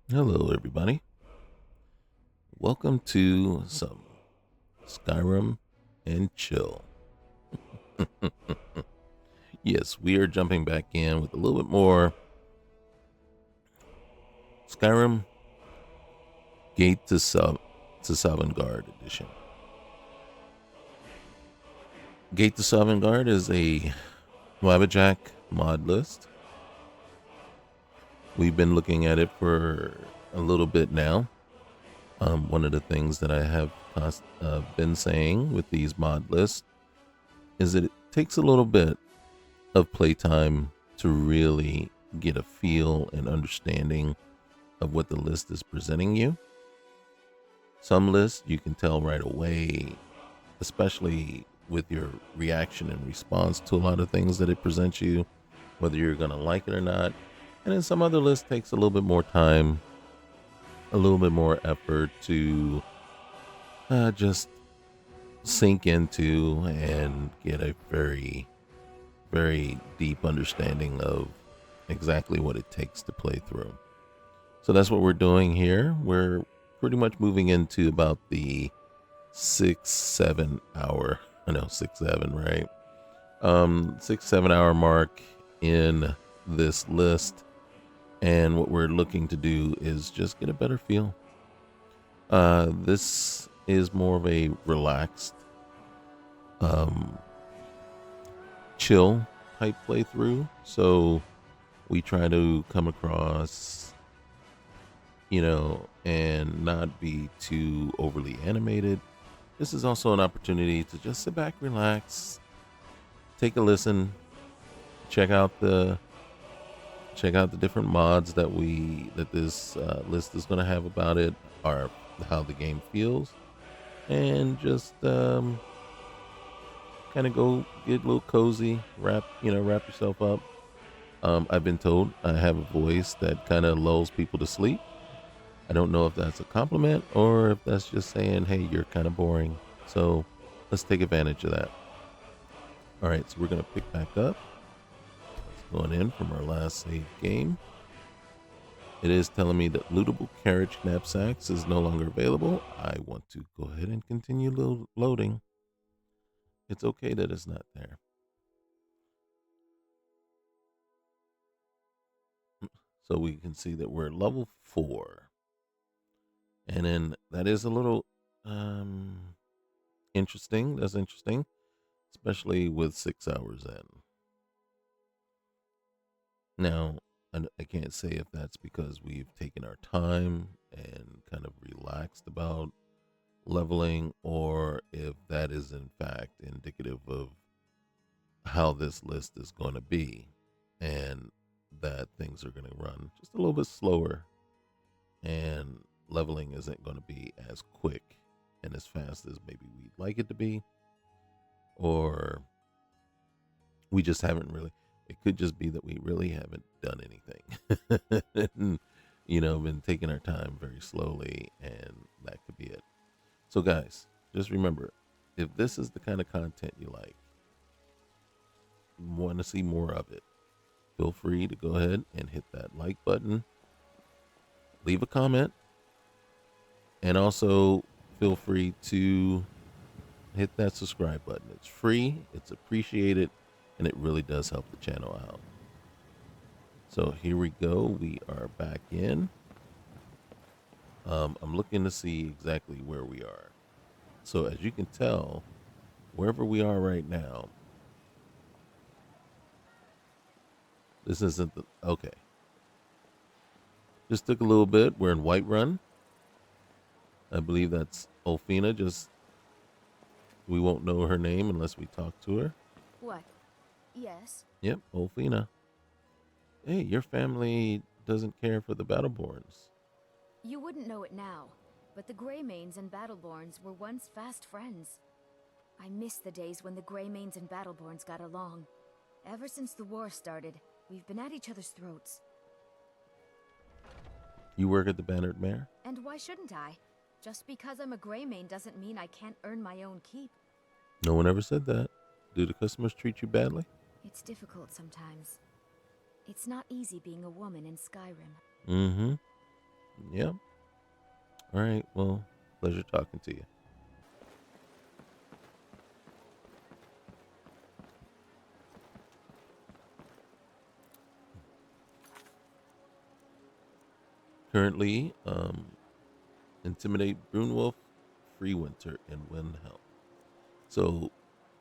Hello, everybody. Welcome to some Skyrim and chill. Yes, we are jumping back in with a little bit more Skyrim Gate to Sovngarde edition. Gate to Sovngarde is a Wabbajack mod list. We've been looking at it for a little bit now. One of the things that I have been saying with these mod lists is that it takes a little bit of playtime to really get a feel and understanding of what the list is presenting you. Some lists you can tell right away, especially with your reaction and response to a lot of things that it presents you, whether you're going to like it or not. And then some other lists takes a little bit more time, a little bit more effort to just sink into and get a very, very deep understanding of exactly what it takes to play through. So that's what we're doing here. We're pretty much moving into about the 6, 7 hour, I know 6, 7, right? 6, 7 hour mark in this list. And what we're looking to do is just get a better feel. This is more of a relaxed, um, chill type playthrough. So we try to come across, and not be too overly animated. This is also an opportunity to just sit back, relax, take a listen, check out the different mods that this list is going to have about it, or how the game feels, and just kind of go get a little cozy, wrap yourself up. I've been told I have a voice that kind of lulls people to sleep. I don't know if that's a compliment or if that's just saying, hey, you're kind of boring. So let's take advantage of that. All right, so we're going to pick back up. Going in from our last save game. It is telling me that lootable carriage knapsacks is no longer available. I want to go ahead and continue loading. It's okay that it's not there. So we can see that we're level 4. And then that is a little interesting. That's interesting, especially with 6 hours in. Now, I can't say if that's because we've taken our time and kind of relaxed about leveling, or if that is in fact indicative of how this list is going to be, and that things are going to run just a little bit slower, and leveling isn't going to be as quick and as fast as maybe we'd like it to be, or we just haven't really. It could just be that we really haven't done anything. And, been taking our time very slowly, and that could be it. So, guys, just remember, if this is the kind of content you like, want to see more of it, feel free to go ahead and hit that like button, leave a comment, and also feel free to hit that subscribe button. It's free, it's appreciated, and it really does help the channel out. So here we go. We are back in. I'm looking to see exactly where we are. So as you can tell, wherever we are right now, this isn't the okay. Just took a little bit. We're in Whiterun. I believe that's Olfina. Just we won't know her name unless we talk to her. What? Yes. Yep, Olfina. Hey, your family doesn't care for the Battleborns. You wouldn't know it now, but the Greymanes and Battleborns were once fast friends. I miss the days when the Greymanes and Battleborns got along. Ever since the war started, we've been at each other's throats. You work at the Bannered Mare? And why shouldn't I? Just because I'm a Greymane doesn't mean I can't earn my own keep. No one ever said that. Do the customers treat you badly? It's difficult sometimes. It's not easy being a woman in Skyrim. Mm-hmm. Yeah. All right. Well, pleasure talking to you. Currently, intimidate Brunwolf, Free Winter, and Windhelm. So,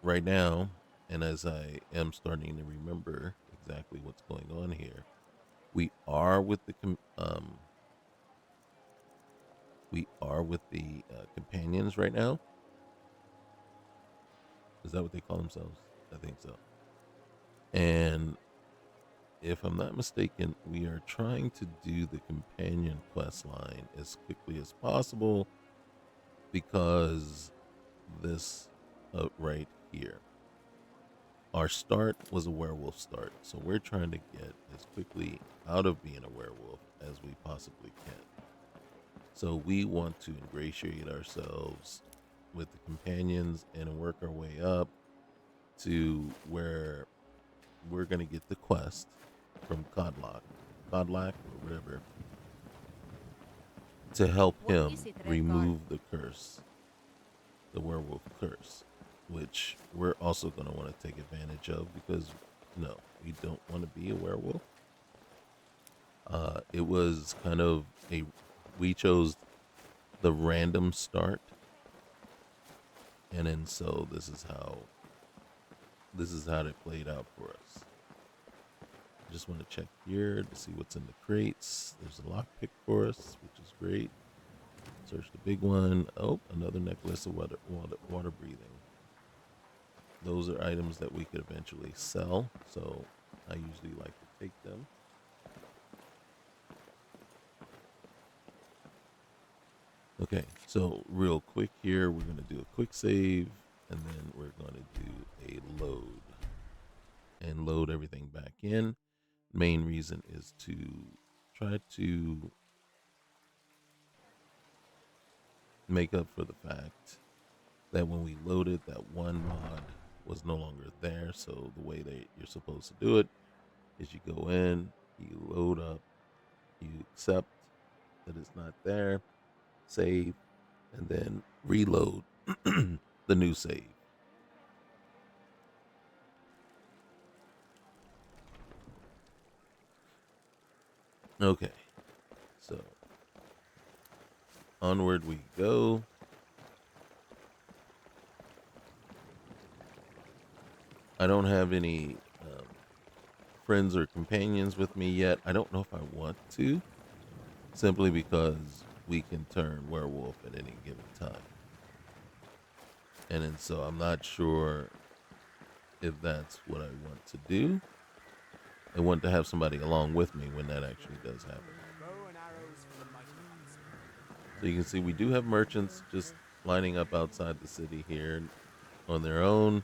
right now, and as I am starting to remember exactly what's going on here, we are with the companions right now. Is that what they call themselves? I think so. And if I'm not mistaken, we are trying to do the companion quest line as quickly as possible because this right here, our start was a werewolf start. So we're trying to get as quickly out of being a werewolf as we possibly can. So we want to ingratiate ourselves with the companions and work our way up to where we're going to get the quest from Codlock or whatever, to help What him is it, Redguard? remove the curse, the werewolf curse, which we're also going to want to take advantage of because no, we don't want to be a werewolf. It was kind of we chose the random start, and then so this is how it played out for us. I just want to check here to see what's in the crates. There's a lockpick for us, which is great. Search the big one. Oh, another necklace of water breathing. Those are items that we could eventually sell, so I usually like to take them. Okay, so real quick here, we're going to do a quick save, and then we're going to do a load and load everything back in. Main reason is to try to make up for the fact that when we loaded, that one mod was no longer there. So the way that you're supposed to do it is you go in, you load up, you accept that it's not there, save, and then reload the new save. Okay, so onward we go. I don't have any friends or companions with me yet. I don't know if I want to, simply because we can turn werewolf at any given time. And so I'm not sure if that's what I want to do. I want to have somebody along with me when that actually does happen. So you can see we do have merchants just lining up outside the city here on their own.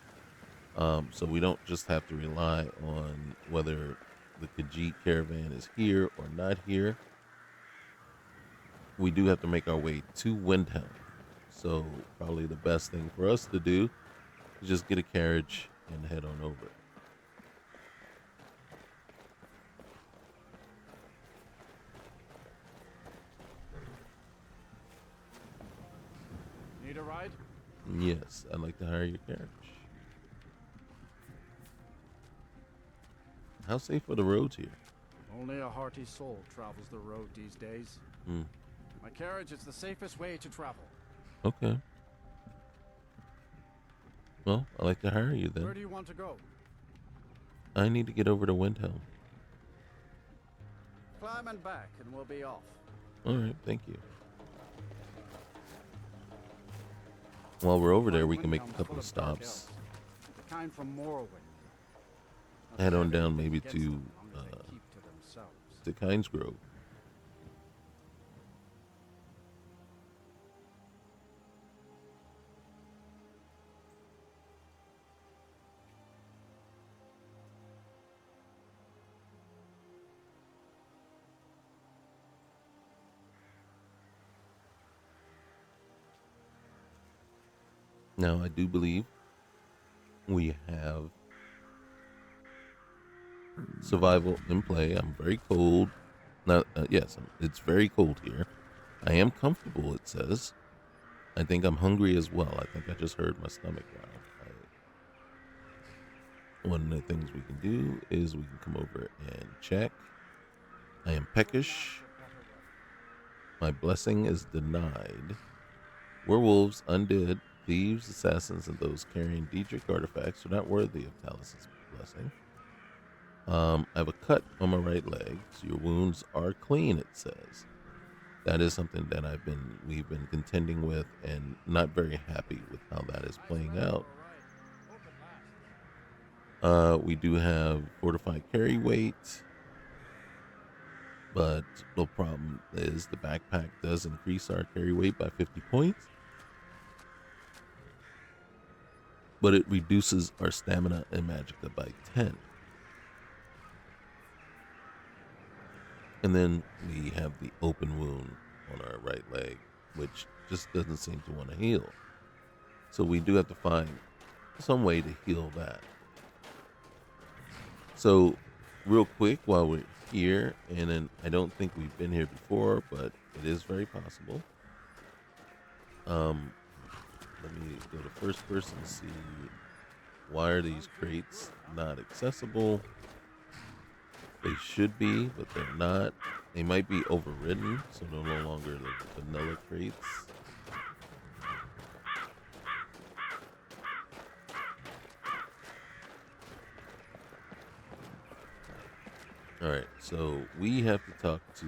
So we don't just have to rely on whether the Khajiit caravan is here or not here. We do have to make our way to Windhelm. So probably the best thing for us to do is just get a carriage and head on over. Need a ride? Yes, I'd like to hire your carriage. How safe are the roads here? Only a hearty soul travels the road these days. Hmm. My carriage is the safest way to travel. Okay. Well, I'd like to hire you then. Where do you want to go? I need to get over to Windhelm. Climb and back and we'll be off. All right, thank you. While we're over there, we can make a couple of stops. The kind from Morrowind. Head on down maybe to Kynes Grove. Now, I do believe we have survival in play. I'm very cold. Now, yes, it's very cold here. I am comfortable, it says. I think I'm hungry as well. I think I just heard my stomach growl. One of the things we can do is we can come over and check. I am peckish. My blessing is denied. Werewolves, undead, thieves, assassins, and those carrying Diedrich artifacts are not worthy of Talus's blessing. I have a cut on my right leg. So your wounds are clean, it says. That is something that we've been contending with and not very happy with how that is playing out. We do have fortified carry weight, but the problem is the backpack does increase our carry weight by 50 points, but it reduces our stamina and magicka by 10. And then we have the open wound on our right leg, which just doesn't seem to want to heal. So we do have to find some way to heal that. So real quick while we're here, and then I don't think we've been here before, but it is very possible. Let me go to first person and see why are these crates not accessible. They should be, but they're not. They might be overridden, so they're no longer the vanilla crates. Alright, so we have to talk to,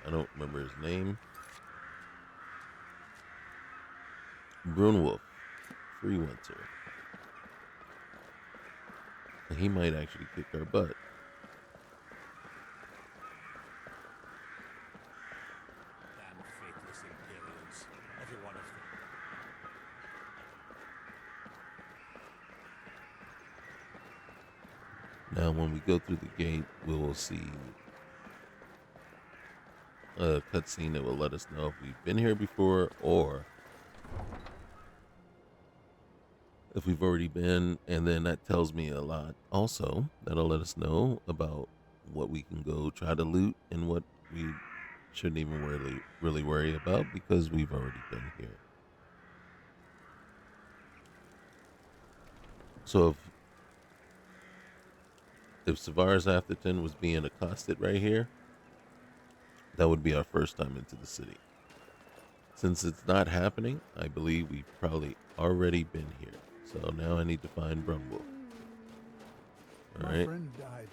I don't remember his name. Brunwolf, Free Winter. He might actually kick our butt. Damn faithless Imperials, every one of them. Now, when we go through the gate, we will see a cutscene that will let us know if we've been here before or if we've already been. And then that tells me a lot. Also, that'll let us know about what we can go try to loot and what we shouldn't even really worry about because we've already been here. So if Savara's Atherton was being accosted right here, that would be our first time into the city. Since it's not happening, I believe we've probably already been here. So now I need to find Brunwolf. All right. My friend died.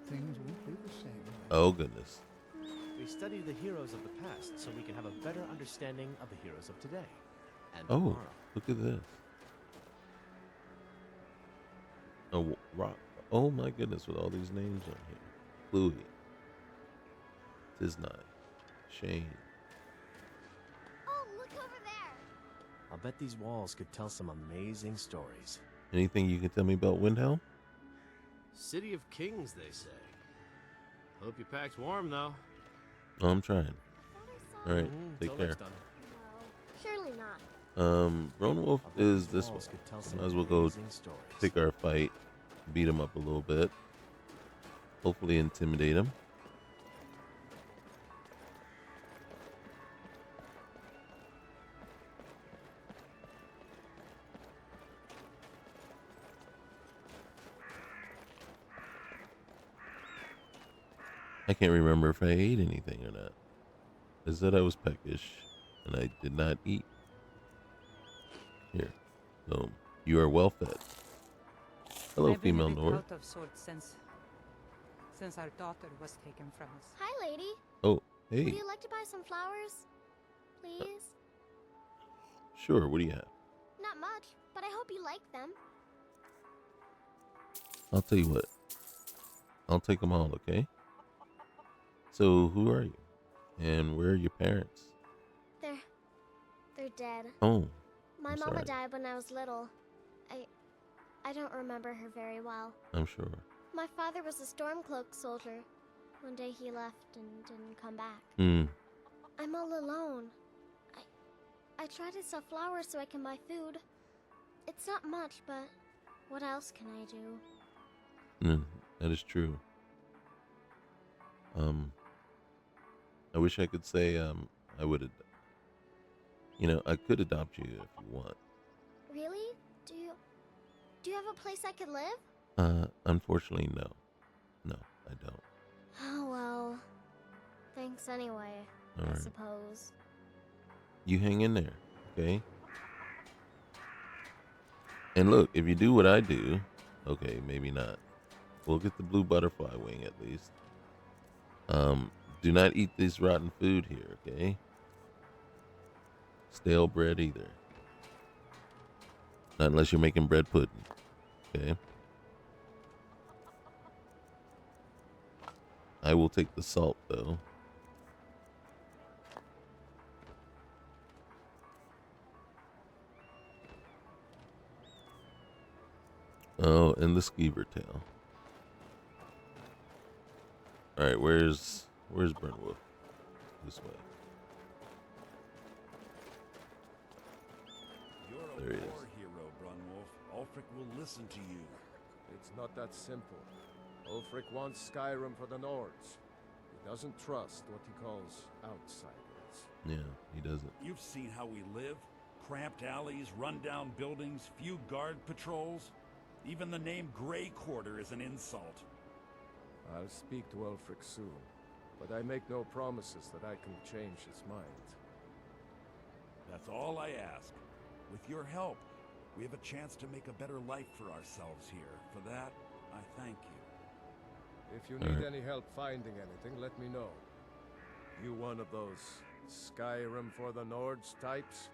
Things won't be the same. Oh, goodness. We study the heroes of the past so we can have a better understanding of the heroes of today and Oh, tomorrow. look at this. A rock. Oh, my goodness, with all these names on here. Louis. Tisnai. Shane. Oh, look over there! I'll bet these walls could tell some amazing stories. Anything you can tell me about Windhelm? City of Kings, they say. Hope you packed warm, though. Oh, I'm trying. All right, take till care. next time. No, surely not. Brunwolf I'll bet is these this one. walls could tell some Might as well go amazing stories. pick our fight, beat him up a little bit. Hopefully intimidate him. I can't remember if I ate anything or not. I said I was peckish, and I did not eat. Here. So, you are well fed. Hello, I've been female a bit Nord. out of sorts since our daughter was taken from us. Hi, lady. Oh, Would hey. you like to buy some flowers? Please? Sure, what do you have? Not much, but I hope you like them. I'll tell you what. I'll take them all, okay? So, who are you? And where are your parents? They're dead. Oh, My I'm mama sorry. died when I was little. I don't remember her very well. I'm sure. My father was a Stormcloak soldier. One day he left and didn't come back. Hmm. I'm all alone. I try to sell flowers so I can buy food. It's not much, but what else can I do? That is true. I wish I could say I would, I could adopt you if you want. Really? Do you have a place I could live? Unfortunately, no. No, I don't. Oh well. Thanks anyway, All I right. suppose. You hang in there, okay? And look, if you do what I do, okay, maybe not. We'll get the blue butterfly wing at least. Do not eat this rotten food here, okay? Stale bread either. Not unless you're making bread pudding, okay? I will take the salt though. Oh, and the skeever tail. All right, where's Brunwolf? This way. You're There a he is. war hero, Brunwolf. Ulfric will listen to you. It's not that simple. Ulfric wants Skyrim for the Nords. He doesn't trust what he calls outsiders. Yeah, he doesn't. You've seen how we live. Cramped alleys, rundown buildings, few guard patrols. Even the name Grey Quarter is an insult. I'll speak to Ulfric soon, but I make no promises that I can change his mind. That's all I ask. With your help, we have a chance to make a better life for ourselves here. For that, I thank you. If you need any help finding anything, let me know. You one of those Skyrim for the Nords types?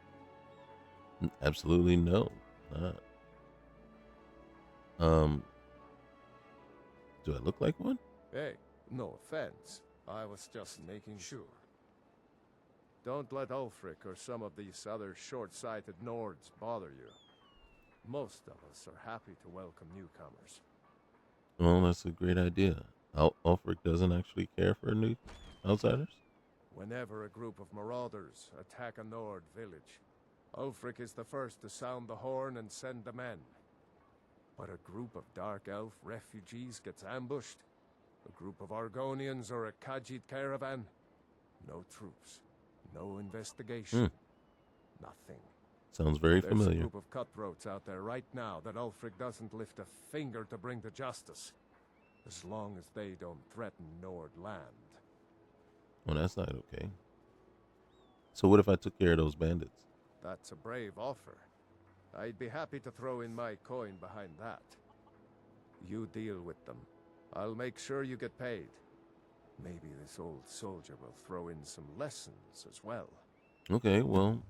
Absolutely no. Not. Do I look like one? Hey, no offense. I was just making sure. Don't let Ulfric or some of these other short-sighted Nords bother you. Most of us are happy to welcome newcomers. Well, that's a great idea. Ulfric doesn't actually care for new outsiders? Whenever a group of marauders attack a Nord village, Ulfric is the first to sound the horn and send the men. But a group of Dark Elf refugees gets ambushed, a group of Argonians or a Khajiit caravan, no troops, no investigation, nothing. Sounds very There's familiar. a group of cutthroats out there right now that Ulfric doesn't lift a finger to bring to justice, as long as they don't threaten Nord land. Well, that's not okay. So what if I took care of those bandits? That's a brave offer. I'd be happy to throw in my coin behind that. You deal with them. I'll make sure you get paid. Maybe this old soldier will throw in some lessons as well. Okay, well.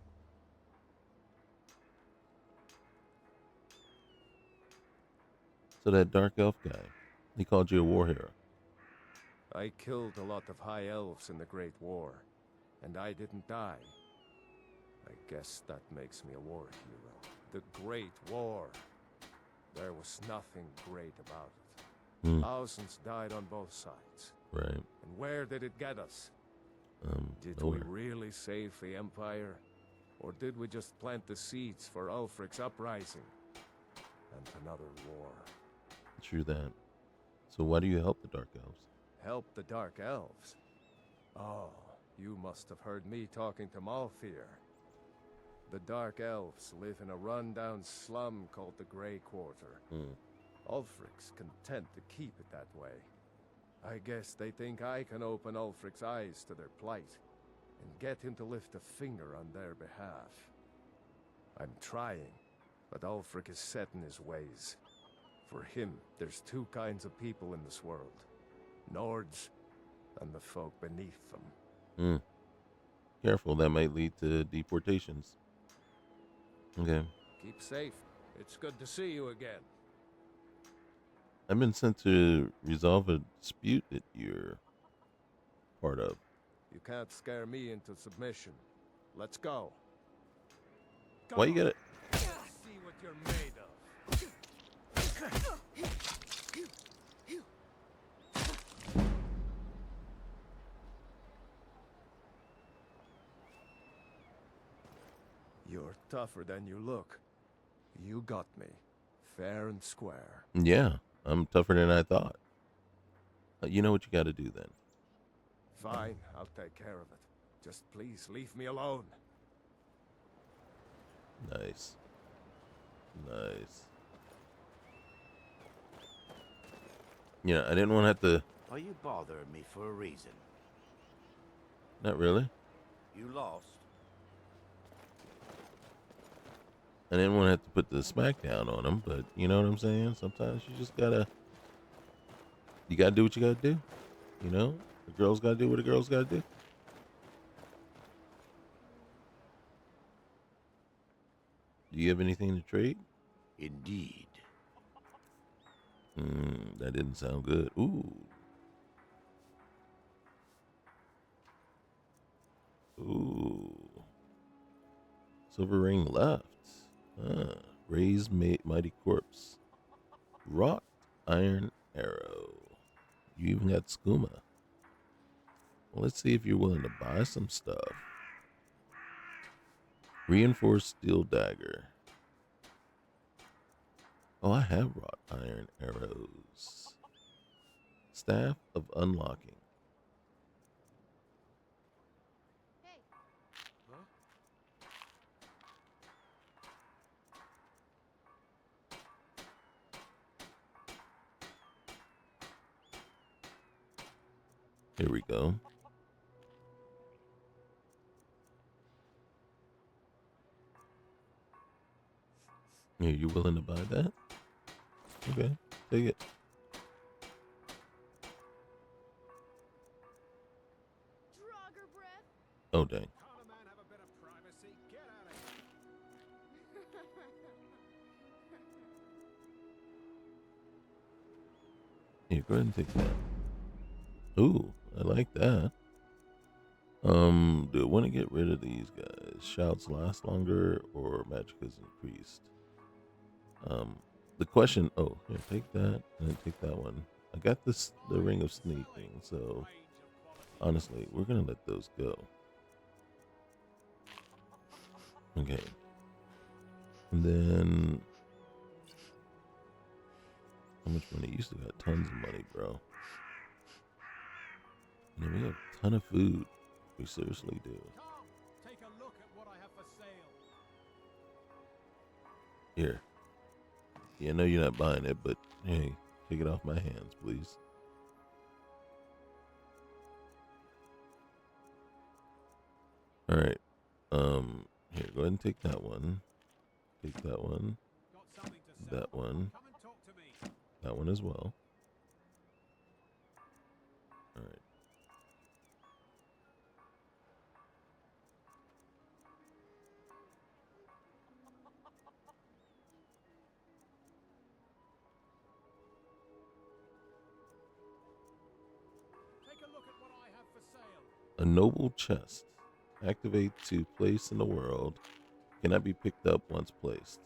So that dark elf guy, he called you a war hero. I killed a lot of high elves in the Great War, and I didn't die. I guess that makes me a war hero. The Great War. There was nothing great about it. Thousands died on both sides. Right. And where did it get us? Did Nowhere. we really save the Empire? Or did we just plant the seeds for Ulfric's uprising? And another war. True that. So why do you help the dark elves? Help the Dark Elves? Oh, you must have heard me talking to Malthyr. The Dark Elves live in a run-down slum called the Grey Quarter. Ulfric's content to keep it that way. I guess they think I can open Ulfric's eyes to their plight and get him to lift a finger on their behalf. I'm trying, but Ulfric is set in his ways. For him, there's two kinds of people in this world. Nords and the folk beneath them. Careful, that might lead to deportations. Okay. Keep safe. It's good to see you again. I've been sent to resolve a dispute that you're part of. You can't scare me into submission. Let's go. Why you gotta... See what you're made of. You're tougher than you look. You got me. Fair and square. Yeah, I'm tougher than I thought. You know what you gotta do then. Fine, I'll take care of it. Just please leave me alone. Nice. Nice. Yeah, I didn't want to have to... Are you bothering me for a reason? Not really. You lost? I didn't want to have to put the smack down on him, but you know what I'm saying? Sometimes you just gotta... You gotta do what you gotta do. You know? The girl's gotta do what a girl's gotta do. Do you have anything to trade? Indeed. That didn't sound good. Ooh. Ooh. Silver ring left. Raised mighty corpse. Wrought iron arrow. You even got skooma. Well, let's see if you're willing to buy some stuff. Reinforced steel dagger. Oh, I have wrought iron arrows. Staff of unlocking. Hey. Huh? Here we go. Are you willing to buy that? Okay, take it. Draugr breath. Oh, dang. Can't a man have a bit of privacy? Get out of here. Here, go ahead and take that. Ooh, I like that. Do I want to get rid of these guys? Shouts last longer or magic is increased? The question, oh, here, take that and then take that one. I got the ring of sneaking, so honestly, we're gonna let those go. Okay. And then, how much money? You still got tons of money, bro. And then we have a ton of food. We seriously do. Come, take a look at what I have for sale. Here. Yeah, I know you're not buying it, but hey, take it off my hands, please. All right. Here, go ahead and take that one. Take that one. Got something to sell? That one. Come and talk to me. That one as well. All right. Take a look at what I have for sale. A noble chest. Activate to place in the world. Cannot be picked up once placed.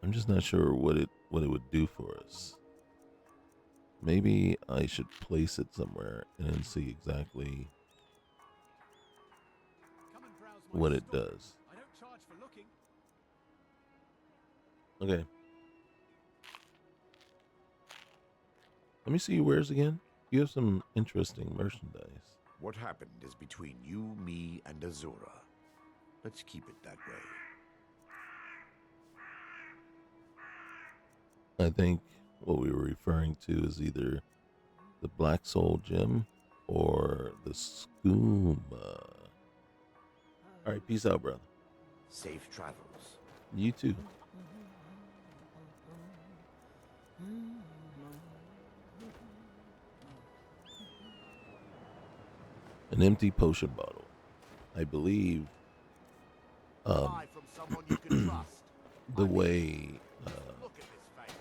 I'm just not sure what it would do for us. Maybe I should place it somewhere and then see exactly Come and browse my what it store. does. I don't charge for looking. Okay. Let me see your wares again. You have some interesting merchandise. What happened is between you, me, and Azura. Let's keep it that way. I think what we were referring to is either the Black Soul Gem or the Skooma. All right, peace out, brother. Safe travels. You too. An empty potion bottle. I believe Buy from someone you can trust. the way Look at this face.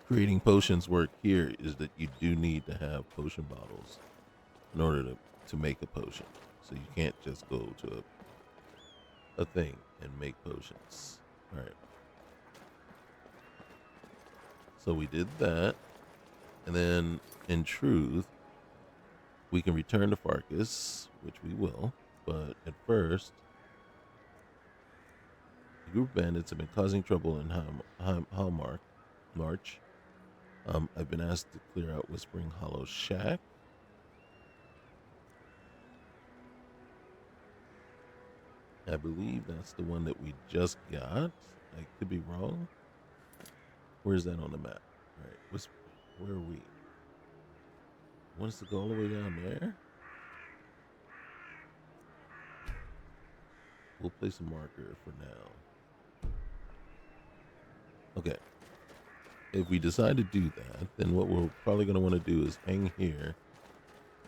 creating potions work here is that you do need to have potion bottles in order to make a potion. So you can't just go to a thing and make potions. All right. So we did that. And then in truth, we can return to Farkas, which we will. But at first, the group of bandits have been causing trouble in Hallmark March. I've been asked to clear out Whispering Hollow Shack. I believe that's the one that we just got. I could be wrong. Where's that on the map? All right, where are we? Want us to go all the way down there? We'll place a marker for now. Okay. If we decide to do that, then what we're probably going to want to do is hang here.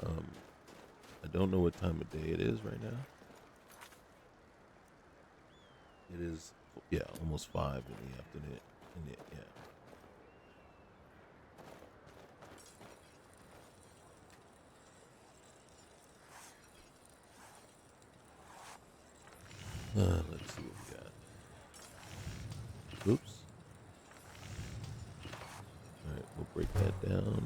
I don't know what time of day it is right now. It is, yeah, almost 5 in the afternoon. Let's see what we got. Oops. All right, we'll break that down.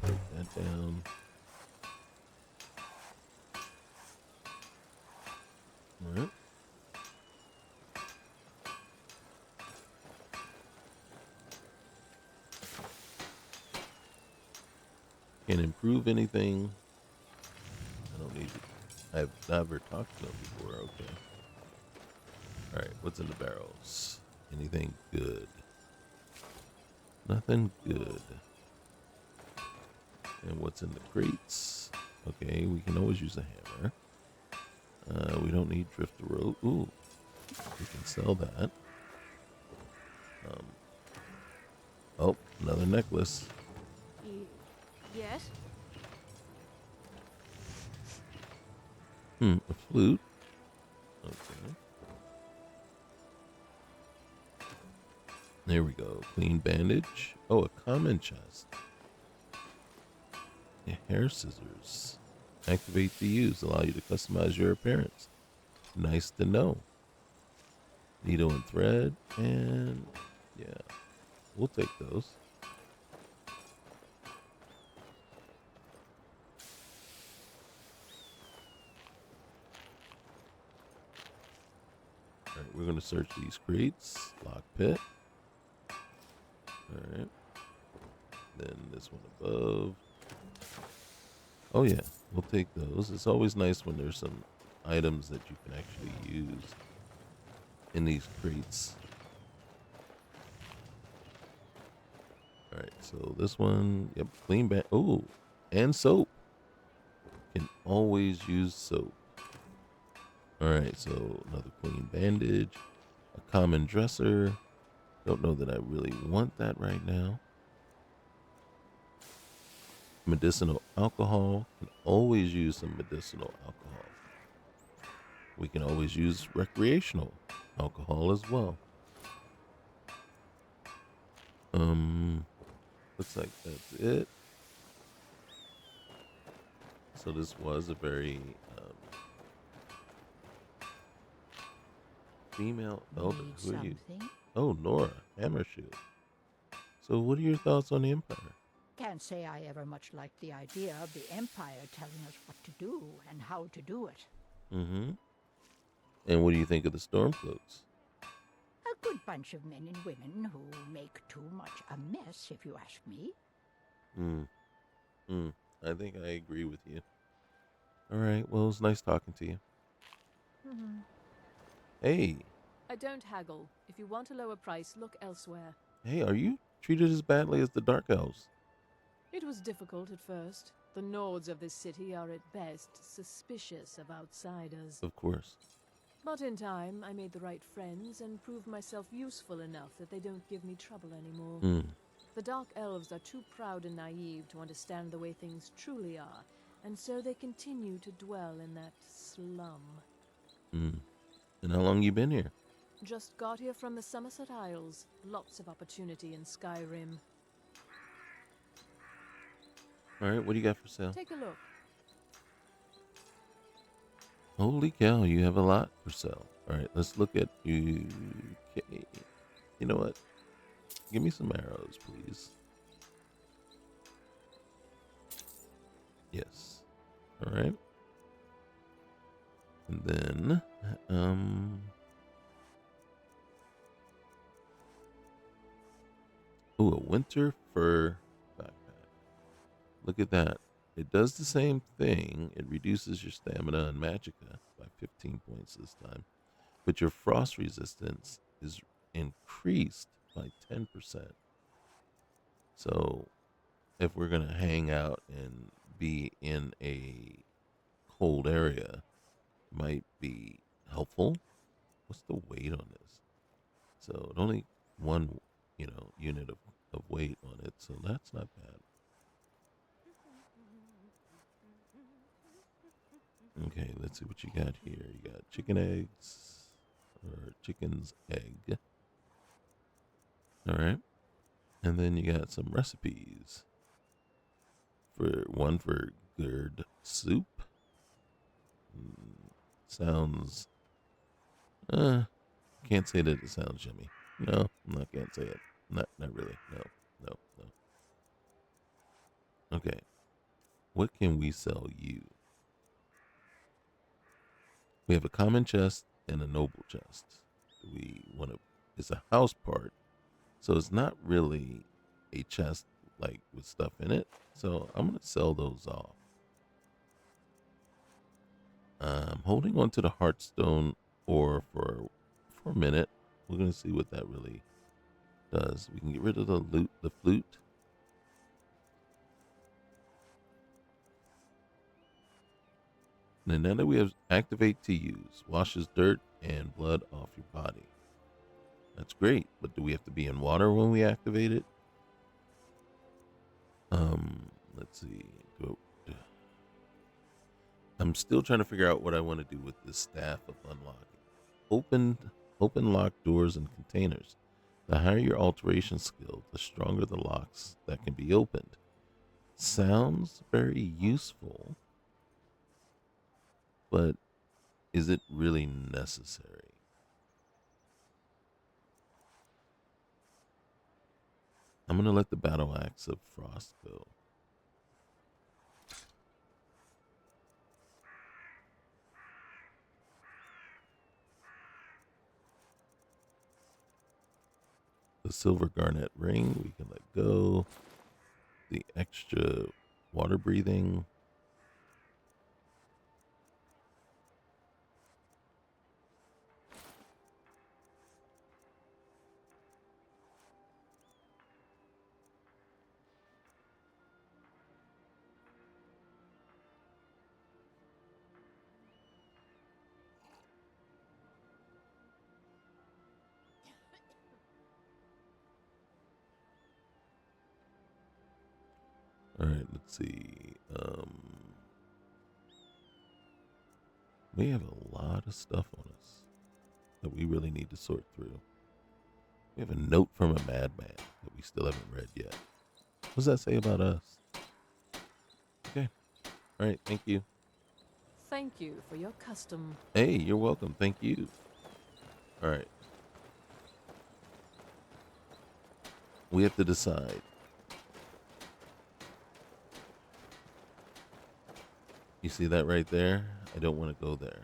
Break that down. All right. Can't improve anything. I don't need to. I've never talked to them before. Okay. All right. What's in the barrels? Anything good? Nothing good. And what's in the crates? Okay, we can always use a hammer. We don't need drift rope. Ooh, we can sell that. Oh, another necklace. Yes? A flute. Okay. There we go. Clean bandage. Oh, a common chest. Hair scissors. Activate to use. Allow you to customize your appearance. Nice to know. Needle and thread. And yeah, we'll take those. All right, we're going to search these crates. Lock pit. All right. Then this one above. Oh yeah, we'll take those. It's always nice when there's some items that you can actually use in these crates. All right, so this one, yep, clean band. Oh, and soap. Can always use soap. All right, so another clean bandage, a common dresser. Don't know that I really want that right now. Medicinal alcohol. Can always use some medicinal alcohol. We can always use recreational alcohol as well. Looks like that's it. So this was a very female elder. Who are you? Oh, Nora, Hammer Shield. So what are your thoughts on the Empire? Can't say I ever much liked the idea of the Empire telling us what to do and how to do it. Mm-hmm. And what do you think of the Stormcloaks? A good bunch of men and women who make too much a mess, if you ask me. I think I agree with you. All right, well, it was nice talking to you. Hey. I don't haggle. If you want a lower price, look elsewhere. Hey, are you treated as badly as the Dark Elves? It was difficult at first. The Nords of this city are at best suspicious of outsiders. Of course. But in time, I made the right friends and proved myself useful enough that they don't give me trouble anymore. The Dark Elves are too proud and naive to understand the way things truly are, and so they continue to dwell in that slum. And how long you been here? Just got here from the Somerset Isles. Lots of opportunity in Skyrim. All right, what do you got for sale? Take a look. Holy cow, you have a lot for sale. All right, let's look at you. Okay. You know what? Give me some arrows, please. Yes. All right. And then, Ooh, a winter fur backpack. Look at that. It does the same thing. It reduces your stamina and magicka by 15 points this time. But your frost resistance is increased by 10%. So if we're going to hang out and be in a cold area, might be helpful. What's the weight on this? So it only one, unit of weight on it. So that's not bad. Okay, let's see what you got here. You got chicken eggs or chicken's egg. All right. And then you got some recipes. For gourd soup. Sounds can't say that it sounds yummy. No, I can't say it. Not really. No. Okay. What can we sell you? We have a common chest and a noble chest. It's a house part. So it's not really a chest like with stuff in it. So I'm gonna sell those off. I'm holding on to the heartstone ore for a minute. We're gonna see what that really does. We can get rid of the flute. And now that we have activate to use, washes dirt and blood off your body. That's great, but do we have to be in water when we activate it? Let's see. I'm still trying to figure out what I want to do with this staff of unlocking. Open locked doors and containers. The higher your alteration skill, the stronger the locks that can be opened. Sounds very useful, but is it really necessary? I'm going to let the battle axe of frost go. The silver garnet ring, we can let go. The extra water breathing. All right, let's see. We have a lot of stuff on us that we really need to sort through. We have a note from a madman that we still haven't read yet. What does that say about us? Okay. All right, thank you. Thank you for your custom. Hey, you're welcome. Thank you. All right. We have to decide. You see that right there? I don't want to go there.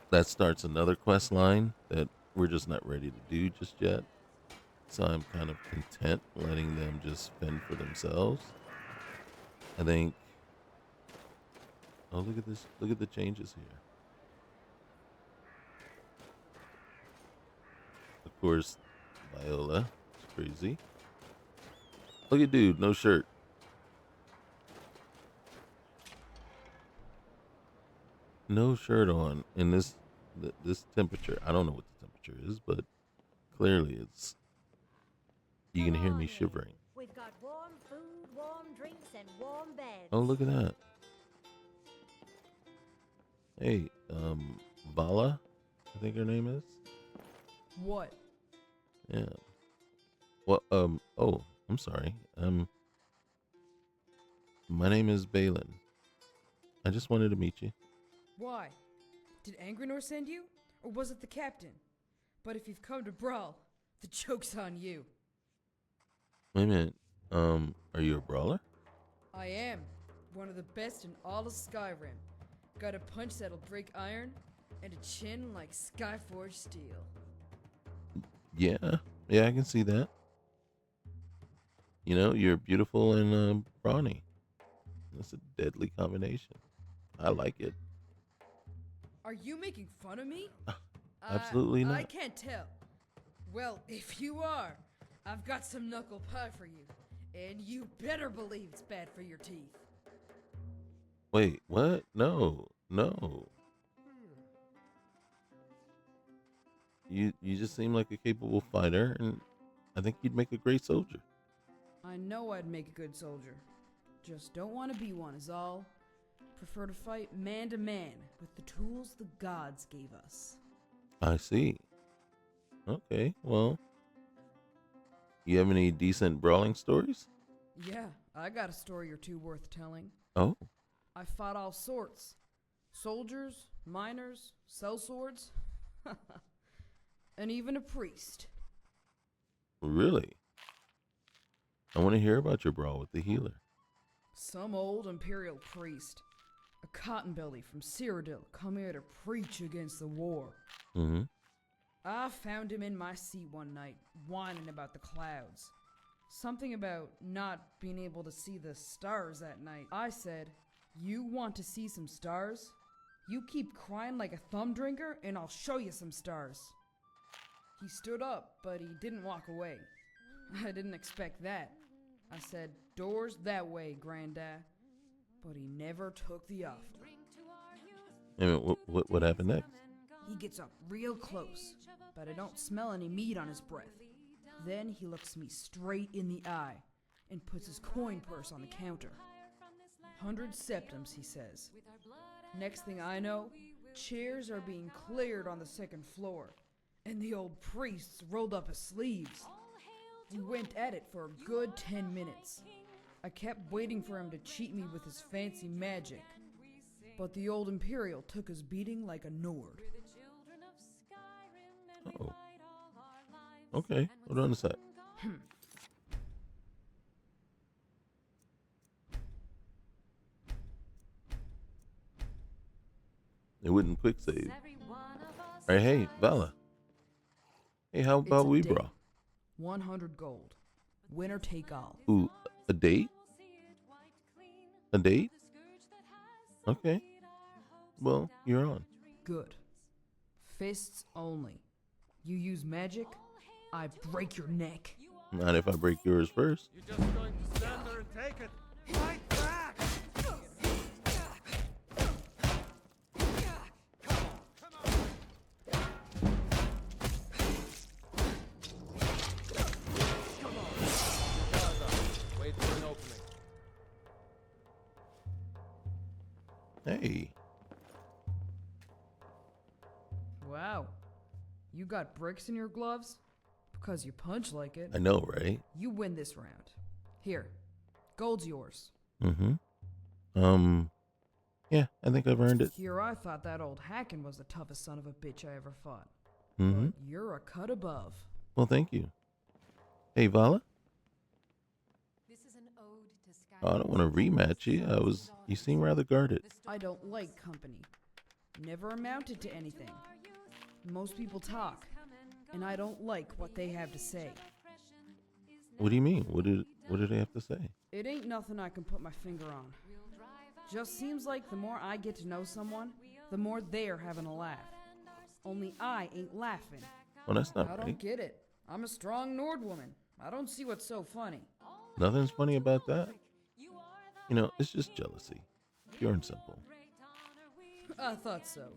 That starts another quest line that we're just not ready to do just yet. So I'm kind of content letting them just fend for themselves. I think... Oh, look at this. Look at the changes here. Of course, Viola is crazy. Look at dude, no shirt. No shirt on in this temperature. I don't know what the temperature is, but clearly it's... You can hear me shivering. We've got warm food, warm drinks, and warm beds. Oh, look at that. Hey, Vala, I think her name is. What? Yeah. Well, oh, I'm sorry. My name is Balin. I just wanted to meet you. Why? Did Angrenor send you? Or was it the captain? But if you've come to brawl, the joke's on you. Wait a minute. Are you a brawler? I am. One of the best in all of Skyrim. Got a punch that'll break iron, and a chin like Skyforged steel. Yeah, yeah, I can see that. You know, you're beautiful and brawny. That's a deadly combination. I like it. Are you making fun of me? Absolutely I not. can't tell. Well, if you are, I've got some knuckle pie for you. And you better believe it's bad for your teeth. Wait, what? No, no. You just seem like a capable fighter, and I think you'd make a great soldier. I know I'd make a good soldier. Just don't want to be one is all. Prefer to fight man to man with the tools the gods gave us. I see. Okay, well, you have any decent brawling stories? Yeah, I got a story or two worth telling. Oh, I fought all sorts. Soldiers, miners, sellswords, and even a priest. really? I want to hear about your brawl with the healer. Some old imperial priest. A cotton belly from Cyrodiil come here to preach against the war. Mm-hmm. I found him in my seat one night, whining about the clouds. Something about not being able to see the stars at night. I said, "You want to see some stars? You keep crying like a thumb drinker, and I'll show you some stars." He stood up, but he didn't walk away. I didn't expect that. I said, "Doors that way, Grandad." But he never took the offer. And what happened next? He gets up real close, but I don't smell any meat on his breath. Then he looks me straight in the eye and puts his coin purse on the counter. 100 septims, he says. Next thing I know, chairs are being cleared on the second floor, and the old priest's rolled up his sleeves. We went at it for a good 10 minutes. I kept waiting for him to cheat me with his fancy magic, but the old Imperial took his beating like a Nord. Oh. Okay, hold on a sec. It wouldn't quick save. Alright, hey, Vala. Hey, how about we date. brawl? 100 gold. Winner take all. Ooh, a date? A date? Okay. Well, you're on. Good. Fists only. You use magic, I break your neck. Not if I break yours first. You're just going to stand there and take it. Fight back! Wait for an opening. Hey. Wow. You got bricks in your gloves? Because you punch like it. I know, right? You win this round. Here. Gold's yours. Mm-hmm. Yeah, I think I've earned it. Here I thought that old Hacken was the toughest son of a bitch I ever fought. Mm-hmm. But you're a cut above. Well, thank you. Hey, Vala? Oh, I don't want to rematch you. You seem rather guarded. I don't like company. Never amounted to anything. Most people talk, and I don't like what they have to say. What do you mean? What did they have to say? It ain't nothing I can put my finger on. Just seems like the more I get to know someone, the more they're having a laugh. Only I ain't laughing. Well, that's not I right. don't get it. I'm a strong Nord woman. I don't see what's so funny. Nothing's funny about that. You know, it's just jealousy. Pure and simple. I thought so.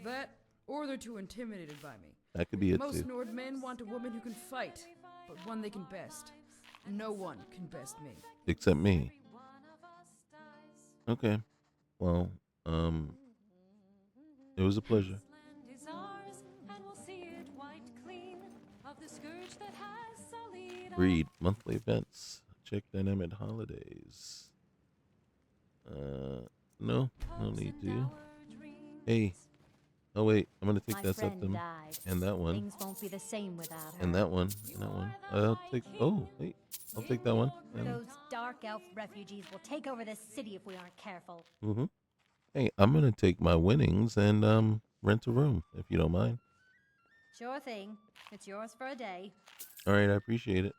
That, or they're too intimidated by me. That could be it, Most too. Nord men want a woman who can fight, but one they can best. No one can best me. Except me. Okay. Well, it was a pleasure. Read monthly events. Check dynamic holidays. No need to. Hey. Oh wait, I'm gonna take that septum and that one. Things won't be the same without her. And that one. And that one. I'll take. Oh wait, I'll take that one. Those dark elf refugees will take over this city if we aren't careful. Mm-hmm. Hey, I'm gonna take my winnings and rent a room if you don't mind. Sure thing. It's yours for a day. All right, I appreciate it.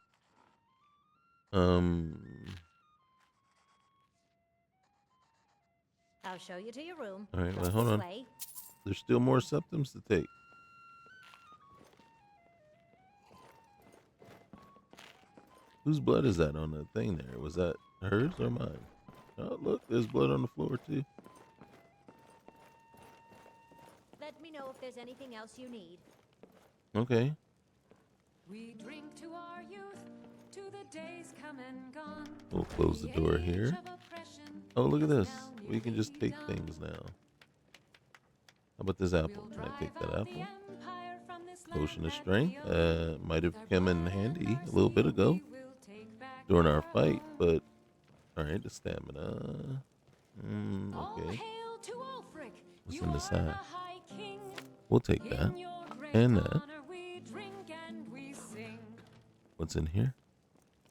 I'll show you to your room. All right, Go well, hold this on. way. There's still more septums to take. Whose blood is that on the thing there? Was that hers or mine? Oh, look, there's blood on the floor too. Let me know if there's anything else you need. Okay. We drink to our youth, to the days come and gone. We'll close the door here. Oh, look at this. We can just take things now. How about this apple? Can I take that apple? Potion of strength. Might have come in handy a little bit ago during our fight, but all right, the stamina. Okay. What's in the sack? We'll take that and that. What's in here?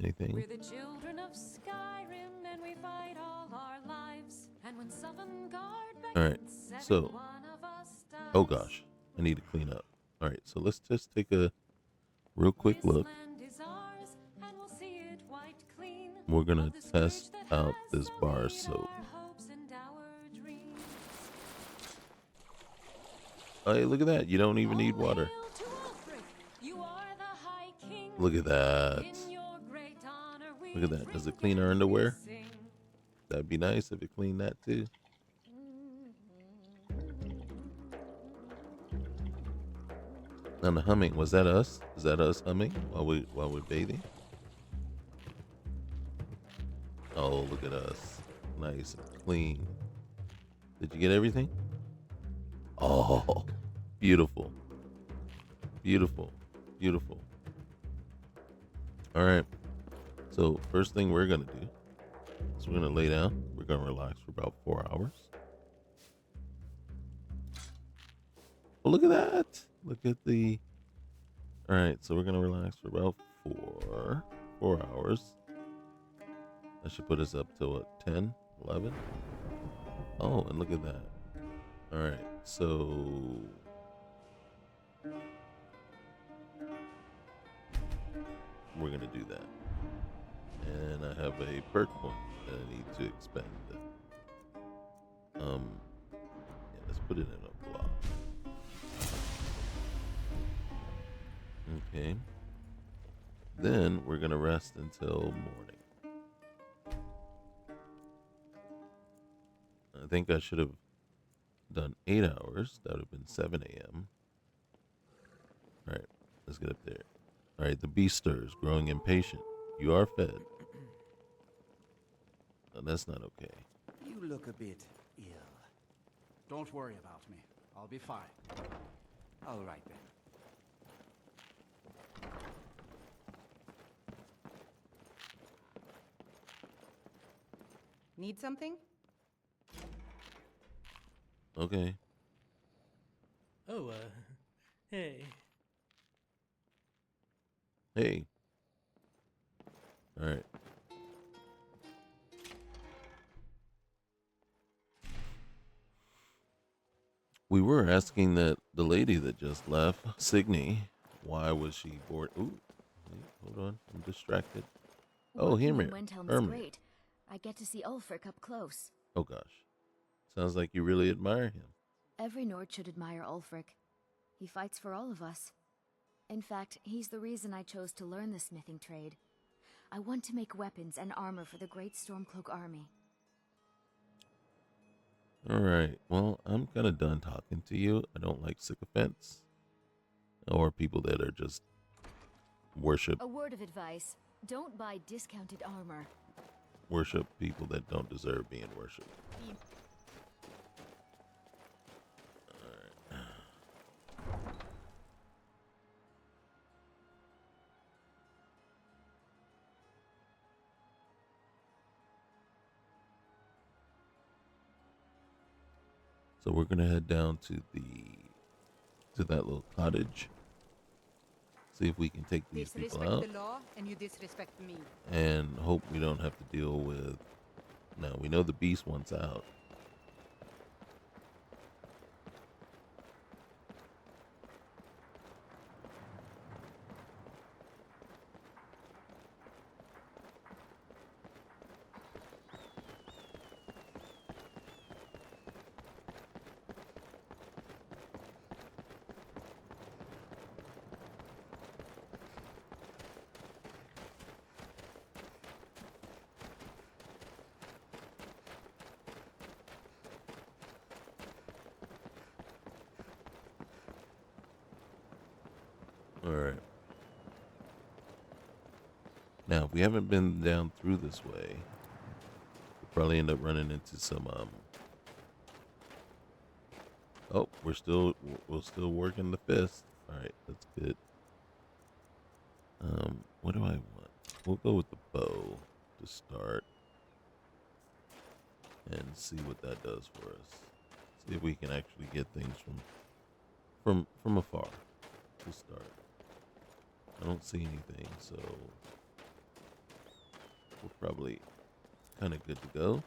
Anything? We're the children of Skyrim, and we fight all our lives. And when Sovngarde All right, so, oh gosh, I need to clean up. All right, so let's just take a real quick look. We're gonna test out this bar soap. Oh, hey, look at that. You don't even need water. Look at that. Look at that. Does it clean our underwear? That'd be nice if it cleaned that too. And the humming, was that us? Is that us humming while we're bathing? Oh, look at us. Nice and clean. Did you get everything? Oh, beautiful. Beautiful. Beautiful. All right. So first thing we're going to do is we're going to lay down. We're going to relax for about 4 hours. Oh, look at that. Look at the... All right, so we're going to relax for about 4 hours. That should put us up to what, 10, 11? Oh, and look at that. All right, so... we're going to do that. And I have a perk point that I need to expend. Yeah, let's put it in a block. Okay. Then we're going to rest until morning. I think I should have done 8 hours. That would have been 7 a.m. All right, let's get up there. All right, the beast stirs, growing impatient. You are fed. No, that's not okay. You look a bit ill. Don't worry about me. I'll be fine. All right then. Need something? Okay. Oh, hey. Hey. All right. We were asking that the lady that just left, Signy, why was she bored? Ooh, wait, hold on, I'm distracted. Oh, Working here, in Windhelm is great. I get to see Ulfric up close. Oh gosh, sounds like you really admire him. Every Nord should admire Ulfric. He fights for all of us. In fact, he's the reason I chose to learn the smithing trade. I want to make weapons and armor for the great Stormcloak army. All right, well, I'm kind of done talking to you. I don't like sycophants or people that are just worship A word of advice, don't buy discounted armor. people that don't deserve being worshipped. So we're gonna head down to that little cottage. See if we can take these people out. Disrespect the law and you disrespect me. And hope we don't have to deal with... Now, we know the beast wants out. All right. Now, if we haven't been down through this way, we'll probably end up running into some. Oh, we're still working the fist. All right, that's good. What do I want? We'll go with the bow to start and see what that does for us. See if we can actually get things from afar to start. I don't see anything, so we're probably kind of good to go.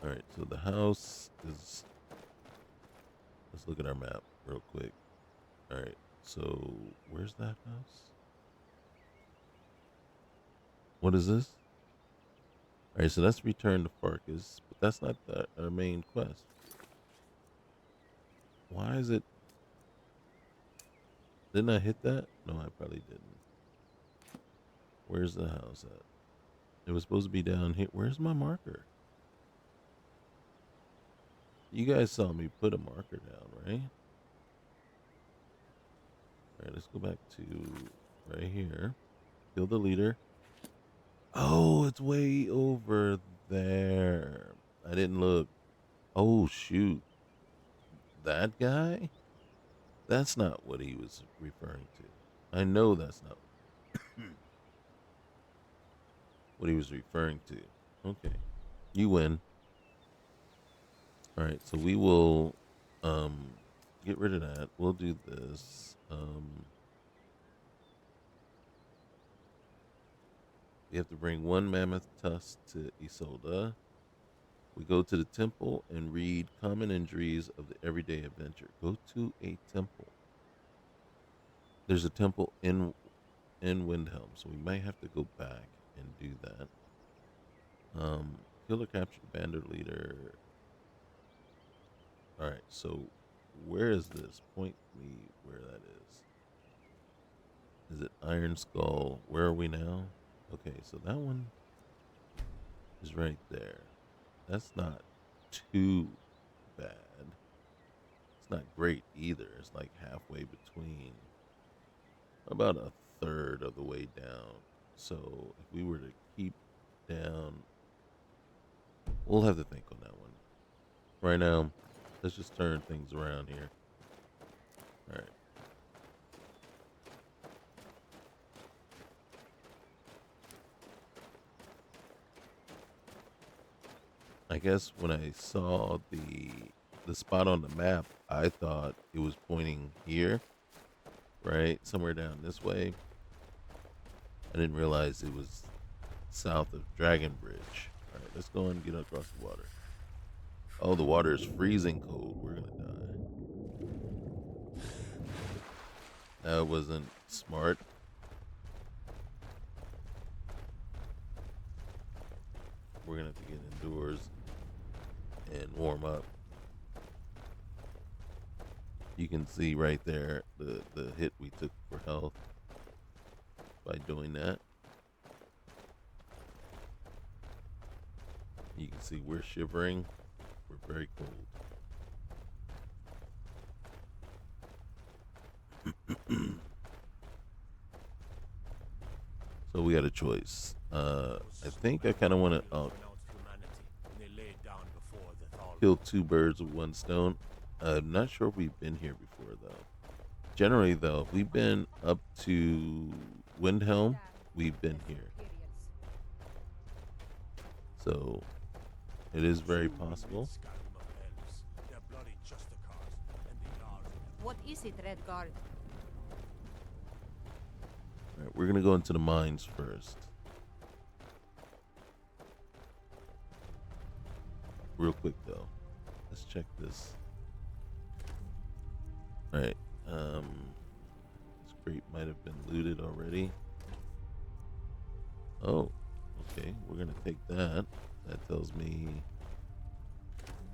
All right, so the house is, let's look at our map real quick. All right, so where's that house? What is this? All right, so that's return to Farkas, but that's not our main quest. Why is it? Didn't I hit that? No, I probably didn't. Where's the house at? It was supposed to be down here. Where's my marker? You guys saw me put a marker down, right? All right, let's go back to right here. Kill the leader. Oh, it's way over there. I didn't look. Oh, shoot. That guy? That's not what he was referring to. I know that's not what he was referring to. Okay. You win. All right, so we will get rid of that. We'll do this. We have to bring one mammoth tusk to Isolde. We go to the temple and read common injuries of the everyday adventure. Go to a temple. There's a temple in Windhelm, so we might have to go back and do that. Kill or capture the bandit leader. All right, so where is this? Point me where that is. Is it Iron Skull? Where are we now? Okay, so that one is right there. That's not too bad. It's not great either. It's like halfway between, about a third of the way down. So if we were to keep down, we'll have to think on that one. Right now, let's just turn things around here. All right. I guess when I saw the spot on the map, I thought it was pointing here, right? Somewhere down this way. I didn't realize it was south of Dragon Bridge. All right, let's go and get across the water. Oh, the water is freezing cold. We're gonna die. That wasn't smart. We're gonna have to get indoors and warm up. You can see right there the hit we took for health by doing that. You can see we're shivering. We're very cold. So we got a choice. I think I kind of want to kill two birds with one stone. I'm not sure if we've been here before, though. Generally, though, if we've been up to Windhelm, we've been here. So it is very possible. What is it, Redguard? All right, we're going to go into the mines first. Real quick, though. Let's check this. All right. This crate might have been looted already. Oh, okay. We're going to take that. That tells me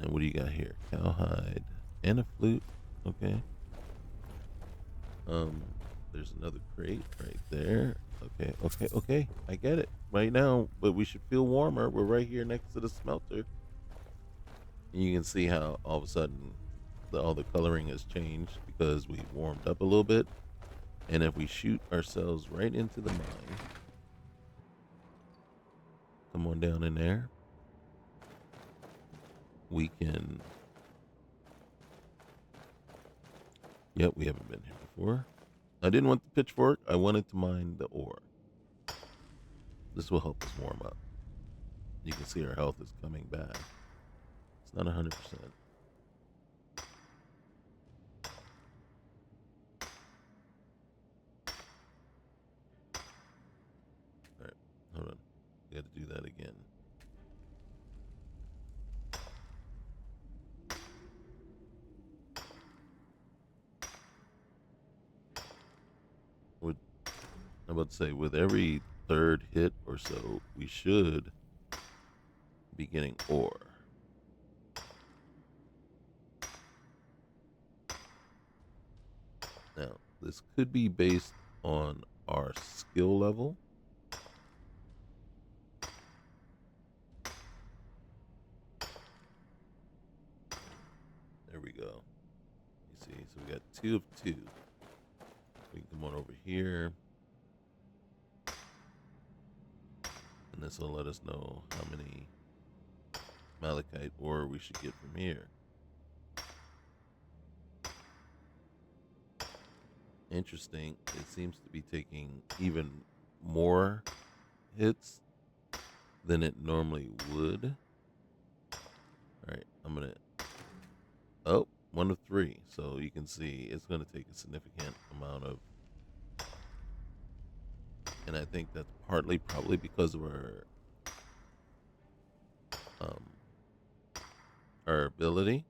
And what do you got here? Cowhide and a flute. Okay. There's another crate right there. Okay. I get it right now, but we should feel warmer. We're right here next to the smelter. And you can see how all of a sudden all the coloring has changed because we warmed up a little bit. And if we shoot ourselves right into the mine, come on down in there, we can. Yep, we haven't been here before. I didn't want the pitchfork. I wanted to mine the ore. This will help us warm up. You can see our health is coming back. It's not 100%. All right, hold on. We got to do that again. I'm about to say, with every third hit or so, we should be getting ore. Now, this could be based on our skill level. There we go. You see, so we got 2 of 2. We can come on over here. And this will let us know how many malachite ore we should get from here. Interesting. It seems to be taking even more hits than it normally would. Alright, I'm going to... Oh, 1 of 3. So you can see it's going to take a significant amount of... And I think that's partly probably because of our ability.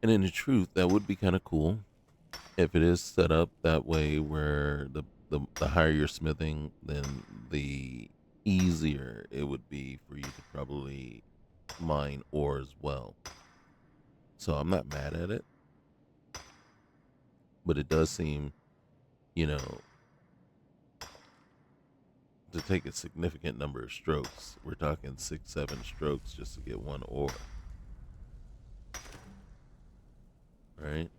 And in the truth, that would be kind of cool if it is set up that way where the higher you're smithing, then the easier it would be for you to probably mine ore as well. So I'm not mad at it. But it does seem, you know, to take a significant number of strokes. We're talking 6, 7 strokes just to get 1 ore. Right?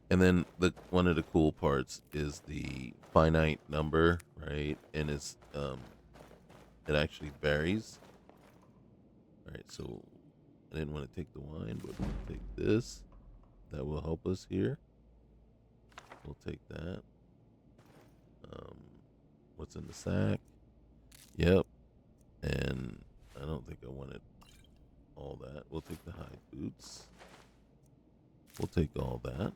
And then one of the cool parts is the finite number, right? And it's it actually varies. All right, so I didn't want to take the wine, but we'll take this. That will help us here. We'll take that. What's in the sack? Yep. And I don't think I wanted all that. We'll take the hide boots. We'll take all that.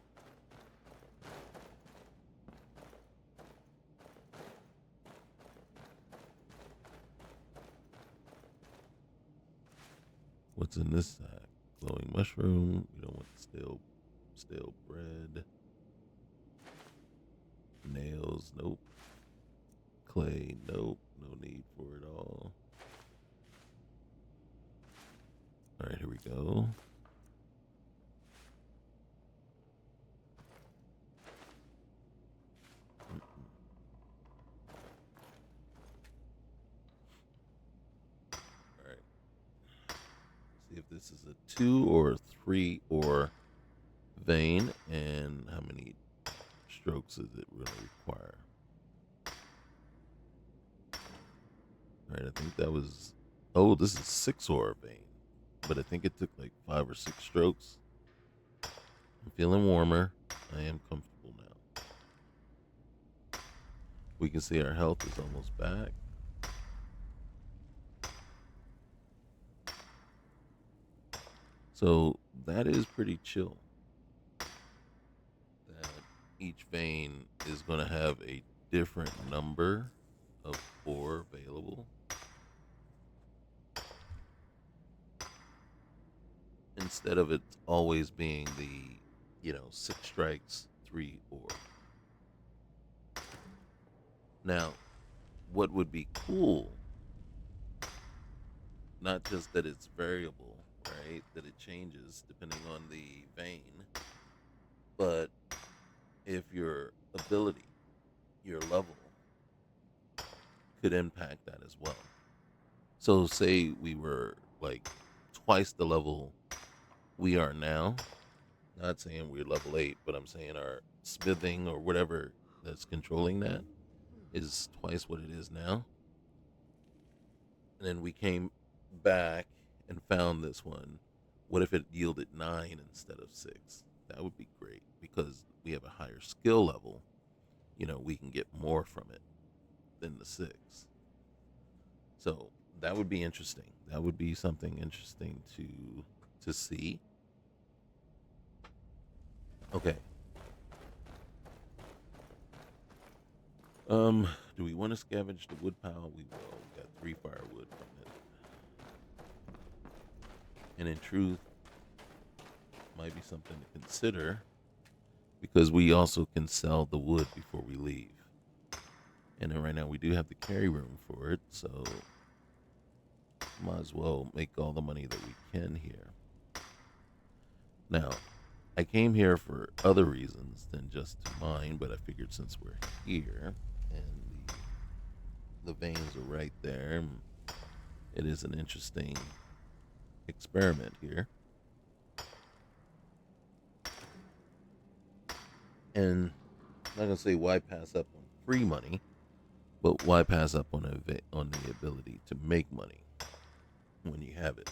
What's in this sack? Glowing mushroom. We don't want stale bread. Nails, nope. Clay, nope. No need for it all. Alright, here we go. Alright. See if this is a 2 or a 3 ore vein, and how many strokes does it really require? Alright, I think that was... Oh, this is 6 ore vein. But I think it took like 5 or 6 strokes. I'm feeling warmer. I am comfortable now. We can see our health is almost back. So that is pretty chill. That each vein is going to have a different number of ore available. Instead of it always being the, 6 strikes, 3 ore. Now, what would be cool not just that it's variable, right? That it changes depending on the vein, but if your ability, your level, could impact that as well. So, say we were like twice the level we are now. Not saying we're level 8, but I'm saying our smithing or whatever that's controlling that is twice what it is now. And then we came back and found this one. What if it yielded 9 instead of 6? That would be great because we have a higher skill level. We can get more from it than the 6. So that would be interesting. That would be something interesting to see. Okay. Do we want to scavenge the wood pile? We will. We got 3 firewood from it. And in truth, might be something to consider because we also can sell the wood before we leave. And then right now we do have the carry room for it, so might as well make all the money that we can here. Now, I came here for other reasons than just to mine, but I figured since we're here and the veins are right there, it is an interesting experiment here. And I'm not gonna say why pass up on free money, but why pass up on the ability to make money when you have it?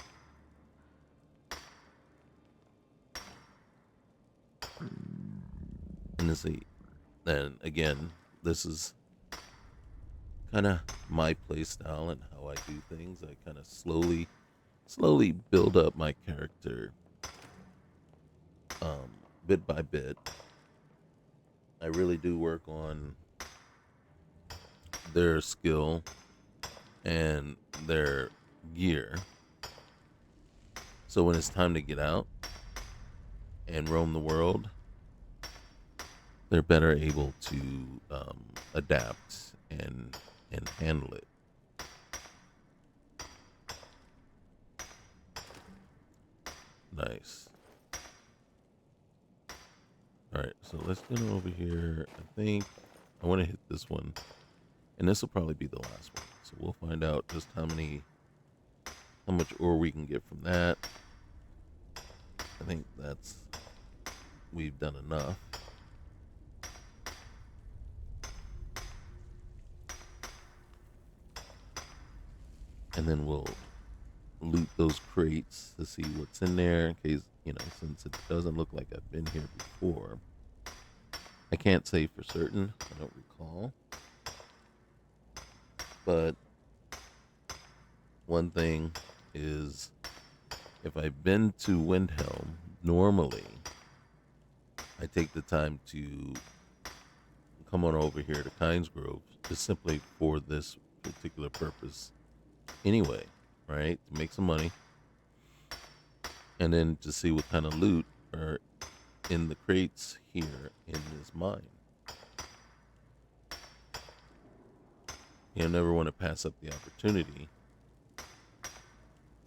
And let's see. And again, this is kind of my play style and how I do things. I kind of slowly build up my character, bit by bit. I really do work on their skill and their gear. So when it's time to get out and roam the world, they're better able to adapt and handle it. Nice. All right, so let's get over here. I think I want to hit this one, and this will probably be the last one. So we'll find out just how much ore we can get from that. I think we've done enough. And then we'll loot those crates to see what's in there in case, since it doesn't look like I've been here before. I can't say for certain. I don't recall. But one thing is, if I've been to Windhelm, normally I take the time to come on over here to Kynesgrove just simply for this particular purpose anyway, right? To make some money and then to see what kind of loot are in the crates here in this mine. Never want to pass up the opportunity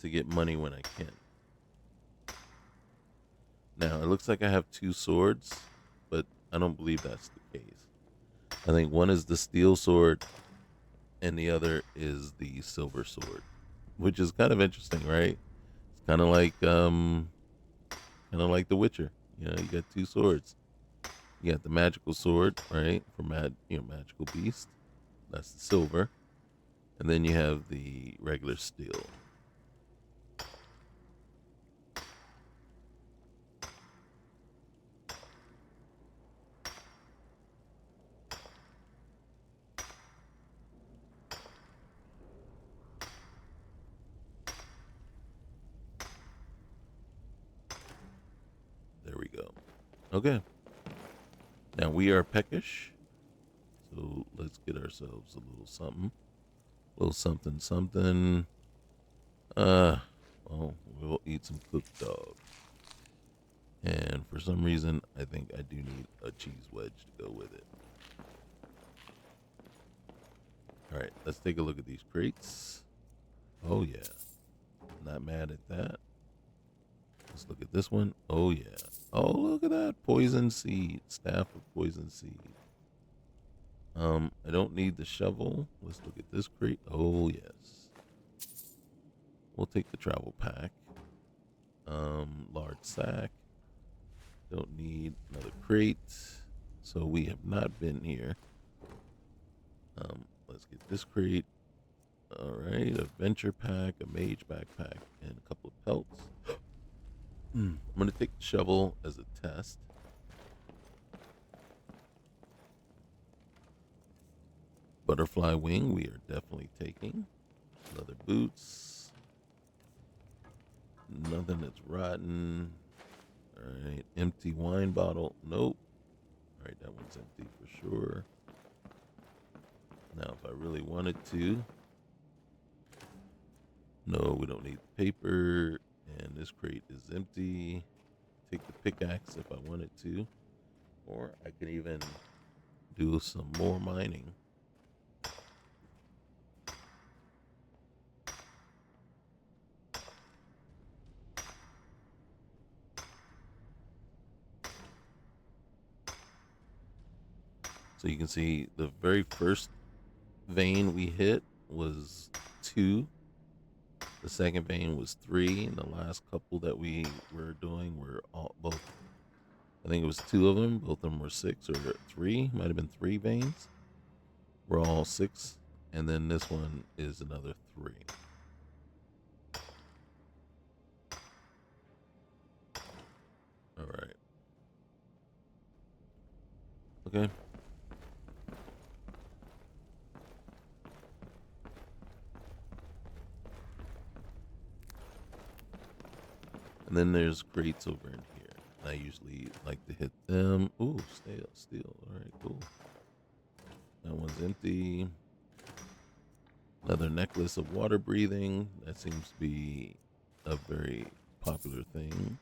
to get money when I can. Now, it looks like I have 2 swords, but I don't believe that's the case. I think one is the steel sword and the other is the silver sword, which is kind of interesting, right? It's kind of like The Witcher. You got 2 swords. You got the magical sword, right? For magical beast. That's the silver. And then you have the regular steel. There we go. Okay. Now we are peckish. So let's get ourselves a little something. A little something. Well, we'll eat some cooked dog. And for some reason, I think I do need a cheese wedge to go with it. All right, let's take a look at these crates. Oh, yeah. Not mad at that. Let's look at this one. Oh yeah. Oh, look at that. Poison seed. Staff of poison seed. I don't need the shovel. Let's look at this crate. Oh yes. We'll take the travel pack. Large sack. Don't need another crate. So we have not been here. Let's get this crate. All right, adventure pack, a mage backpack, and a couple of pelts. I'm gonna take the shovel as a test. Butterfly wing, we are definitely taking. Leather boots. Nothing that's rotten. All right, empty wine bottle. Nope. All right, that one's empty for sure. Now, if I really wanted to, no, we don't need paper, and this crate is empty. Take the pickaxe if I wanted to, or I can even do some more mining. So you can see the very first vein we hit was 2. The second vein was 3, and the last couple that we were doing were all both. I think it was 2 of them. Both of them were 6 or 3. Might have been 3 veins. We're all 6, and then this one is another 3. All right. Okay. And then there's crates over in here. I usually like to hit them. Ooh, steel. All right, cool. That one's empty. Another necklace of water breathing. That seems to be a very popular thing.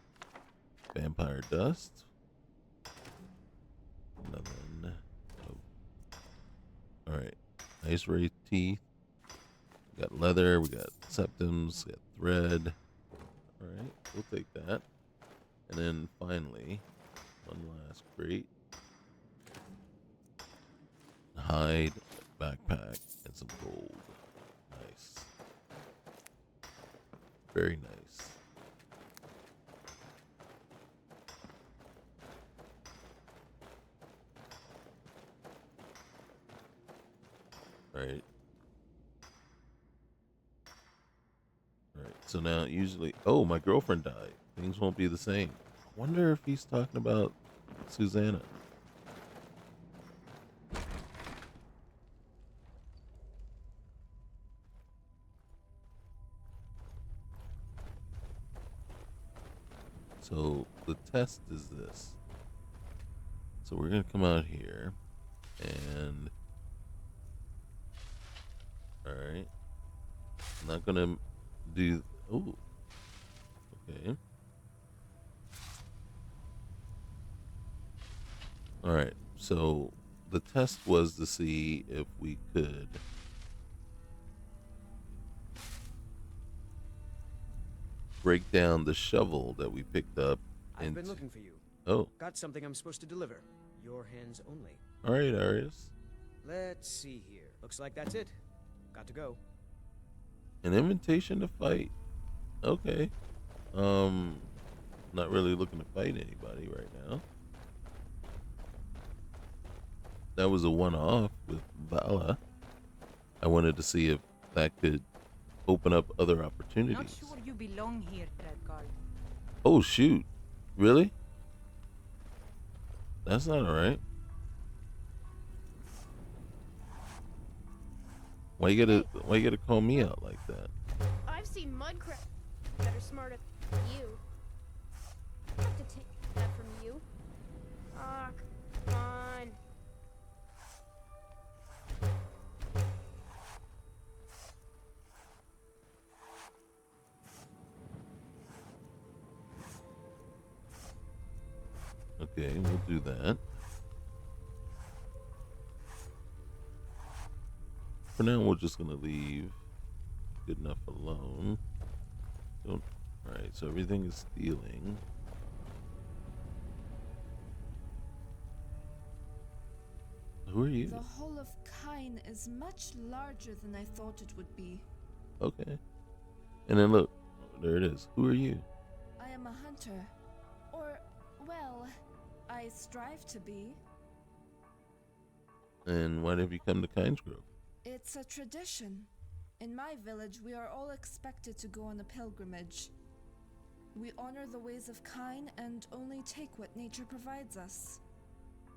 Vampire dust. Another one. Oh. All right. Ice ray teeth. We got leather. We got septums. We got thread. All right, we'll take that. And then finally, one last crate. Hide, backpack, and some gold. Nice. Very nice. All right. Right, so now usually, oh, my girlfriend died. Things won't be the same. I wonder if he's talking about Susanna. So the test is this. So we're going to come out here and, all right, I'm not going to do, oh, okay. All right, so the test was to see if we could break down the shovel that we picked up. I've been looking for you. Oh. Got something I'm supposed to deliver. Your hands only. All right, Arius. Let's see here. Looks like that's it. Got to go. An invitation to fight. Okay. Not really looking to fight anybody right now. That was a one-off with Vala. I wanted to see if that could open up other opportunities. Not sure you belong here, Threadguard. Oh shoot. Really? That's not alright. Why you gotta call me out like that? I've seen mudcrabs that are smarter than you. I have to take that from you. Ah, come on. Okay, we'll do that. For now, we're just gonna leave Good Enough alone. Don't. Alright, so everything is stealing. Who are you? The whole of Kyne is much larger than I thought it would be. Okay. And then look, there it is. Who are you? I am a hunter. Or, well, I strive to be. And why have you come to Kynesgrove? It's a tradition. In my village, we are all expected to go on a pilgrimage. We honor the ways of Kyne and only take what nature provides us.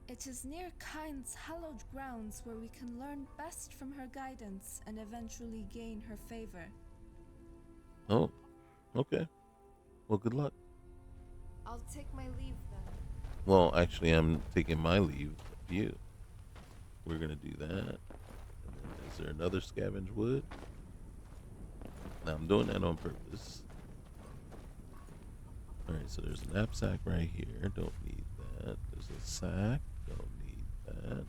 It is near Kyne's hallowed grounds where we can learn best from her guidance and eventually gain her favor. Oh, okay. Well, good luck. I'll take my leave then. Well, actually, I'm taking my leave of you. We're going to do that. And then is there another scavenge wood? Now, I'm doing that on purpose. Alright, so there's a knapsack right here. Don't need that. There's a sack. Don't need that.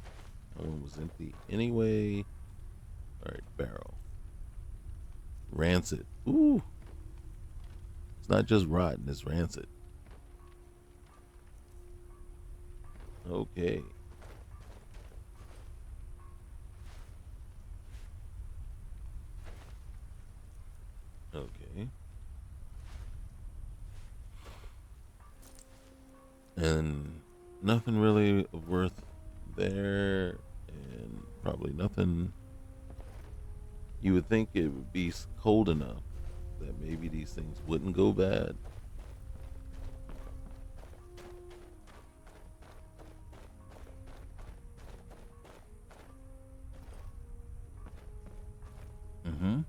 That one was empty anyway. Alright, barrel. Rancid. Ooh. It's not just rotten, it's rancid. Okay. Okay. And nothing really of worth there, and probably nothing. You would think it would be cold enough that maybe these things wouldn't go bad. Mm-hmm.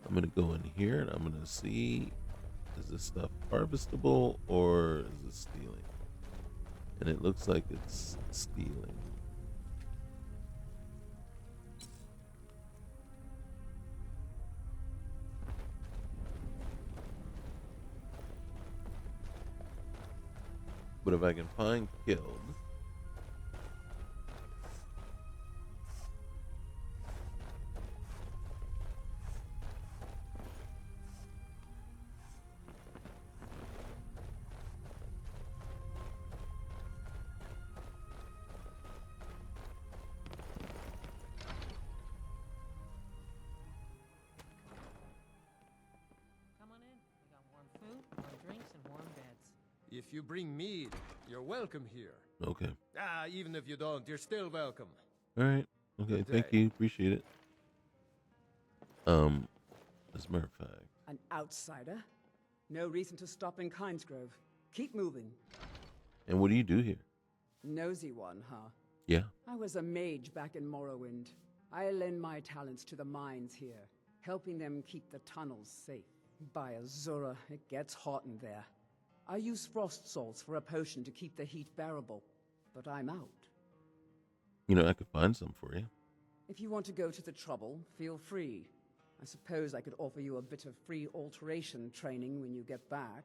I'm gonna go in here and I'm gonna see, is this stuff harvestable or is it stealing? And it looks like it's stealing. But if I can find killed, Come on in. We got warm food, warm drinks, and warm beds. If you bring mead, you're welcome here. okay. Even if you don't, you're still welcome. All right. Okay. Good Thank day. you. Appreciate it. As a matter of fact, An outsider? No reason to stop in Kynesgrove. Keep moving. and what do you do here? Nosy one, huh? Yeah. I was a mage back in Morrowind. I lend my talents to the mines here, helping them keep the tunnels safe. By Azura, it gets hot in there. I use frost salts for a potion to keep the heat bearable, but I'm out. You know, I could find some for you. If you want to go to the trouble, feel free. I suppose I could offer you a bit of free alteration training when you get back.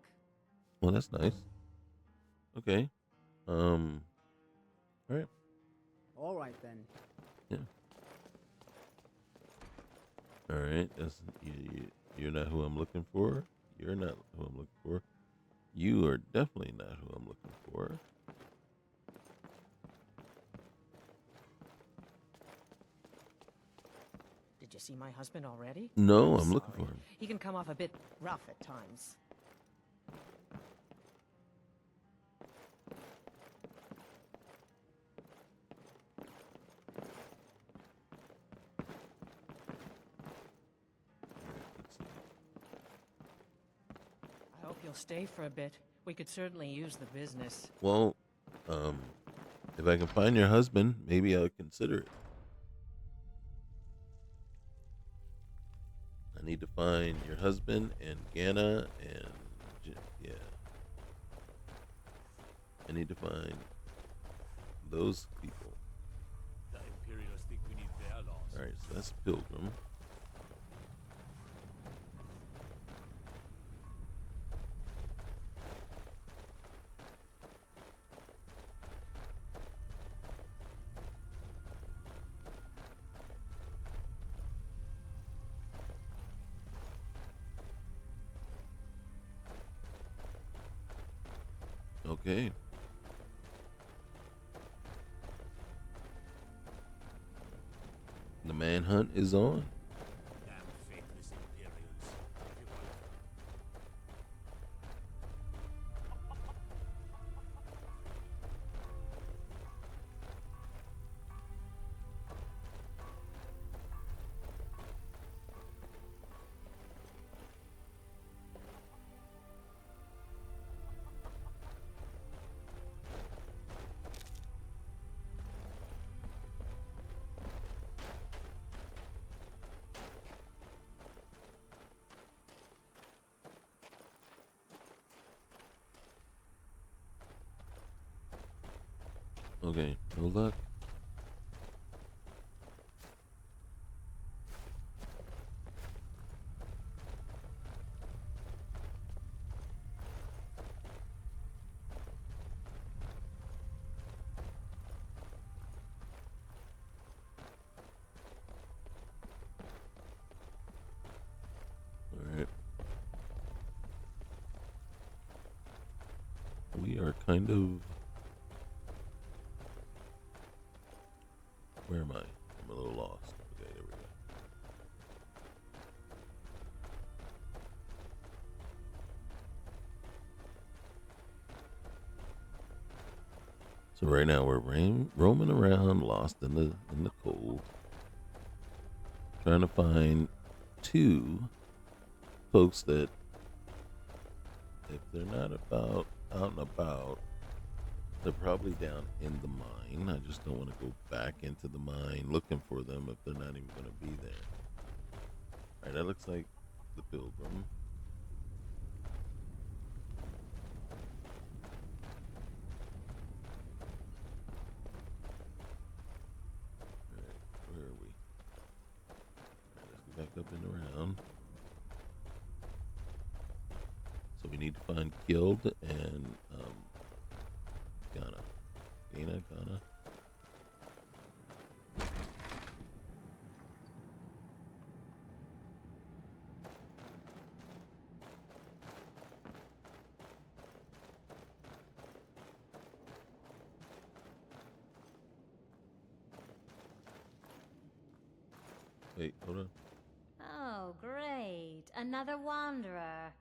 Well, that's nice. Okay. All right. All right, then. Yeah. All right. That's you're not who I'm looking for. You're not who I'm looking for. You are definitely not who I'm looking for. Did you see my husband already? No, I'm looking Sorry. for him. He can come off a bit rough at times. I hope you'll stay for a bit. We could certainly use the business. Well, if I can find your husband, maybe I'll consider it. I need to find your husband and Ganna and yeah. I need to find those people. The Imperials think we need their laws. All right, so that's Pilgrim. Okay. The manhunt is on. Damn faithless Imperials. Okay, no luck. Alright. We are kind of... Where am I? I'm a little lost. Okay, there we go. So right now we're roaming around, lost in the cold, trying to find two folks that, if they're not out and about, they're probably down in the mine. I just don't want to go back into the mine looking for them if they're not even going to be there. Alright, that looks like the pilgrim. Alright, where are we? Alright, let's go back up and around. So we need to find Guild and Ghana. Wait, hold on. Oh, great. Another wanderer.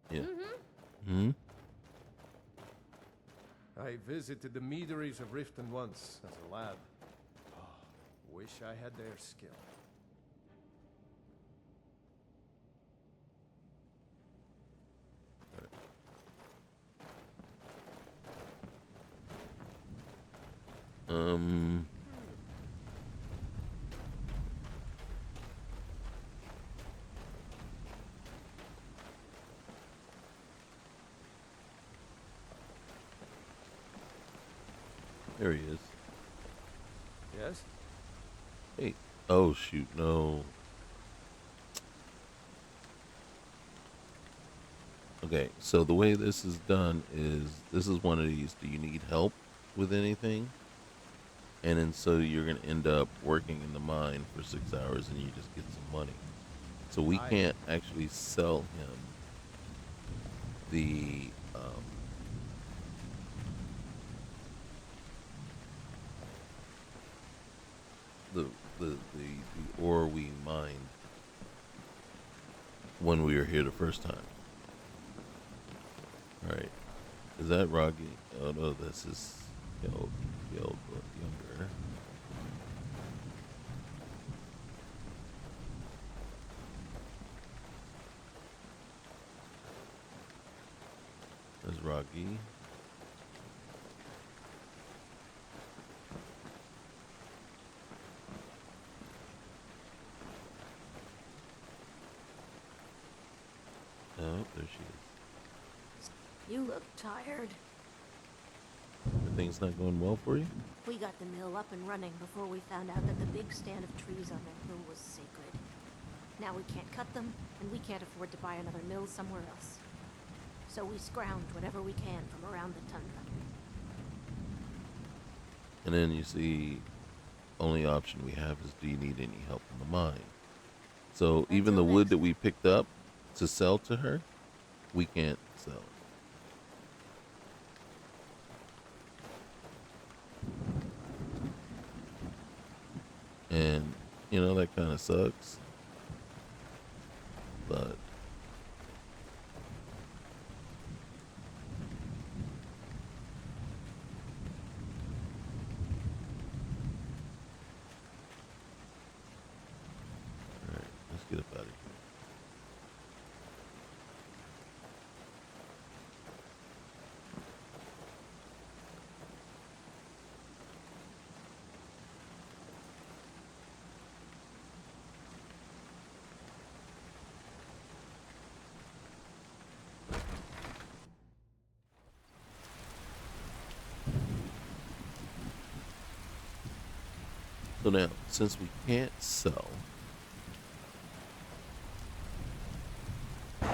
Yeah. Mm-hmm. I visited the meaderies of Riften once as a lad. Oh, wish I had their skill. There he is. Yes? Hey. Oh, shoot. No. Okay, so the way this is done is, this is one of these, do you need help with anything? And then so you're going to end up working in the mine for 6 hours and you just get some money. So we can't actually sell him the ore we mined when we were here the first time. All right, is that Rocky? Oh no, this is Guild younger. There's Rocky. Oh, there she is. You look tired. Everything's not going well for you? We got the mill up and running before we found out that the big stand of trees on that hill was sacred. Now we can't cut them, and we can't afford to buy another mill somewhere else. So we scrounge whatever we can from around the tundra. And then you see, only option we have is, do you need any help in the mine? So even the wood that we picked up to sell to her, we can't sell. And, that kind of sucks. But alright, let's get up out of here. So now, since we can't sell, it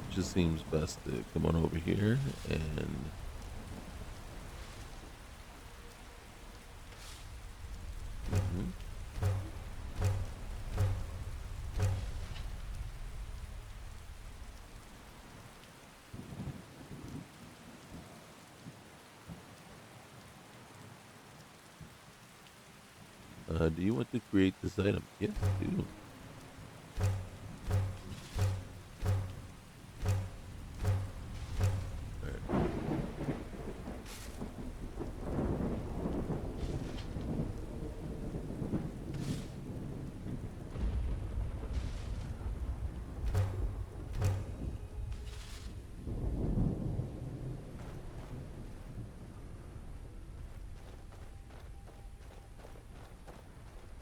just seems best to come on over here and do you want to create this item? Yes, I do.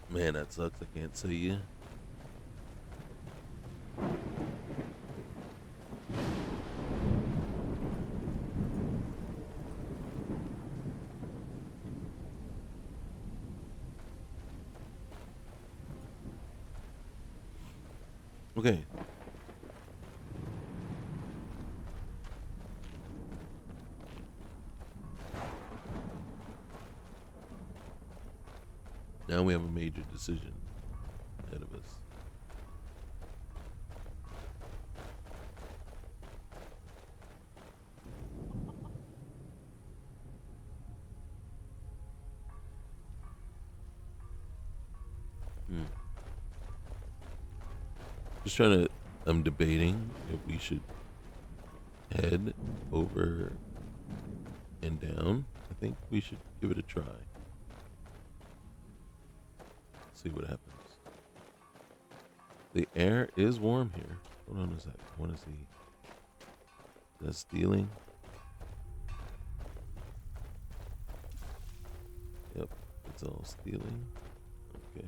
Man, that sucks. I can't see you. Okay. Now we have a major decision ahead of us. Just trying to, I'm debating if we should head over and down. I think we should give it a try. See what happens. The air is warm here. Hold on a sec. I want to see. Is that stealing? Yep, it's all stealing. Okay.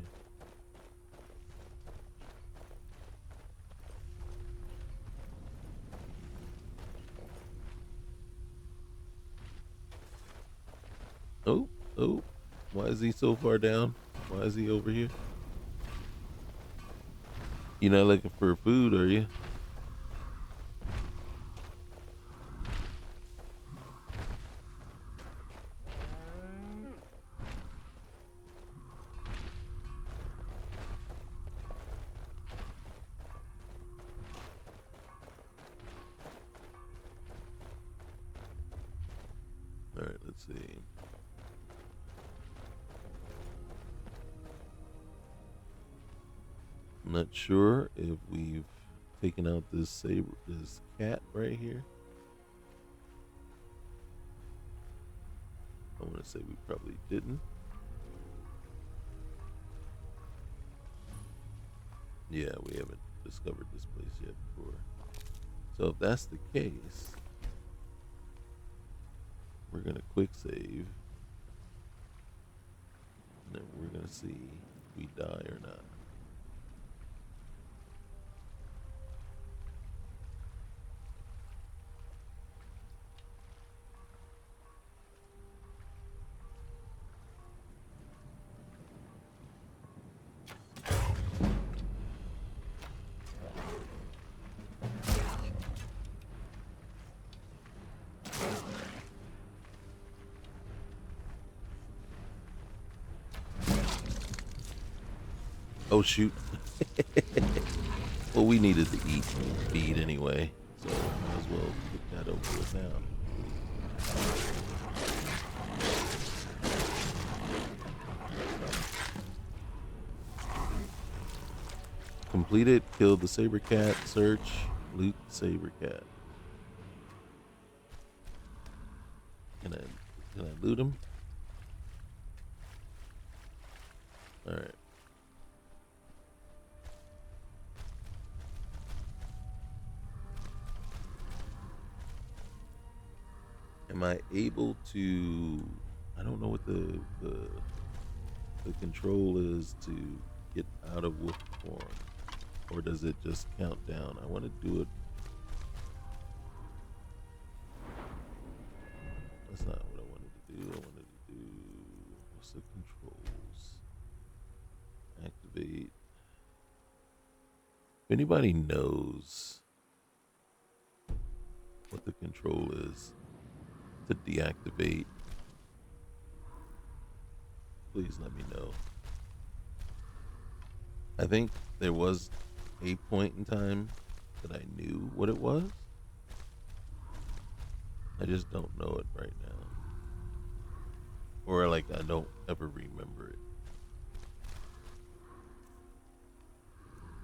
Oh, why is he so far down? Why is he over here? You're not looking for food, are you? All right, let's see. I'm not sure if we've taken out this cat right here. I want to say we probably didn't. Yeah, we haven't discovered this place yet before. So if that's the case, we're gonna quick save, and then we're gonna see if we die or not. Oh shoot. Well, we needed to eat feed anyway, so might as well get that over with now. Completed. Kill the saber cat. Search. Loot saber cat. Can I loot him? All right. Am I able to? I don't know what the control is to get out of wolf form, or does it just count down? I want to do it. That's not what I wanted to do. I wanted to do, what's the controls? Activate. If anybody knows what the control is to deactivate, please let me know. I think there was a point in time that I knew what it was. I just don't know it right now. Or like I don't ever remember it.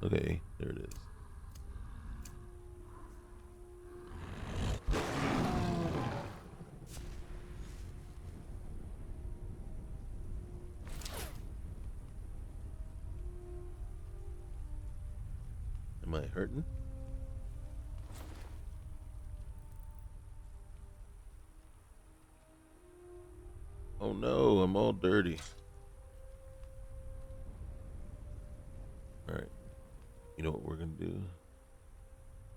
Okay, there it is. Am I hurting? Oh no, I'm all dirty. All right. You know what we're going to do?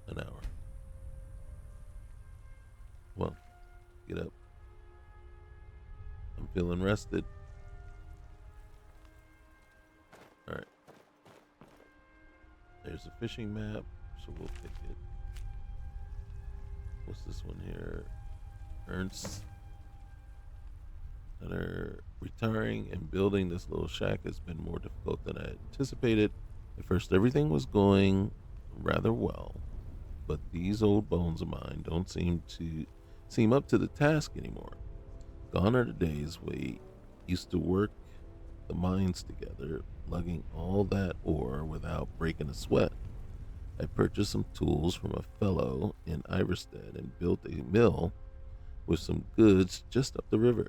An hour. Well, get up. I'm feeling rested. All right. There's a fishing map, so we'll take it. What's this one here? Ernst. Retiring and building this little shack has been more difficult than I anticipated. At first, everything was going rather well, but these old bones of mine don't seem up to the task anymore. Gone are the days we used to work the mines together, lugging all that ore without breaking a sweat. I purchased some tools from a fellow in Iverstead and built a mill with some goods just up the river.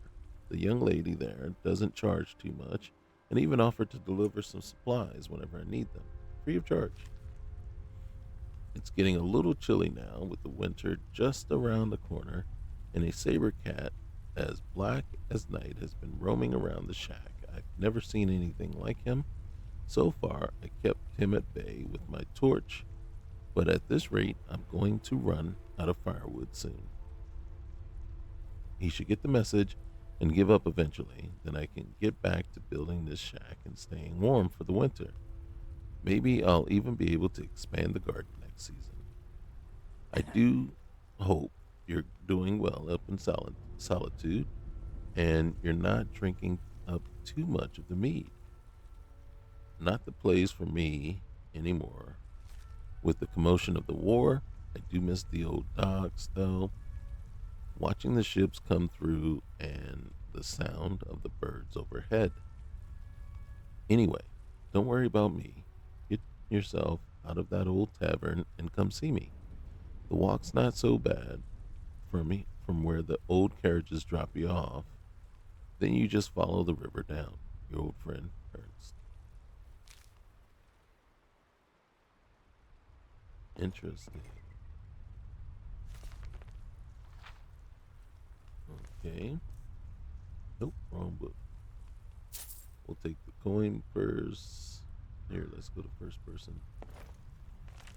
The young lady there doesn't charge too much and even offered to deliver some supplies whenever I need them, free of charge. It's getting a little chilly now with the winter just around the corner, and a saber cat as black as night has been roaming around the shack. I've never seen anything like him. So far, I kept him at bay with my torch, but at this rate, I'm going to run out of firewood soon. He should get the message and give up eventually. Then I can get back to building this shack and staying warm for the winter. Maybe I'll even be able to expand the garden next season. I do hope you're doing well up in solitude and you're not drinking up too much of the mead. Not the place for me anymore. With the commotion of the war, I do miss the old docks, though. Watching the ships come through and the sound of the birds overhead. Anyway, don't worry about me. Get yourself out of that old tavern and come see me. The walk's not so bad for me from where the old carriages drop you off. Then you just follow the river down. Your old friend, Ernst. Interesting. Okay. Nope, wrong book. We'll take the coin first. Here, let's go to first person.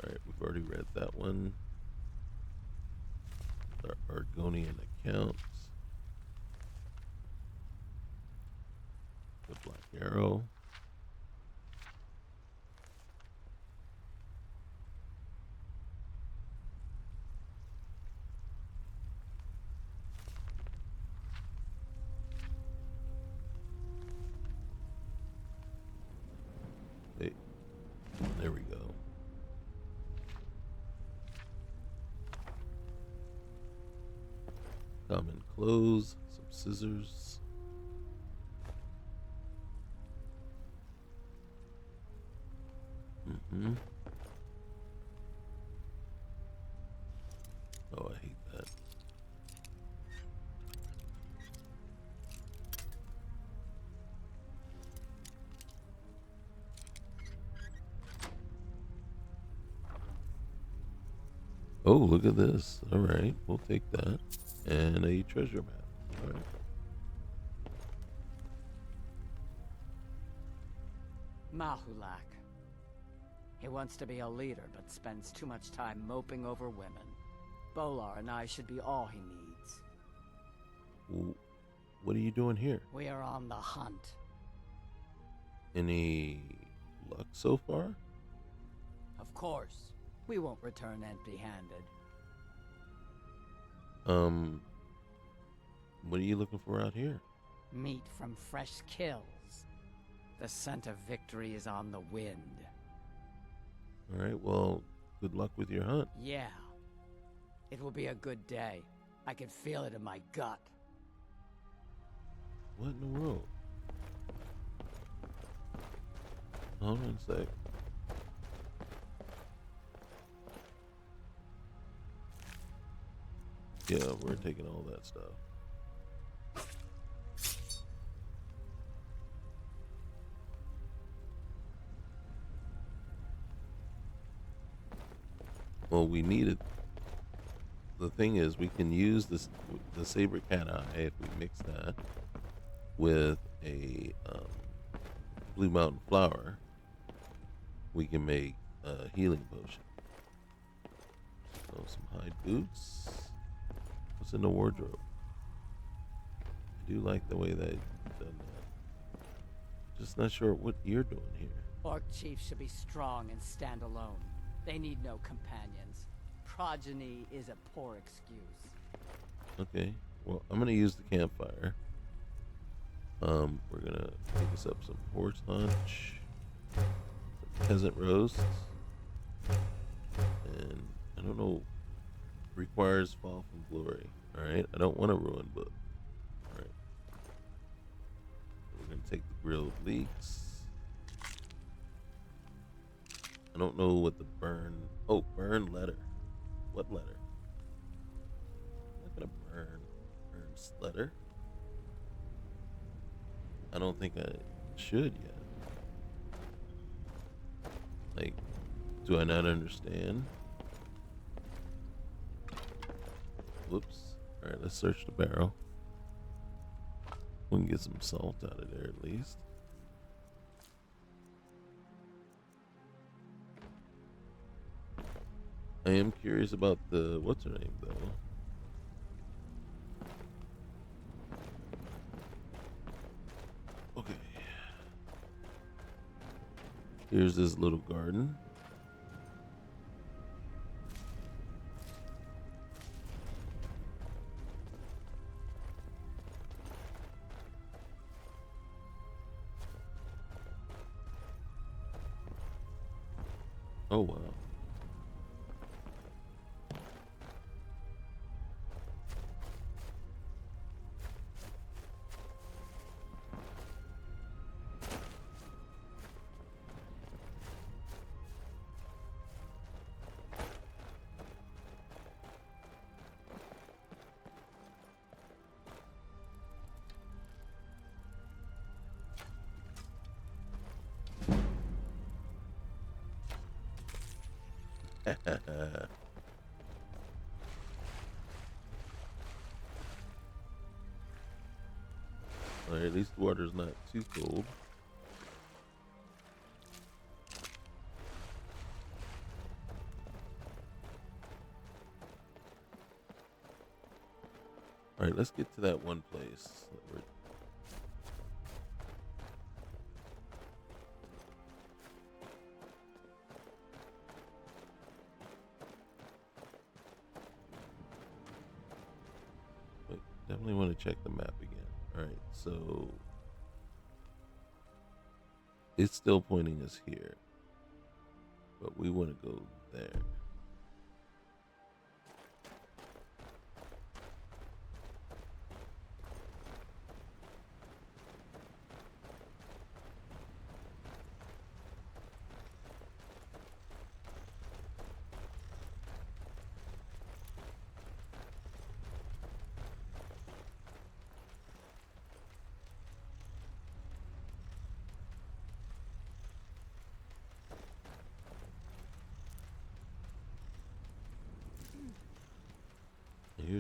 Alright, we've already read that one. Our Argonian accounts. The Black Arrow. Hey, there we go. Common clothes, some scissors. Hmm. Oh, I hate that. Oh, look at this. All right, we'll take that. And a treasure map. All right. Mahulak. He wants to be a leader, but spends too much time moping over women. Bolar and I should be all he needs. What are you doing here? We are on the hunt. Any luck so far? Of course. We won't return empty-handed. What are you looking for out here? Meat from fresh kills. The scent of victory is on the wind. All right, well, good luck with your hunt. Yeah. It will be a good day. I can feel it in my gut. What in the world? Hold on a sec. Yeah, we're taking all that stuff. Well, we need it. The thing is, we can use this the saber cat eye if we mix that with a blue mountain flower. We can make a healing potion. So some hide boots. What's in the wardrobe? I do like the way that you've done that. Just not sure what you're doing here. Orc chiefs should be strong and stand alone. They need no companions. Progeny is a poor excuse. Okay. Well, I'm gonna use the campfire. We're gonna pick us up some horse hunch, some peasant roasts, and I don't know. Requires fall from glory. All right. I don't want to ruin book. All right. We're gonna take the grilled leeks. I don't know what the burn. Oh, burn letter. What letter? I'm not gonna burn letter. I don't think I should yet. Like, do I not understand? Whoops. All right, let's search the barrel. We can get some salt out of there at least. I am curious about the, what's her name though? Okay. Here's this little garden. Oh wow. Alright, at least the water's not too cold. Alright, let's get to that one place that we're definitely want to check the map again. Alright, so it's still pointing us here, but we want to go there.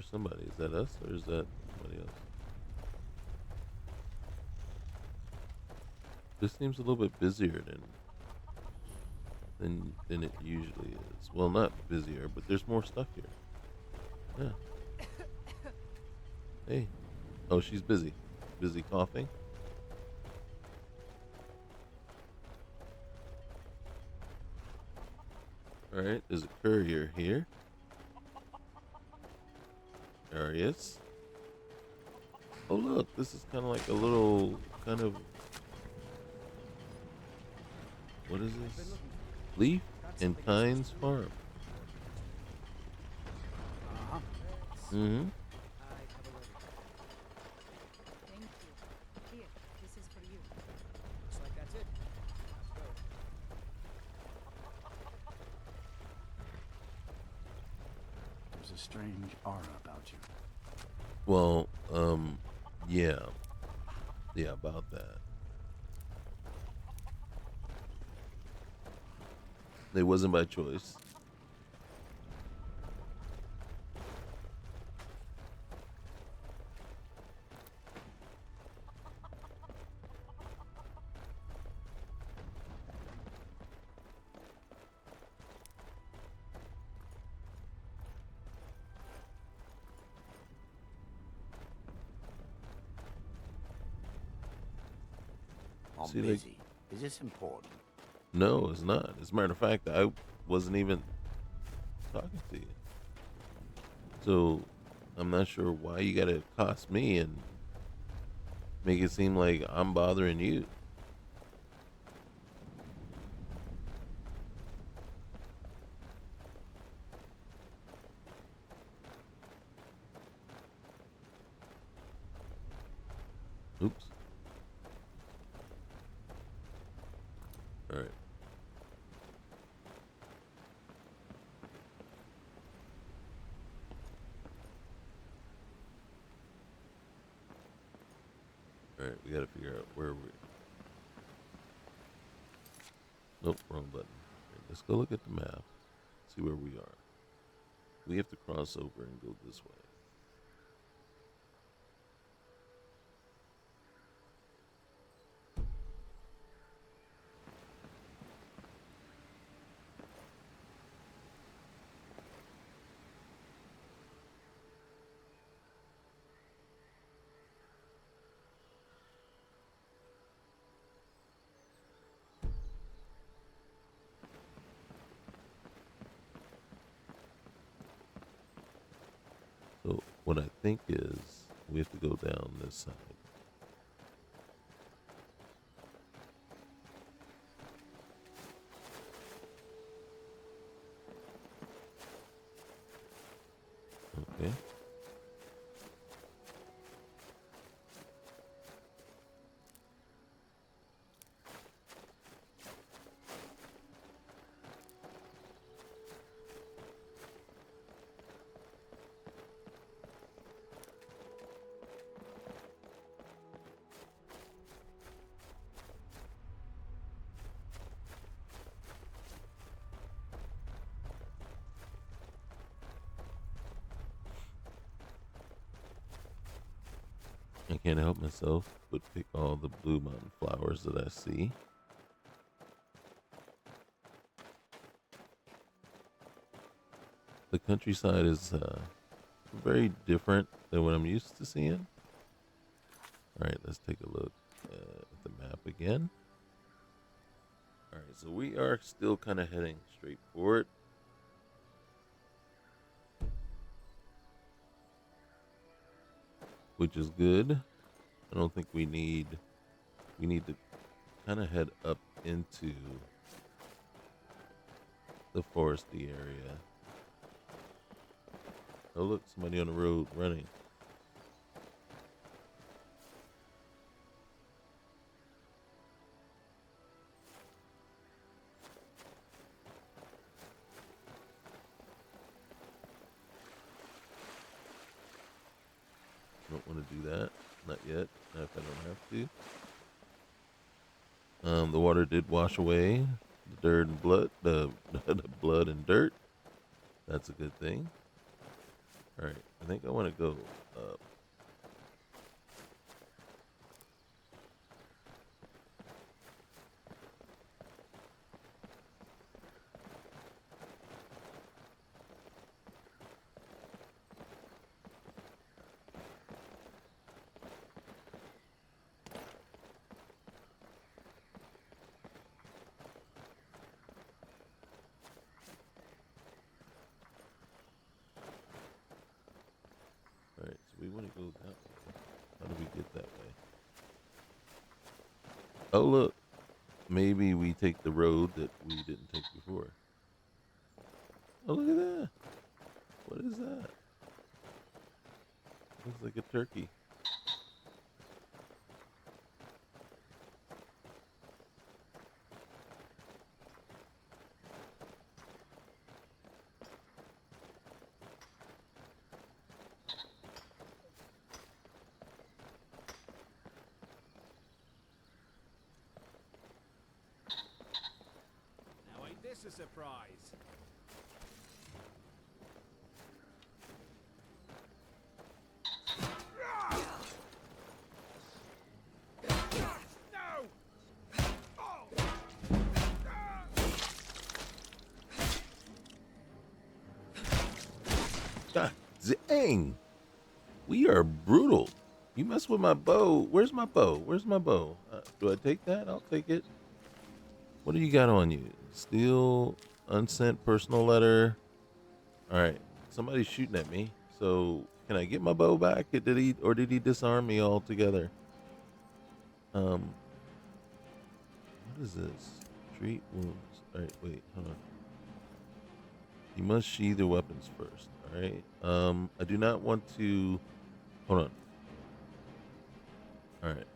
hear somebody. Is that us or is that somebody else? This seems a little bit busier than it usually is. Well, not busier, but there's more stuff here. Yeah. Hey. Oh, she's busy. Busy coughing. Alright, there's a courier here. There he is. Oh look, this is kind of like a little kind of, what is this? Leaf and Kyne's farm. Mm-hmm. Thank you. Here, this is for you. Looks like that's it. Let's go. There's a strange aura about you. Well, yeah. Yeah, about that. It wasn't by choice. I'm See, like- busy. Is this important? No, it's not. As a matter of fact, I wasn't even talking to you. So, I'm not sure why you gotta accost me and make it seem like I'm bothering you. Oops. All right. All right, we got to figure out where we. Nope, wrong button. Okay, let's go look at the map. See where we are. We have to cross over and go this way. So what I think is we have to go down this side. Okay. I can't help myself but pick all the blue mountain flowers that I see. The countryside is very different than what I'm used to seeing. All right, let's take a look at the map again. All right, so we are still kind of heading straight for it. Which is good. I don't think we need to kind of head up into the foresty area. Oh look, somebody on the road running. Don't want to do that. Not yet. Not if I don't have to. The water did wash away the dirt and blood, the blood and dirt. That's a good thing. All right, I think I want to go up. All right, so we want to go that way. How do we get that way? Oh, look. Maybe we take the road that we didn't take before. Oh, look at that. What is that? Looks like a turkey. Now ain't this a surprise? God dang. We are brutal. You mess with my bow. Where's my bow? Where's my bow? Do I take that? I'll take it. What do you got on you? Steel, unsent personal letter. All right. Somebody's shooting at me. So can I get my bow back? Did he disarm me altogether? What is this? Treat wounds. All right. Wait. Hold on. You must sheathe your weapons first. All right. I do not want to. Hold on. All right.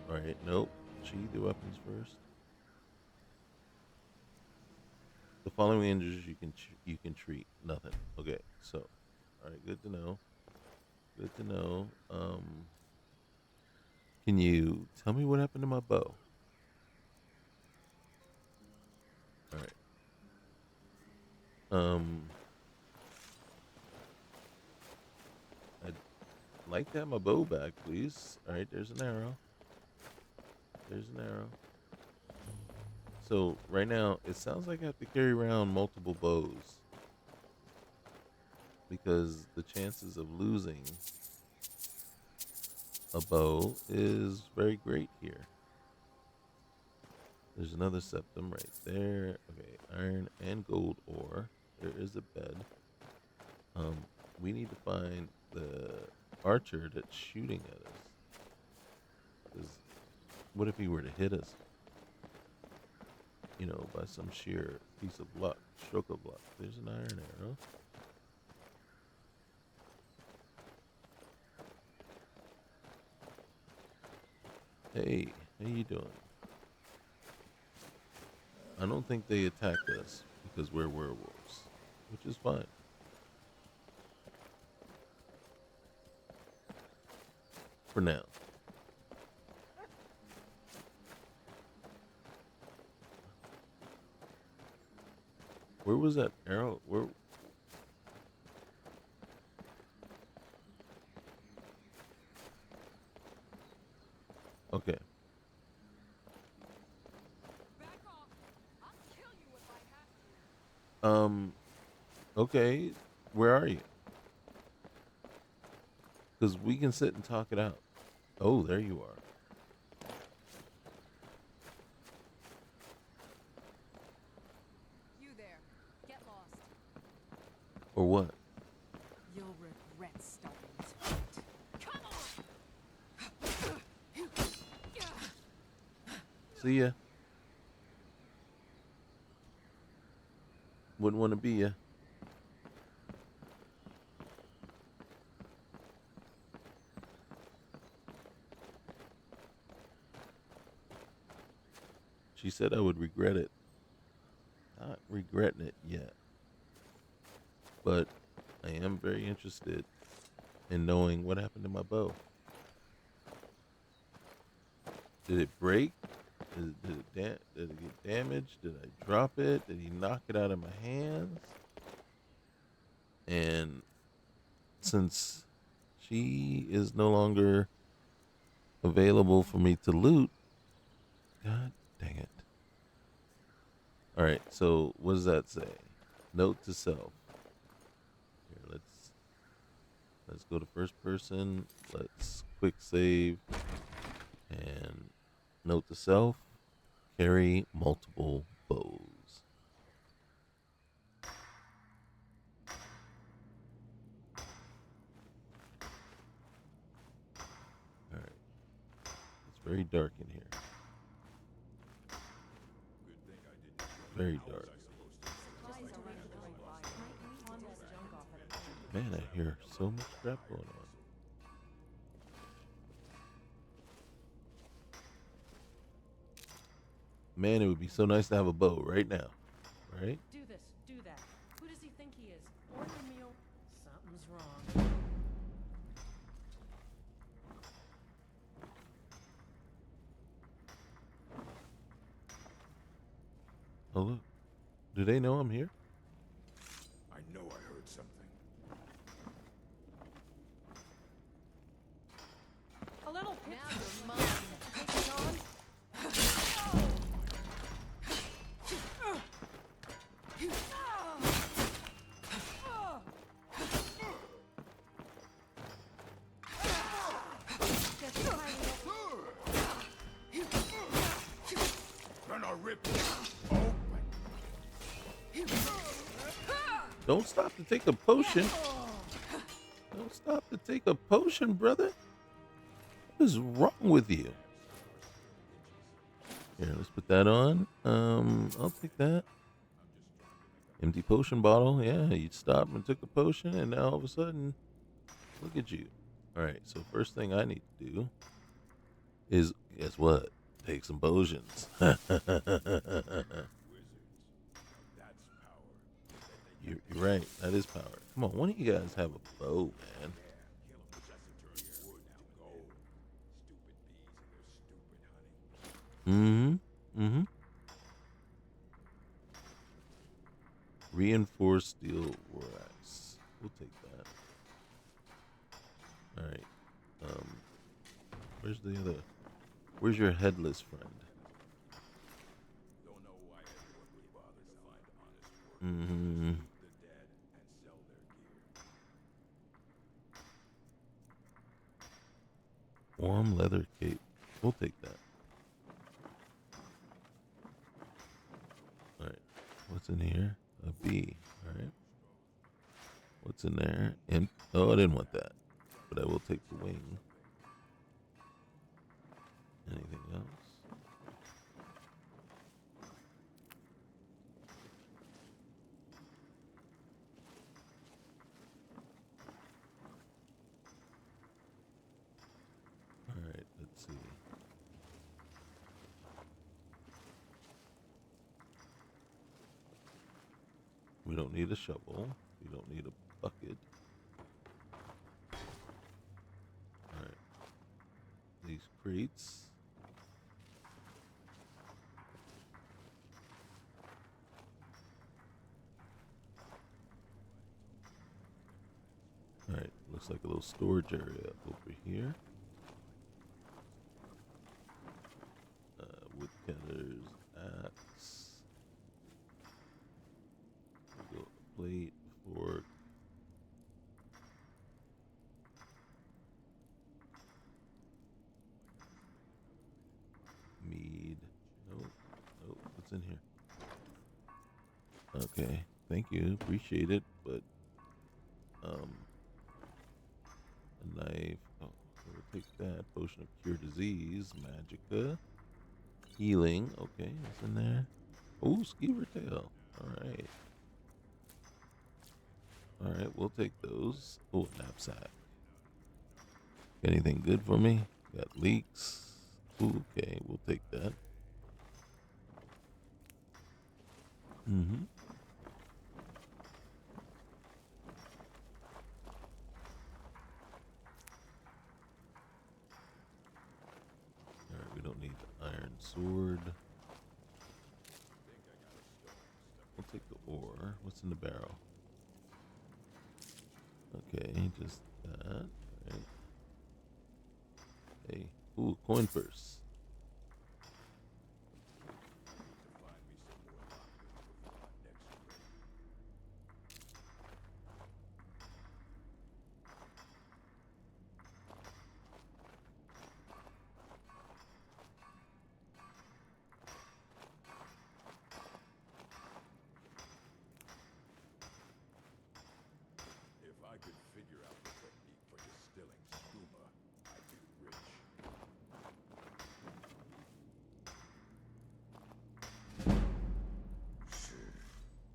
All right. Nope. Sheathe your weapons first. The following injuries you can treat. Nothing. Okay. So, all right. Good to know. Good to know. Can you tell me what happened to my bow? All right. I'd like to have my bow back, please. All right. There's an arrow. There's an arrow. So right now, it sounds like I have to carry around multiple bows because the chances of losing a bow is very great here. There's another septum right there. Okay, iron and gold ore. There is a bed. We need to find the archer that's shooting at us. 'Cause what if he were to hit us? You know, by some sheer piece of luck, stroke of luck. There's an iron arrow. Hey, how you doing? I don't think they attacked us because we're werewolves, which is fine. For now. Where was that arrow? Where? Okay. Okay. Where are you? Because we can sit and talk it out. Oh, there you are. You there. Get lost. Or what? You'll regret starting this fight. Come on! See ya. Wouldn't want to be ya. She said I would regret it. Not regretting it yet. But I am very interested in knowing what happened to my bow. Did it break? Did it get damaged? Did I drop it? Did he knock it out of my hands? And since she is no longer available for me to loot. God dang it. Alright, so what does that say? Note to self. Here, let's go to first person. Let's quick save. And note to self. Carry multiple bows. Alright. It's very dark in here. Very dark. Man, I hear so much crap going on. Man, it would be so nice to have a bow right now, right? Do this, do that. Who does he think he is? Order a meal. Something's wrong. Oh, look. Do they know I'm here? I know I heard something. A little pit. Now you're mine. Take it on. Gonna rip you open. Don't stop to take a potion. Don't stop to take a potion, brother. What is wrong with you? Here, let's put that on. I'll take that. Empty potion bottle. Yeah, you stopped and took a potion, and now all of a sudden, look at you. All right, so first thing I need to do is, guess what? Take some potions. You're right. That is power. Come on, one of you guys have a bow, man. Reinforced steel wax. We'll take that. All right. Where's the other? Where's your headless friend? Mm-hmm. Warm leather cape. We'll take that. Alright. What's in here? A bee. Alright. What's in there? Oh, I didn't want that. But I will take the wing. Anything else? Alright, let's see. We don't need a shovel. We don't need a bucket. Alright. These crates. Alright, looks like a little storage area over here. Woodcutter's axe. Plate, fork. Mead. Nope. Nope. What's in here? Okay. Thank you. Appreciate it. But, a knife. Oh, so we'll take that. Potion of cure disease. Magicka. Healing. Okay. What's in there? Oh, skeever tail. Alright. Alright, we'll take those. Oh, knapsack. Got anything good for me? Got leeks. Ooh, okay, we'll take that. Mm-hmm. Alright, we don't need the iron sword. We'll take the ore. What's in the barrel? Okay, just that. Right. Hey, ooh, coin purse. If I could figure out the technique for distilling skooma, I'd be rich.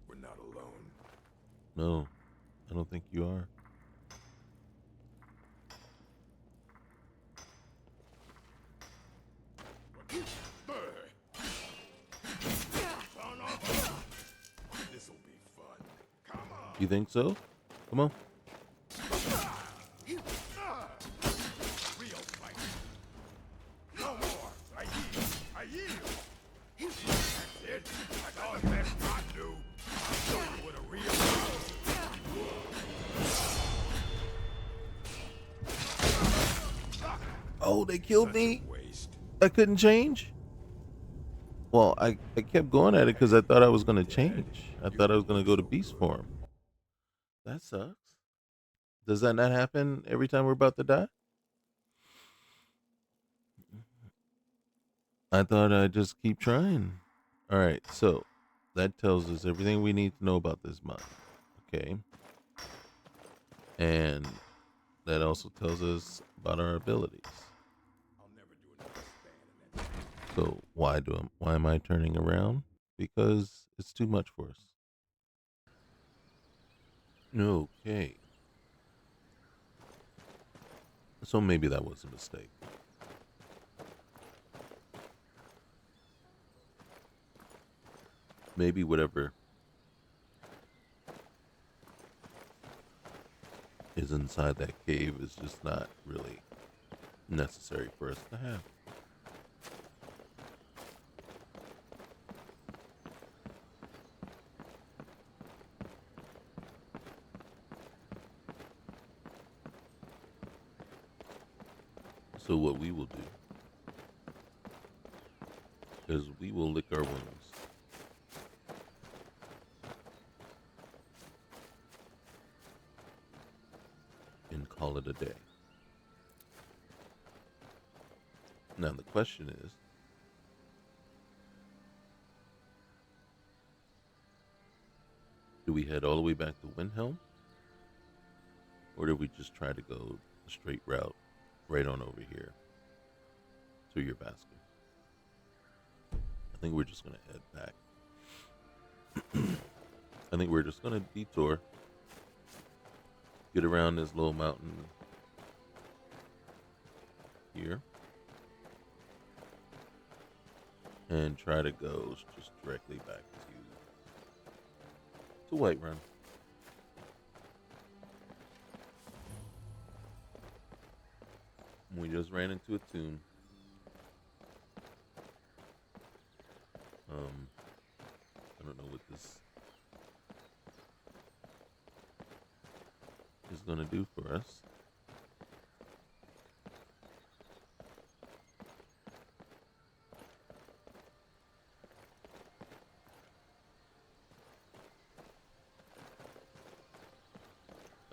We're not alone. No, I don't think you are. This'll be fun. Come on. You think so? Come on. Real fight. No more. I yield. That's it. I got the best I do. I'll show you what a real Oh, they killed me. I couldn't change. Well, I kept going at it because I thought I was going to change. I thought I was going to go to beast form. That sucks. Does that not happen every time we're about to die? I thought I'd just keep trying. All right, so that tells us everything we need to know about this mod. Okay. And that also tells us about our abilities. So why am I turning around? Because it's too much for us. Okay. So maybe that was a mistake. Maybe whatever is inside that cave is just not really necessary for us to have. So what we will do is we will lick our wounds. And call it a day. Now the question is, do we head all the way back to Windhelm? Or do we just try to go the straight route right on over here to your basket? I think we're just going to head back. I think we're just going to detour, get around this little mountain here, and try to go just directly back to Whiterun. We just ran into a tomb. I don't know what this is going to do for us.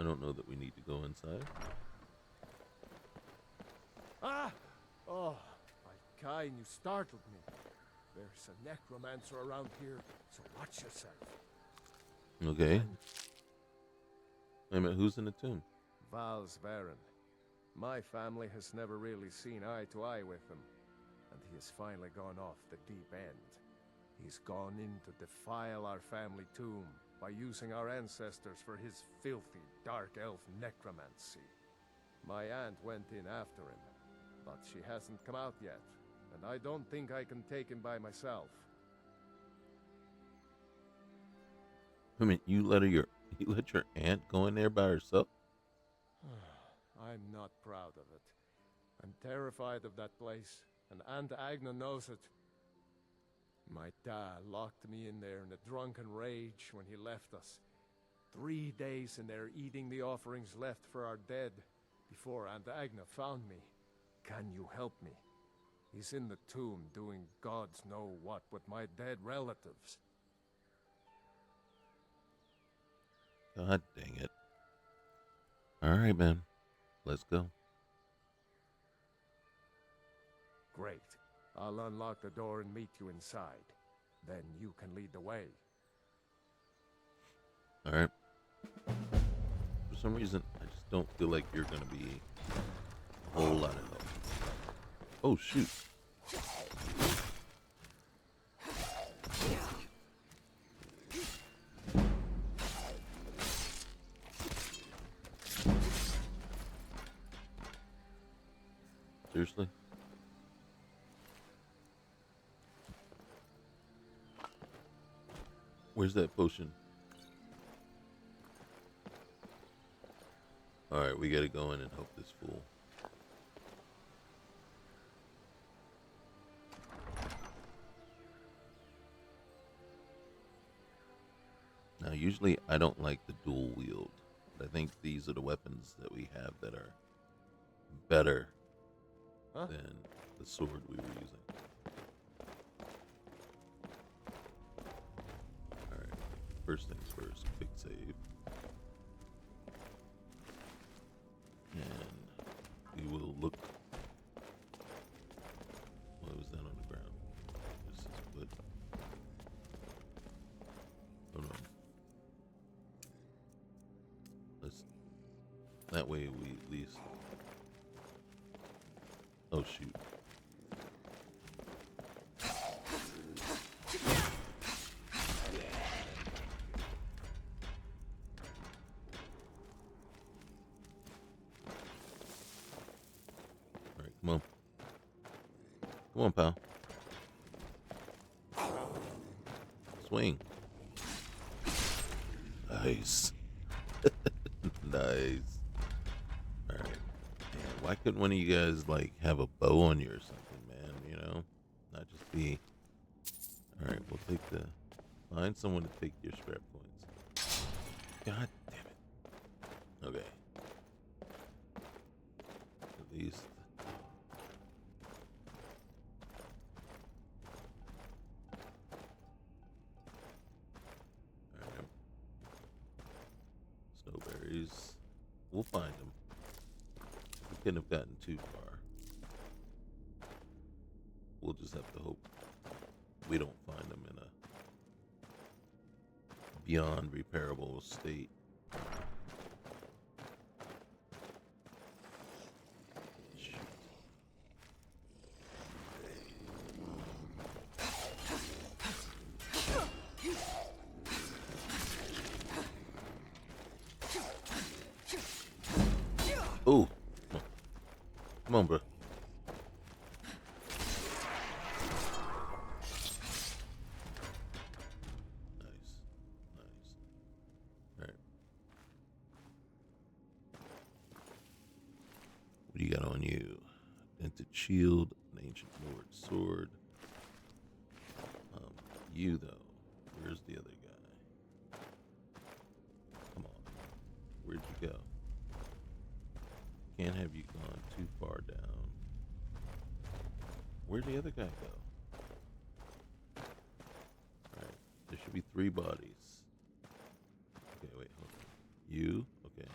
I don't know that we need to go inside. Ah! Oh, my kind, you startled me. There's a necromancer around here, so watch yourself. Okay. Wait a minute, who's in the tomb? Val's Baron. My family has never really seen eye to eye with him, and he has finally gone off the deep end. He's gone in to defile our family tomb by using our ancestors for his filthy dark elf necromancy. My aunt went in after him, but she hasn't come out yet, and I don't think I can take him by myself. I mean, you let your aunt go in there by herself? I'm not proud of it. I'm terrified of that place, and Aunt Agna knows it. My dad locked me in there in a drunken rage when he left us. 3 days in there eating the offerings left for our dead before Aunt Agna found me. Can you help me? He's in the tomb doing gods know what with my dead relatives. God dang it. All right, man. Let's go. Great. I'll unlock the door and meet you inside. Then you can lead the way. All right. For some reason, I just don't feel like you're going to be a whole lot of help. Oh, shoot. Seriously? Where's that potion? Alright, we gotta go in and help this fool. Now, usually I don't like the dual wield, but I think these are the weapons that we have that are better than the sword we were using. Alright, first things first, quick save. And we will look. What was that on the ground? This is wood. Hold on. Let's. That way we at least. Oh shoot. Alright, come on. Come on, pal. Swing. Nice. Nice. Alright. Man, why couldn't one of you guys, like, have a bow on you or something, man? You know? Not just be... Alright, we'll take the... Find someone to take your scrap points. God damn it. Okay. At least... Alright. Snowberries. We'll find them. We couldn't have gotten too far. We'll just have to hope we don't find them in a beyond repairable state. Shoot. Ooh. Come on, bro. Nice. Nice. Alright. What do you got on you? Dented shield, an ancient Nord sword. You though. Where's the other guy? Come on. Where'd you go? Can't have you gone too far down. Where'd the other guy go? Alright, there should be 3 bodies. Okay, wait, hold on. You? Okay.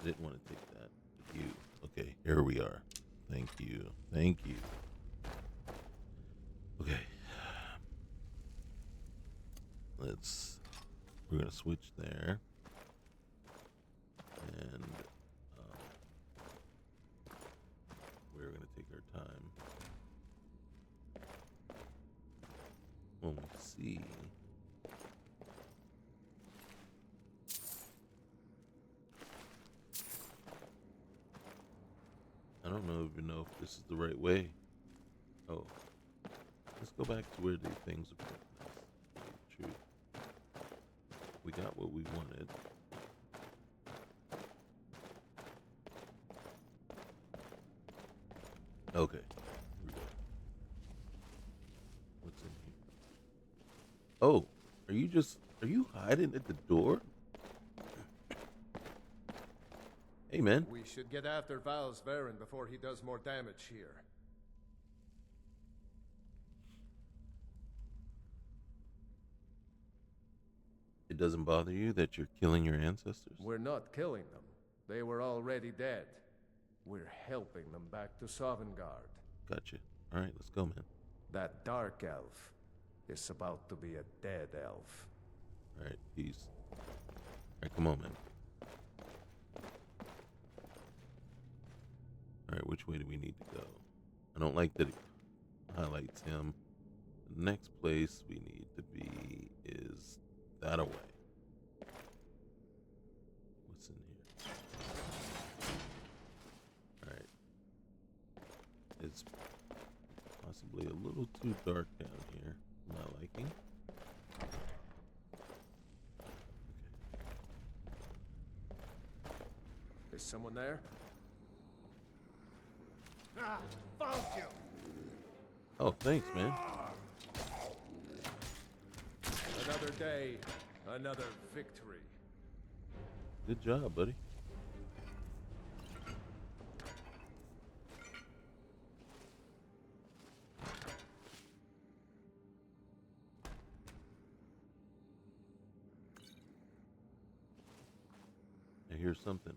I didn't want to take that. But you. Okay, here we are. Thank you. Thank you. Okay. We're going to switch there. And we're going to take our time. When we see I don't even know if this is the right way. Oh. Let's go back to where the things are put. True. We got what we wanted. Okay. Here we go. What's in here? Oh, are you hiding at the door? Hey, man. We should get after Val's Varen before he does more damage here. It doesn't bother you that you're killing your ancestors? We're not killing them. They were already dead. We're helping them back to Sovngarde. Gotcha. All right, let's go, man. That dark elf is about to be a dead elf. All right, peace. All right, come on, man. All right, which way do we need to go? I don't like that it highlights him. The next place we need to be is that away. What's in here? All right. It's possibly a little too dark down here. My liking. Is someone there? Ah, found you. Oh, thanks, man. Another day, another victory. Good job, buddy. I hear something.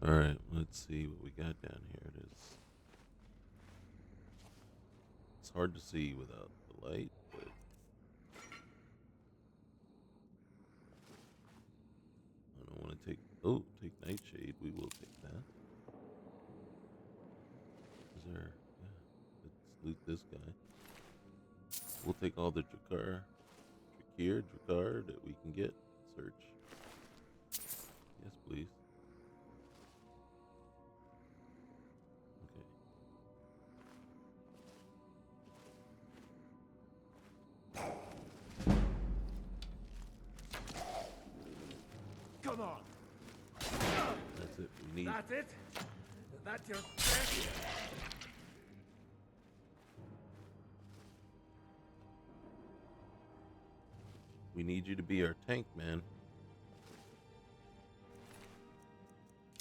All right, let's see what we got down here. It's hard to see without the light, but I don't want to take. Oh, take Nightshade. We will take that. Is there? Yeah, let's loot this guy. We'll take all the Drakar that we can get. Search. Yes, please. Come on. That's it. We need. That's it? That's your best? We need you to be our tank, man.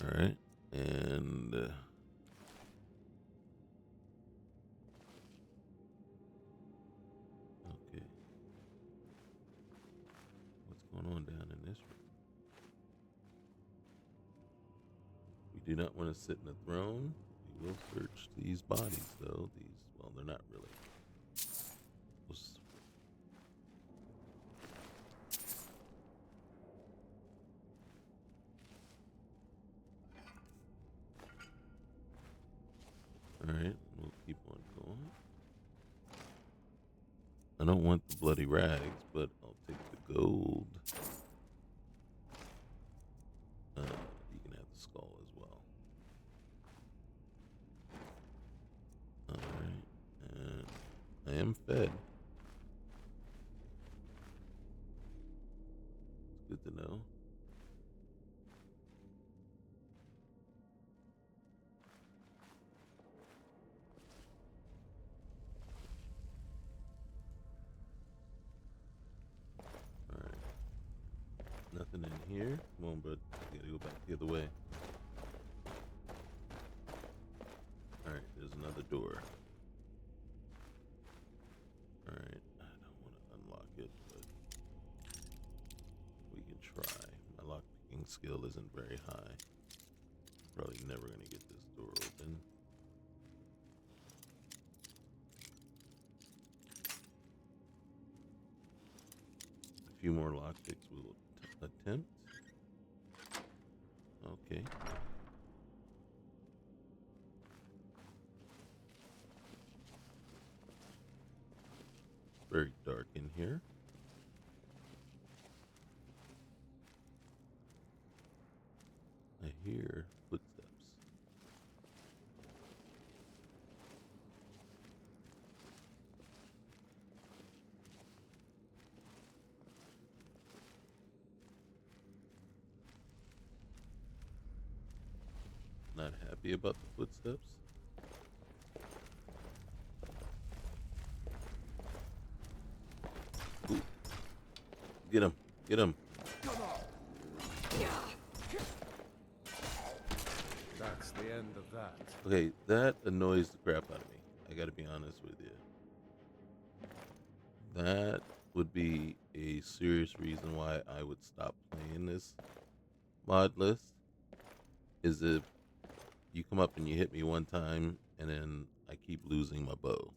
All right, and okay. What's going on down in this room? We do not want to sit in a throne. We will search these bodies, though. Well, they're not really. Alright, we'll keep on going. I don't want the bloody rags, but I'll take the gold. You can have the skull as well. Alright, and I am fed. It's good to know. Nothing in here. Come on, bud. You gotta go back the other way. Alright, there's another door. Alright, I don't want to unlock it, but we can try. My lockpicking skill isn't very high. Probably never gonna get this door open. A few more lockpicks will attempt. Okay. Very dark in here. I hear footsteps. Not happy about the footsteps. Ooh. Get him. Get him. That's the end of that. Okay, that annoys the crap out of me. I gotta be honest with you. That would be a serious reason why I would stop playing this mod list. Is if you come up and you hit me one time and then I keep losing my bow.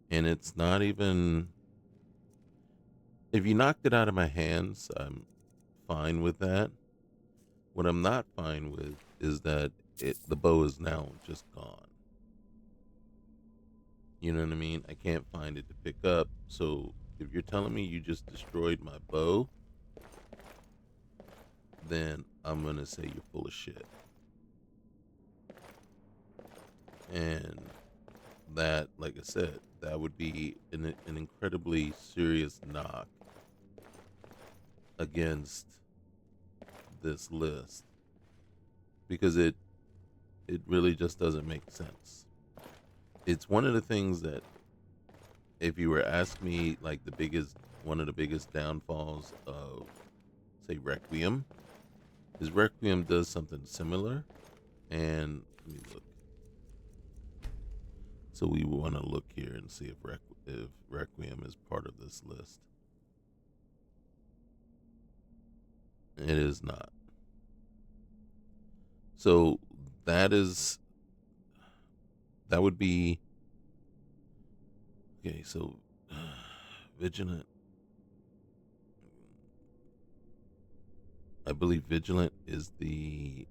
And it's not even... If you knocked it out of my hands, I'm fine with that. What I'm not fine with is that the bow is now just gone. You know what I mean? I can't find it to pick up. So if you're telling me you just destroyed my bow, then I'm going to say you're full of shit. And that, like I said, that would be an incredibly serious knock against this list, because it really just doesn't make sense. It's one of the things that, if you were asking me, like one of the biggest downfalls of, say, Requiem, is Requiem does something similar. And let me look. So we want to look here and see if Requiem is part of this list. It is not. So that would be okay. So Vigilant, I believe Vigilant is the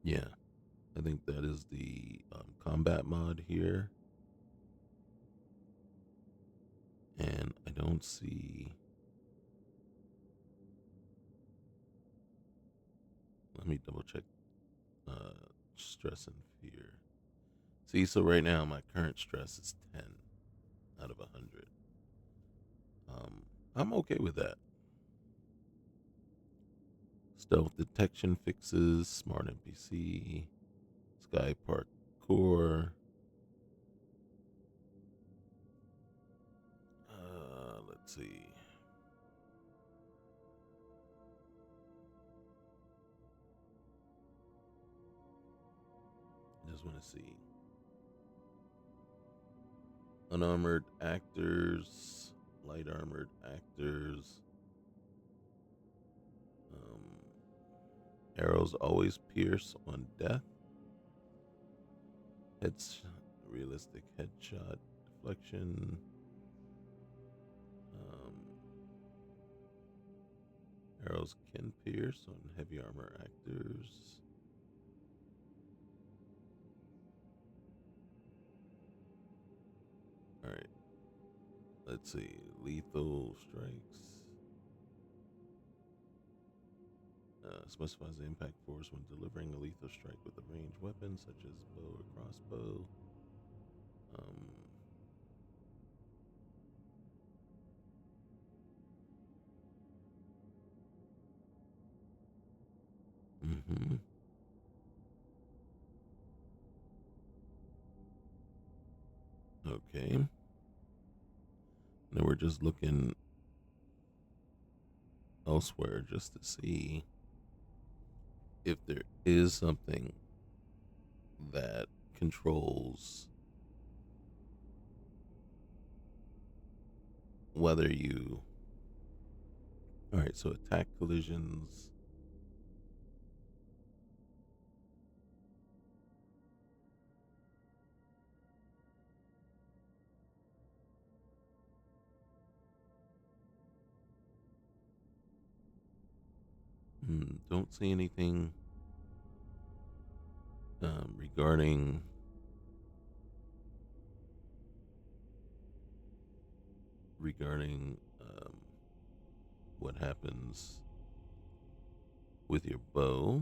yeah, I think that is the combat mod here. And I don't see... Let me double check stress and fear. See, so right now my current stress is 10 out of 100. I'm okay with that. Stealth detection fixes, smart NPC, sky parkour. Let's see. Just want to see. Unarmored actors, light armored actors. Arrows always pierce on death. Realistic headshot deflection. Arrows can pierce on heavy armor actors. Alright. Let's see. Lethal strikes. Specifies the impact force when delivering a lethal strike with a ranged weapon such as bow or crossbow. Okay. Now we're just looking elsewhere just to see if there is something that controls whether you... Alright, so attack collisions. Don't see anything regarding what happens with your bow.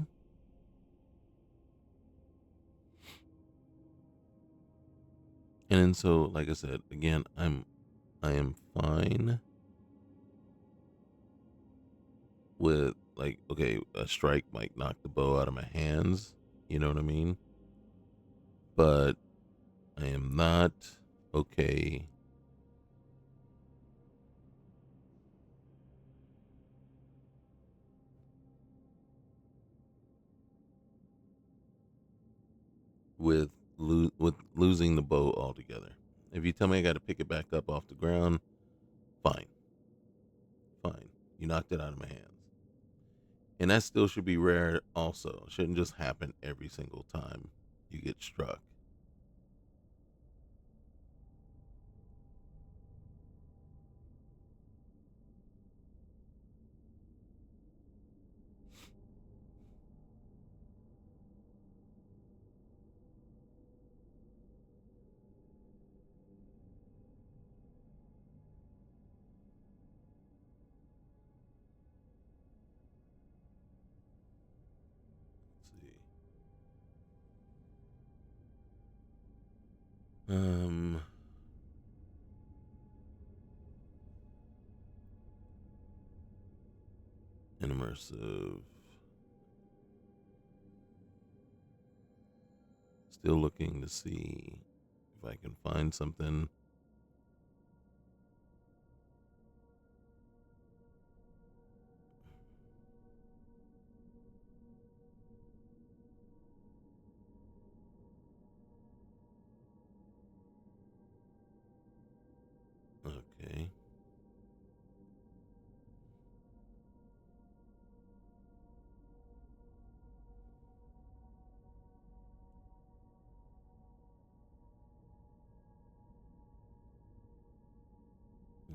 And then so, like I said, again, I am fine with like, okay, a strike might knock the bow out of my hands. You know what I mean? But I am not okay with with losing the bow altogether. If you tell me I got to pick it back up off the ground, fine, fine. You knocked it out of my hands, and that still should be rare. Also, it shouldn't just happen every single time you get struck. Um, immersive. Still looking to see if I can find something. Okay.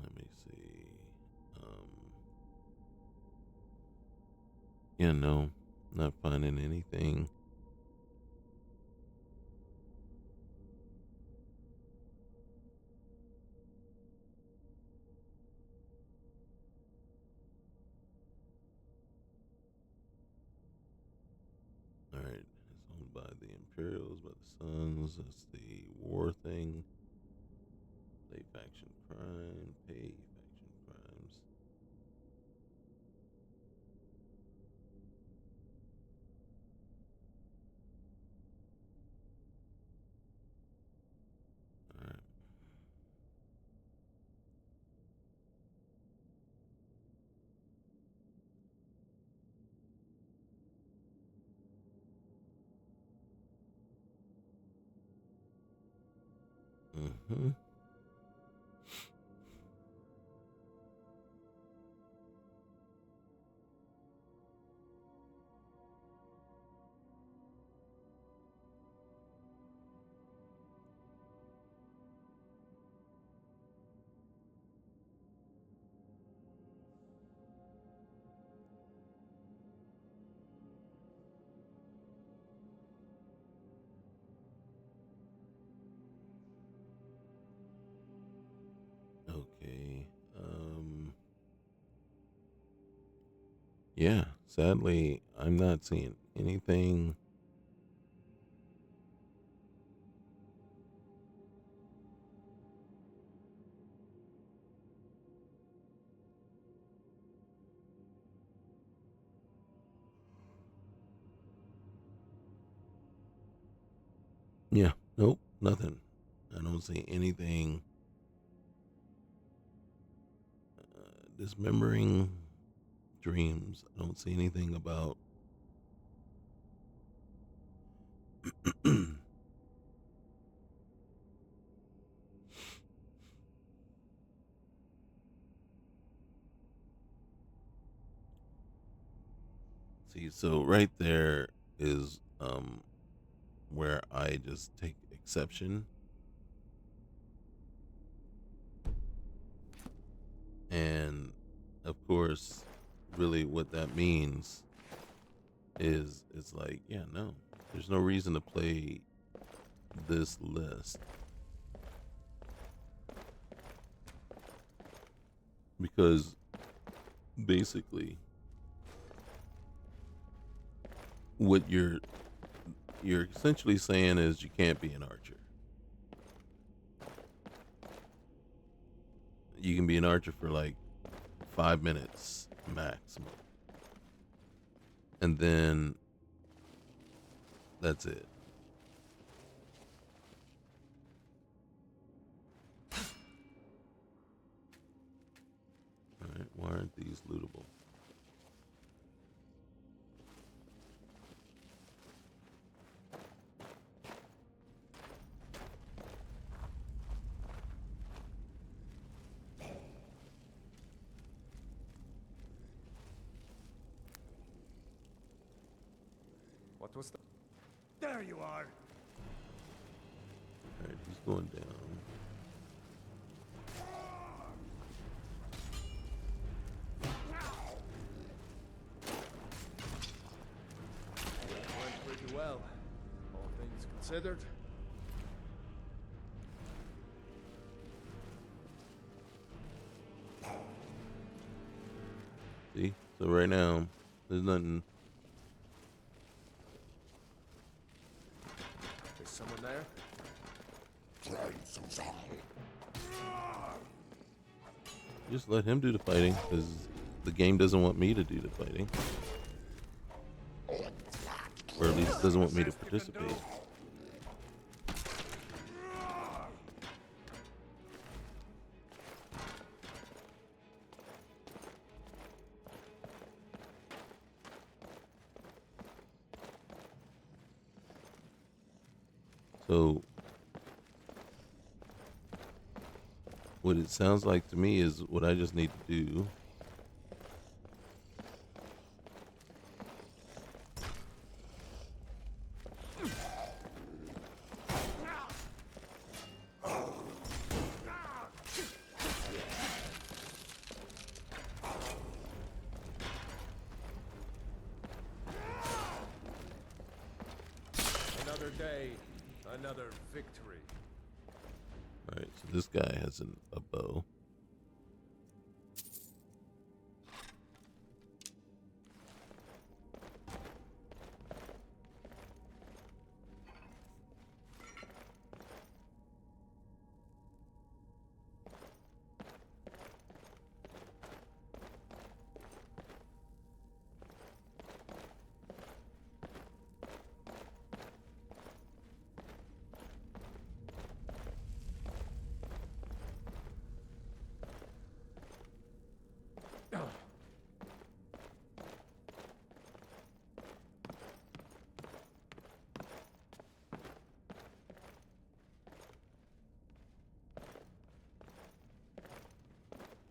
Let me see. Yeah, no, not finding anything. All right, it's owned by the Imperials, by the Suns. That's the war thing. Play faction crime, pay faction crimes. All right. Mm-hmm. Okay. Yeah, sadly, I'm not seeing anything. Yeah, nope, nothing. I don't see anything. Dismembering dreams. I don't see anything about. See, so right there is where I just take exception. And of course, really what that means is it's like, yeah, no. There's no reason to play this list. Because basically what you're essentially saying is you can't be an archer. You can be an archer for like 5 minutes maximum. And then that's it. Alright, why aren't these lootable? What was that? There you are! Alright, he's going down. Went pretty well, all things considered. See? So right now, there's nothing. Is someone there? Just let him do the fighting, because the game doesn't want me to do the fighting. Or at least doesn't want me to participate. So what it sounds like to me is what I just need to do Another day, another victory. Alright, so this guy has a bow.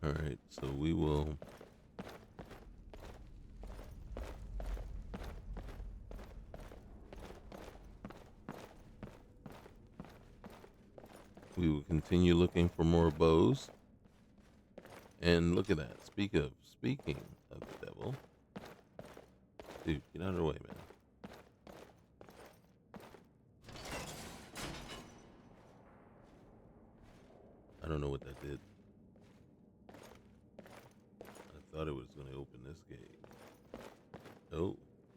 Alright, so we will continue looking for more bows. And look at that. Speaking of the devil. Dude, get out of the way, man. I don't know what that did. I thought it was going to open this gate. Oh,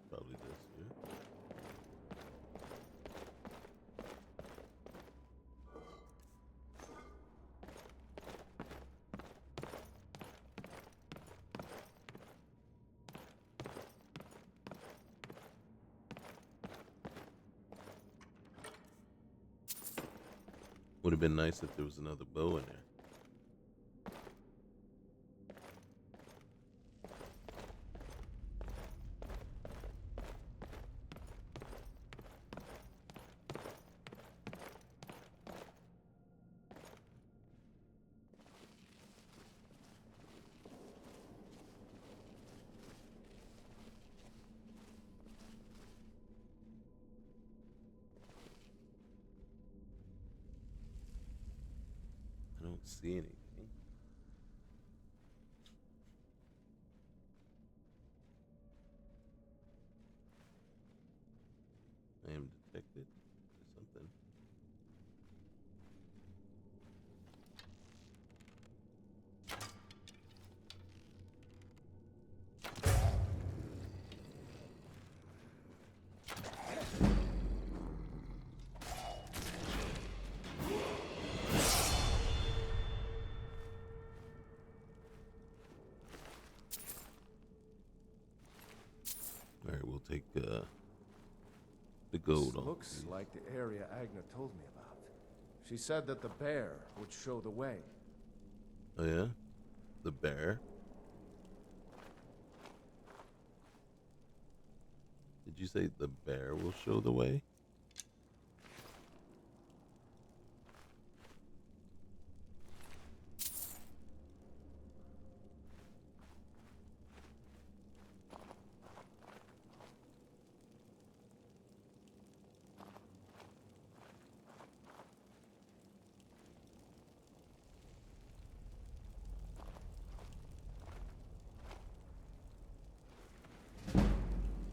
probably this here. Would have been nice if there was another bow in there. I don't see anything. I am detected by something. Alright, we'll take the gold This off. looks like the area Agna told me about. She said that the bear would show the way. Oh yeah, the bear. Did you say the bear will show the way?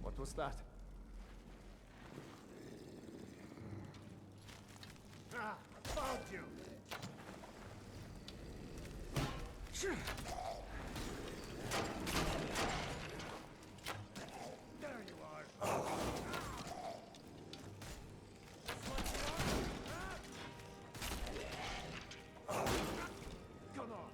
What was that? Ah, I found you! There you are! Come on!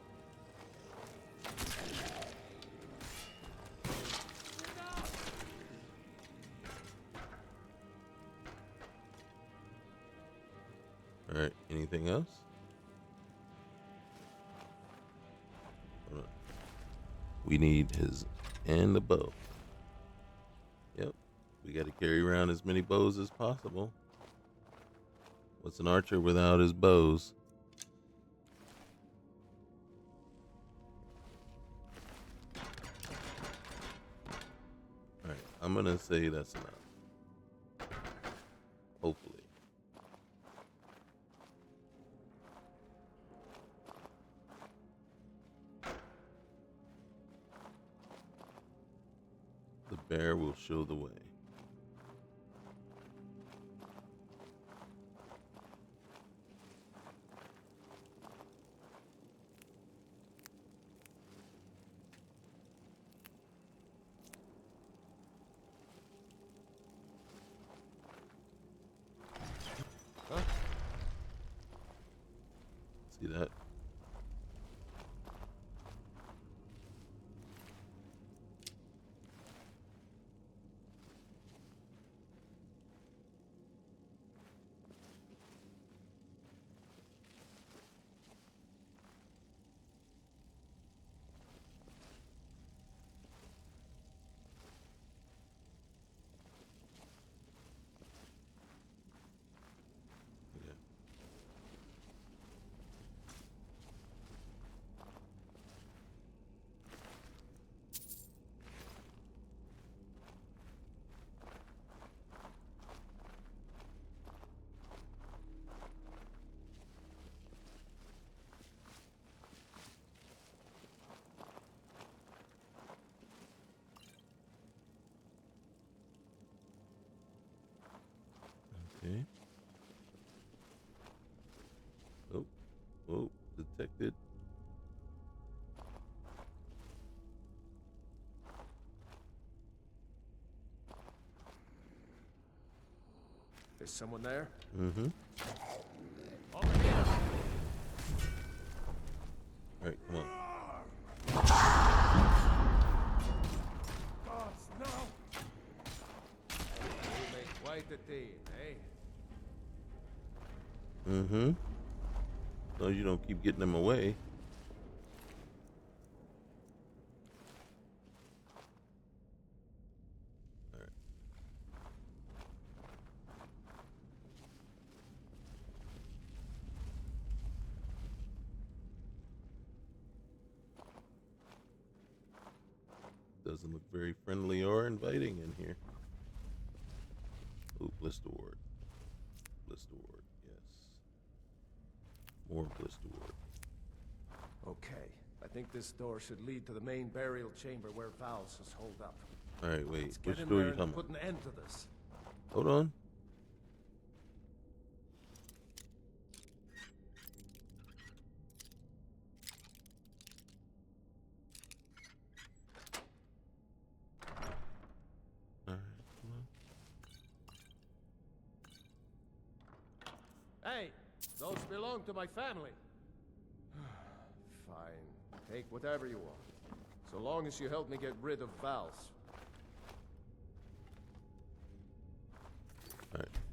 All right. Anything else? Hold on. We need his and the bow. Yep. We got to carry around as many bows as possible. What's an archer without his bows? All right. I'm going to say that's enough. Hopefully. The bear will show the way. Huh? See that? Yeah. Okay. Oh, oh, detected. Is someone there? Mm-hmm. Over here! All right, come on. Gods, no! You make quite a deed, eh? Mm-hmm. So you don't keep getting them away. All right. Doesn't look very friendly or inviting in here. Ooh, blister ward. Blister ward, yes. More blister ward. Okay, I think this door should lead to the main burial chamber where Val's is holed up. All right, wait. Let's Which get in door are there you talking and about? put an end to this. Hold on. All right, come on. Hey, those belong to my family. Fine, take whatever you want. So long as you help me get rid of Val's.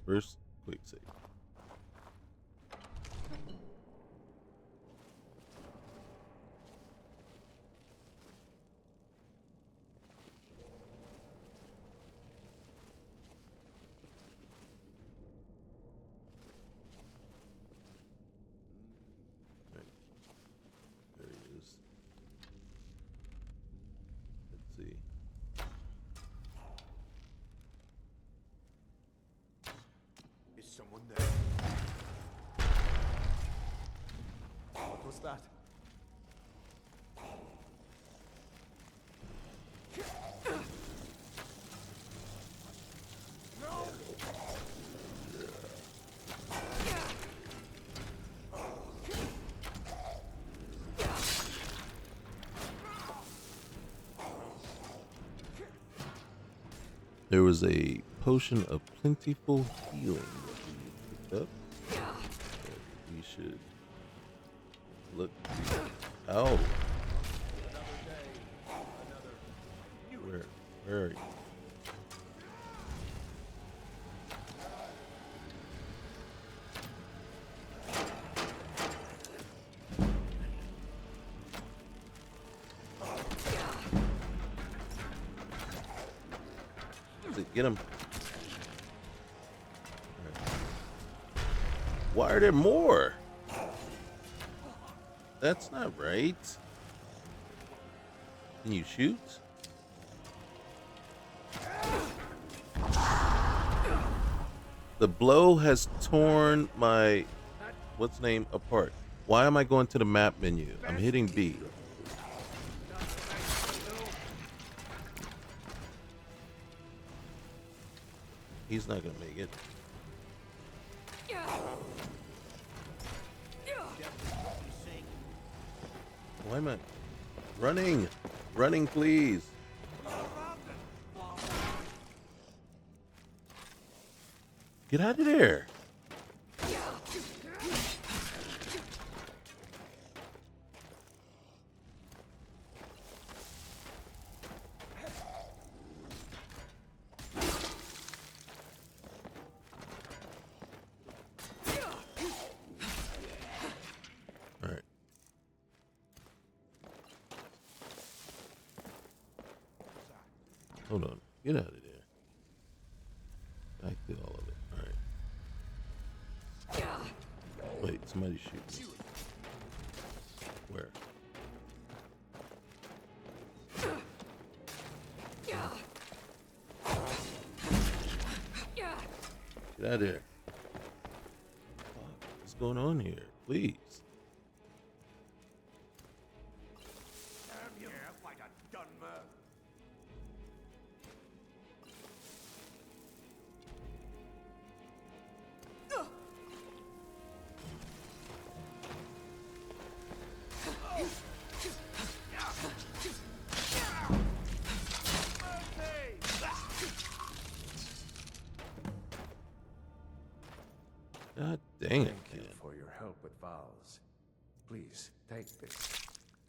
first quick save. Right. There he is. Let's see. Is someone there? What was that? There was a potion of plentiful healing that we picked up. That we should look. Oh, where are you? Get him. Right. Why are there more? That's not right. Can you shoot? The blow has torn my what's name apart. Why am I going to the map menu? I'm hitting B. He's not gonna make it. Why am I running? Running, please. Get out of there. Hold on. Get out of there. Back to all of it. Alright. Wait, somebody shoot me. Where? Get out of there. What's going on here? Please. God dang it, Thank you for your help with vows. Please take this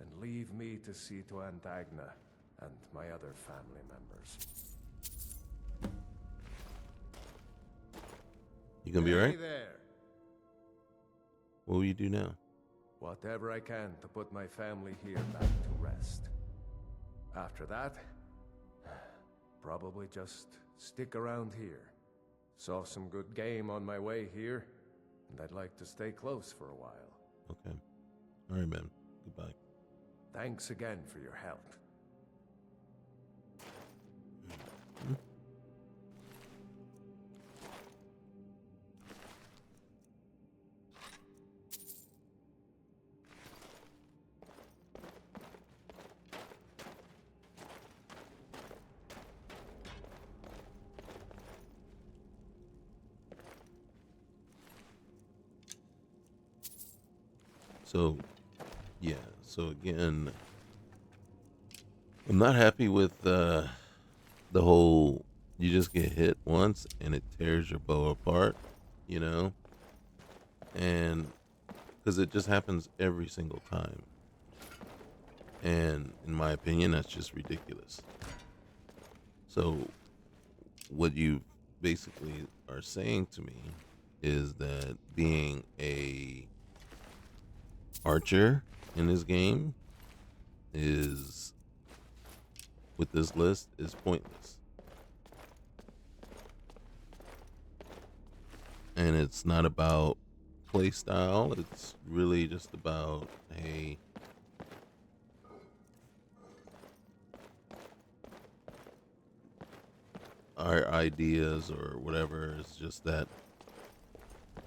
and leave me to see to Antagna and my other family members. You gonna be alright? Hey there. What will you do now? Whatever I can to put my family here back to rest. After that, probably just stick around here. Saw some good game on my way here, and I'd like to stay close for a while. Okay. Alright, man. Goodbye. Thanks again for your help. Hmm? So, yeah. So again, I'm not happy with the whole you just get hit once and it tears your bow apart, you know? And because it just happens every single time. And in my opinion, that's just ridiculous. So what you've basically are saying to me is that being a archer in this game is, with this list, is pointless. And it's not about play style, it's really just about, hey, our ideas or whatever. It's just that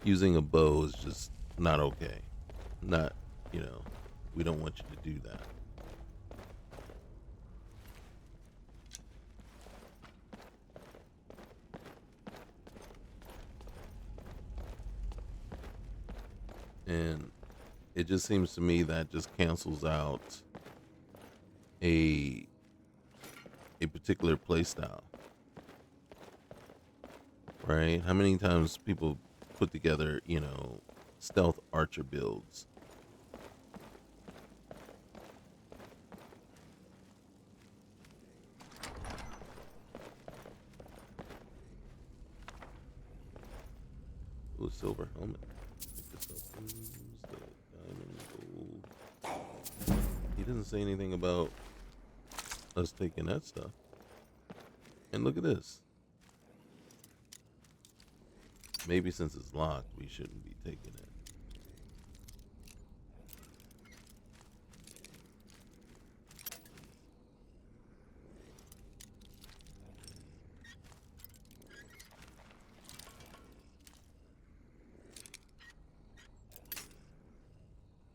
using a bow is just not okay. Not, we don't want you to do that. And it just seems to me that just cancels out a particular play style. Right? How many times people put together, stealth archer builds? Ooh, silver helmet. Pick this up. Use the diamond gold. He doesn't say anything about us taking that stuff. And look at this. Maybe since it's locked, we shouldn't be taking it.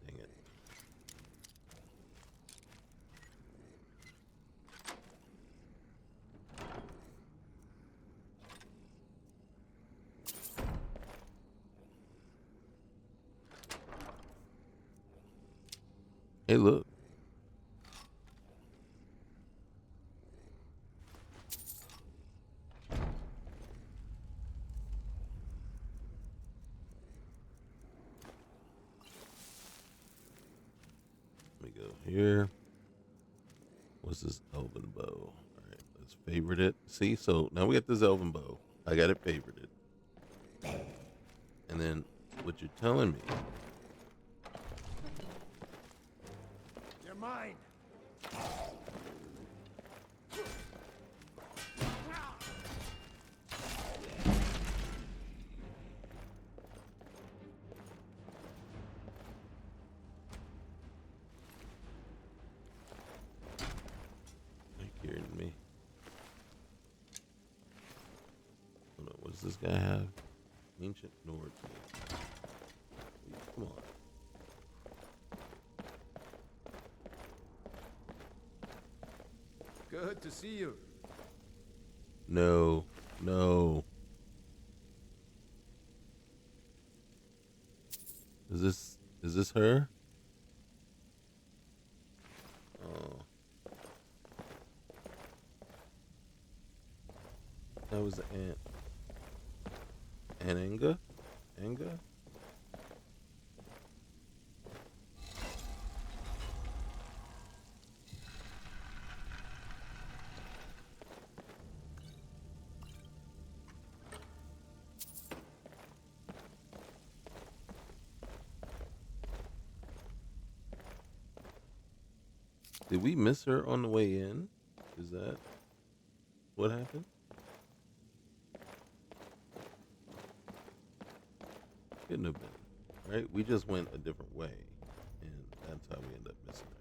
Dang it. Hey, look. Let me go here. What's this elven bow? All right, let's favorite it. See, so now we got this elven bow. I got it favorited. And then what you're telling me, You're mine. you're kidding me. Hold on, what does this guy have? Ancient Nord. Come on. Good to see you. No, no. Is this her? Oh. That was the ant. Ananga? Anga? Did we miss her on the way in? Is that what happened? Couldn't have been, right? We just went a different way, and that's how we end up missing her.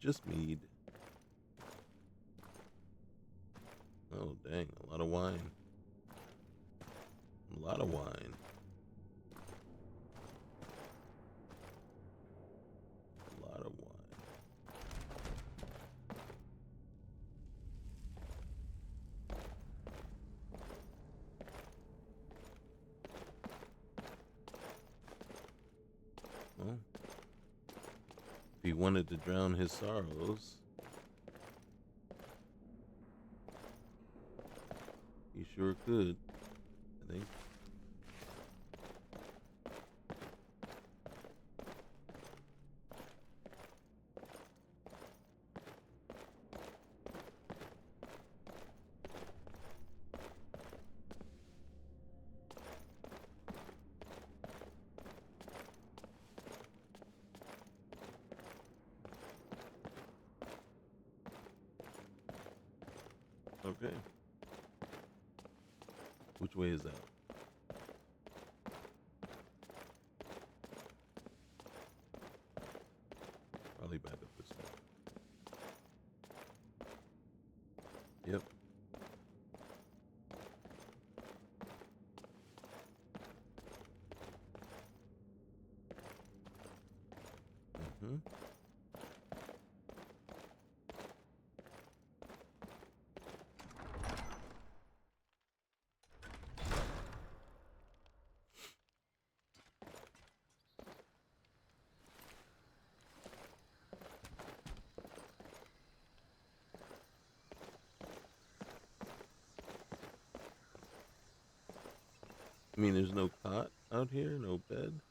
just mead. Oh, dang. A lot of wine. A lot of wine. A lot of wine. Well, if he wanted to drown his sorrows, he sure could, I think. Okay. Which way is that? Probably back up this way. Yep. Mm-hmm. I mean, there's no cot out here, no bed.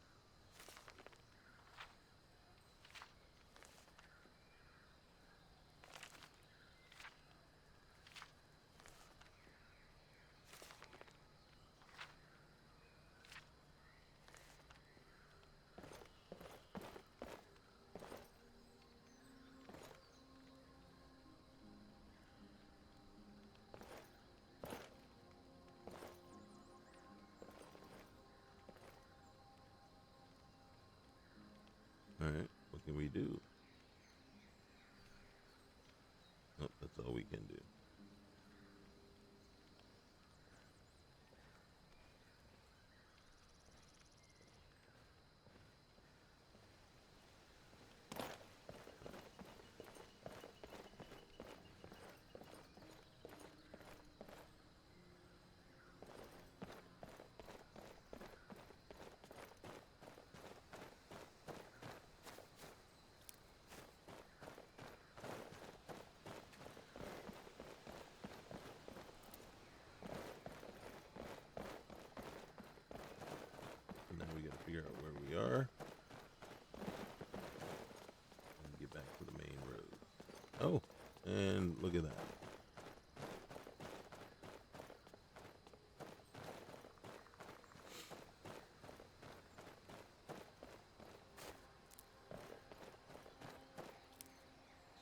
All right, what can we do? Oh, that's all we can do. And now we got to figure out where we are and get back to the main road. Oh, and look at that.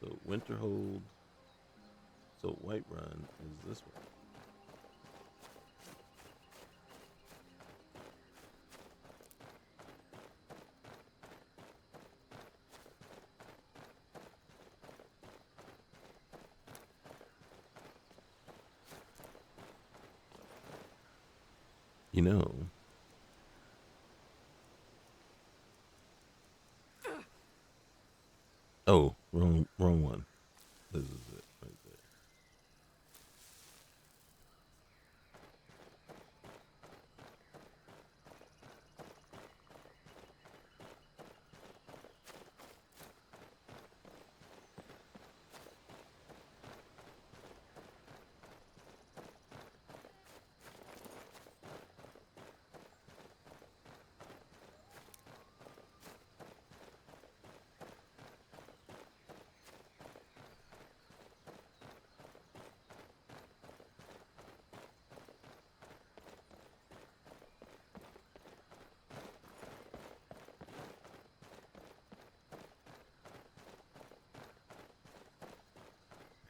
So Winterhold, so Whiterun is this way. You know, oh, wrong one. This is it right there.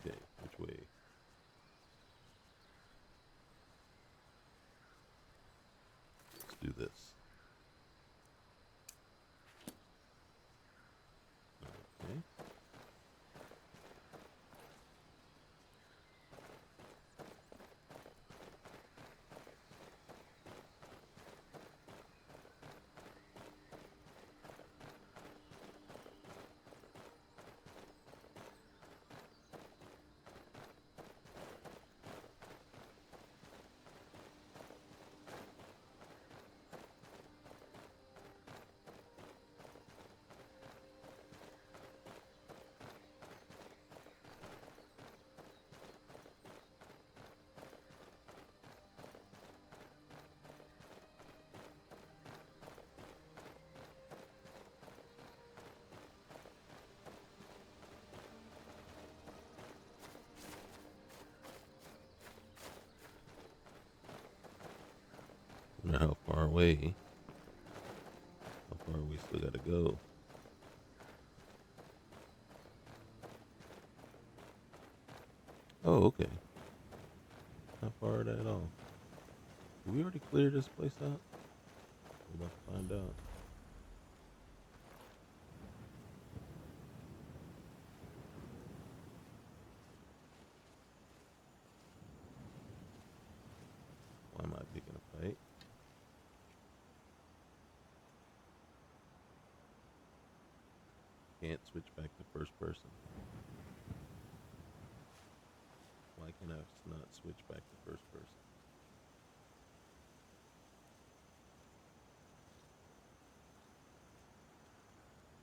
Okay, which way? Let's do this. Okay. way. How far we still gotta go? Oh, okay. Not far at all. Did we already clear this place out? We're about to find out. Why am I picking a fight? Can't switch back to first person. Why can I not switch back to first person?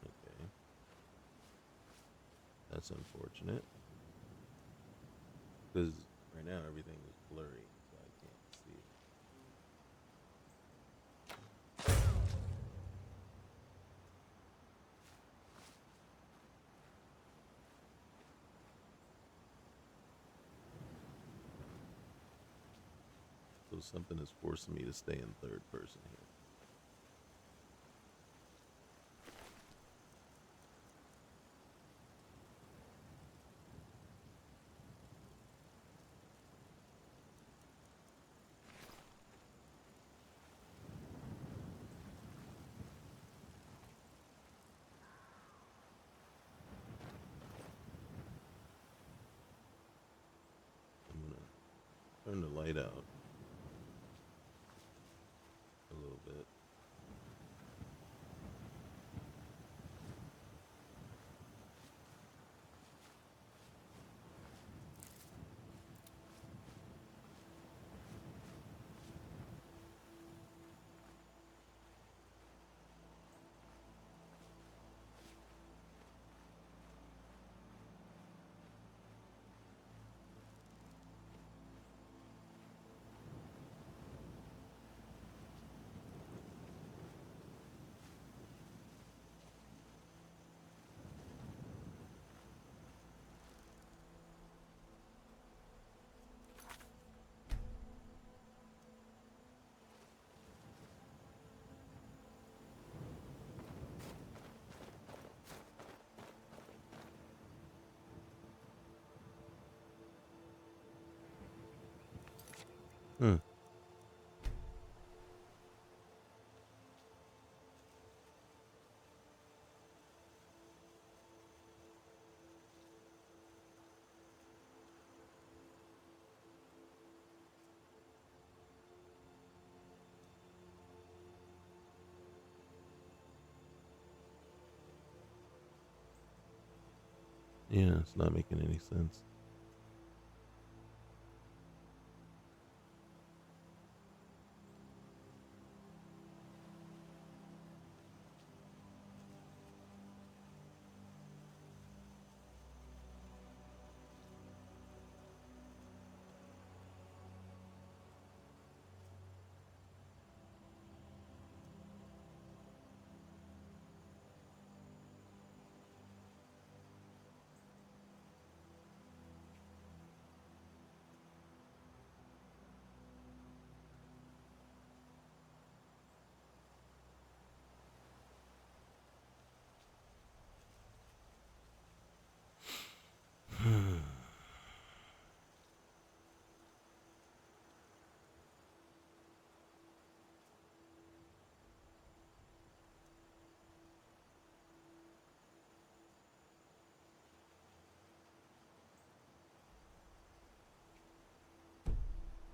Okay. That's unfortunate. Because right now everything is blurry, so I can't see it. So something is forcing me to stay in third person here. I'm gonna turn the light out a little bit. Hmm. Yeah, it's not making any sense.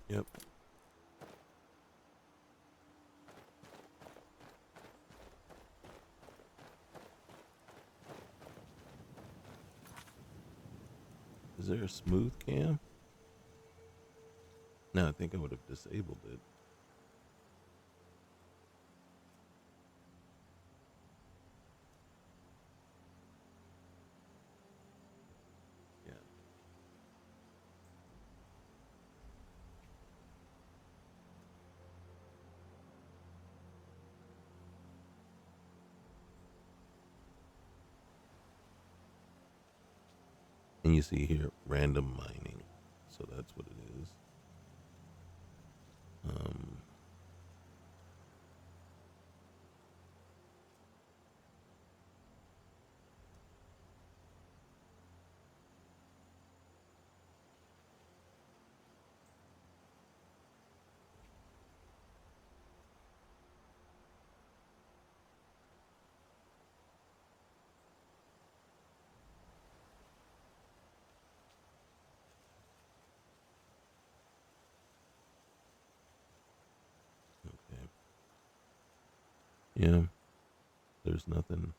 Yep. Is there a smooth cam? No, I think I would have disabled it. Yeah. And you see here, random mining. So that's what it is. Yeah, there's nothing.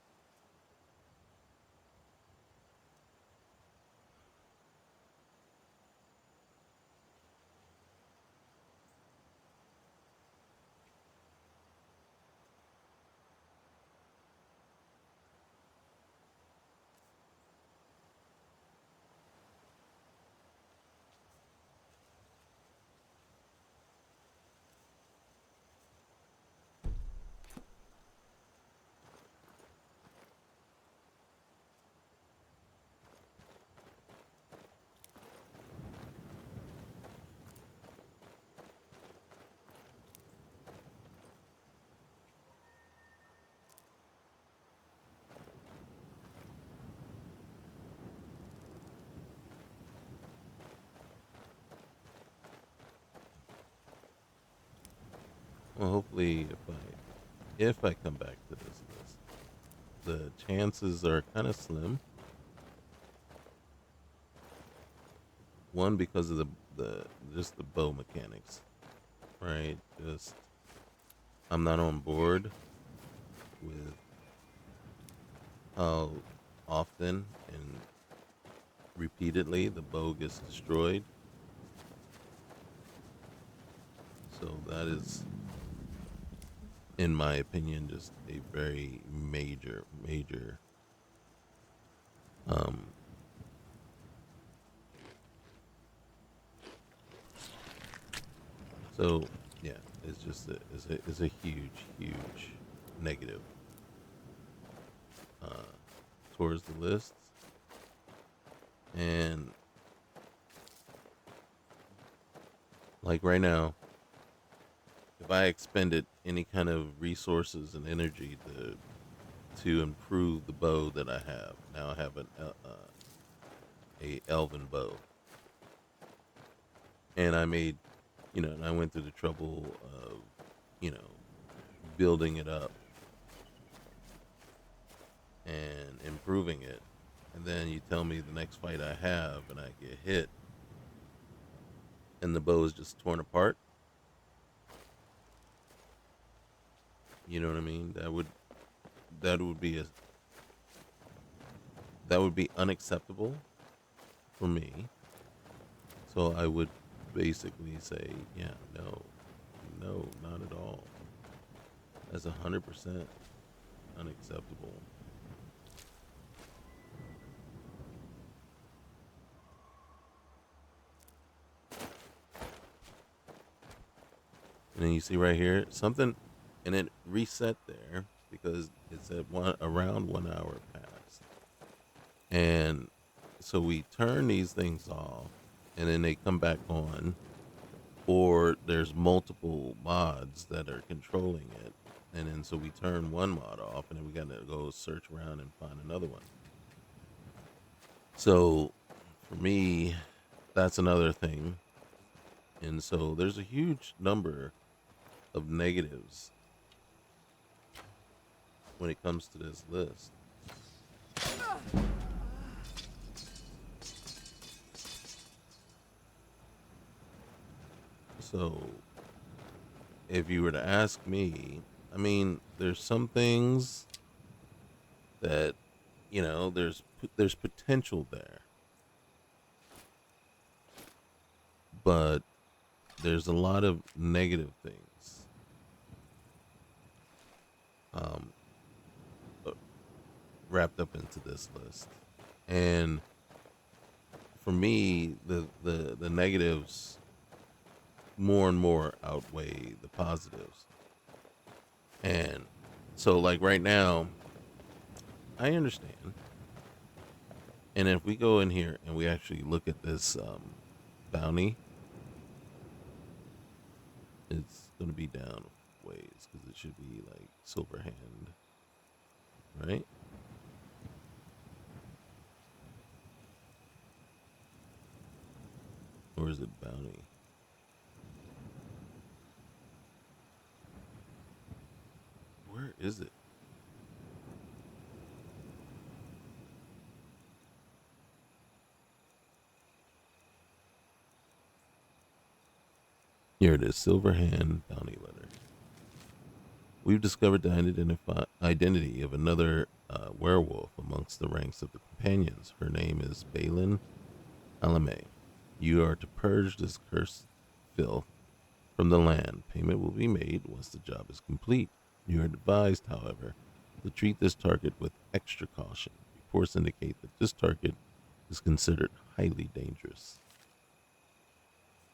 Well, hopefully, if I come back to this list, the chances are kind of slim. One, because of the just the bow mechanics, right? Just I'm not on board with how often and repeatedly the bow gets destroyed. So that is, in my opinion, just a very major um so yeah, it's just it's a huge negative uh towards the list. And like right now, if I expended any kind of resources and energy to improve the bow that I have now, I have a elven bow, and I made, and I went through the trouble of, you know, building it up and improving it, and then you tell me the next fight I have and I get hit and the bow is just torn apart. You know what I mean? That would be that would be unacceptable for me. So I would basically say, yeah, no, not at all. That's 100% unacceptable. And then you see right here something, and it reset there because it's at around 1 hour past. And so we turn these things off, and then they come back on, or there's multiple mods that are controlling it. And then so we turn one mod off, and then we got to go search around and find another one. So for me, that's another thing. And so there's a huge number of negatives when it comes to this list. So if you were to ask me, I mean, there's some things that, there's potential there, but there's a lot of negative things um, wrapped up into this list. And for me, the negatives more and more outweigh the positives. And so, like right now, I understand. And if we go in here and we actually look at this bounty, it's going to be down ways because it should be like silver hand, right? Or is it bounty? Where is it? Here it is, silver hand bounty letter. We've discovered the identity of another werewolf amongst the ranks of the companions. Her name is Balin Alame. You are to purge this cursed filth from the land. Payment will be made once the job is complete. You are advised, however, to treat this target with extra caution. Reports indicate that this target is considered highly dangerous.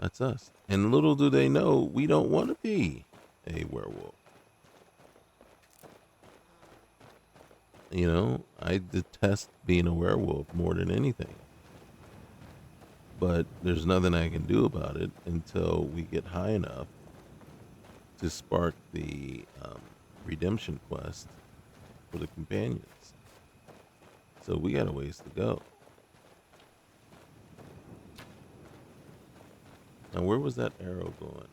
That's us. And little do they know, we don't want to be a werewolf. You know, I detest being a werewolf more than anything. But there's nothing I can do about it until we get high enough to spark the redemption quest for the companions. So we got a ways to go. Now, where was that arrow going?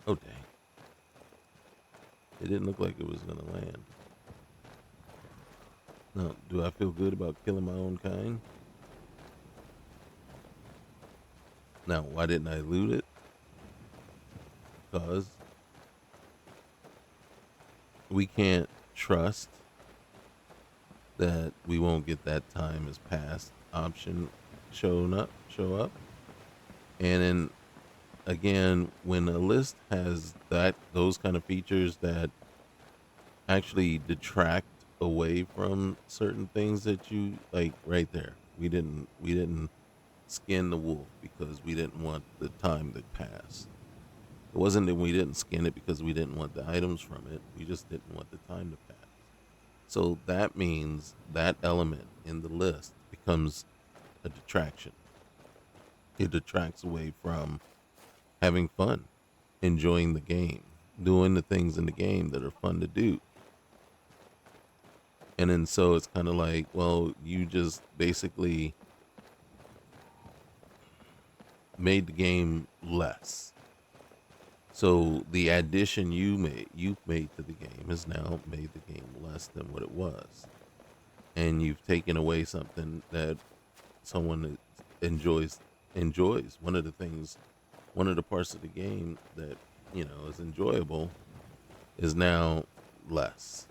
Oh, dang. It didn't look like it was going to land. Now, do I feel good about killing my own kind? Now, why didn't I loot it? Because we can't trust that we won't get that time as past option show up. And then again, when a list has those kind of features that actually detract away from certain things that you like, right there, we didn't skin the wolf because we didn't want the time to pass. It wasn't that we didn't skin it because we didn't want the items from it. We just didn't want the time to pass. So that means that element in the list becomes a detraction. It detracts away from having fun, enjoying the game, doing the things in the game that are fun to do. And then so it's kind of like, well, you just basically made the game less. So the addition you've made to the game has now made the game less than what it was. And you've taken away something that someone enjoys. One of the parts of the game that, you know, is enjoyable is now less.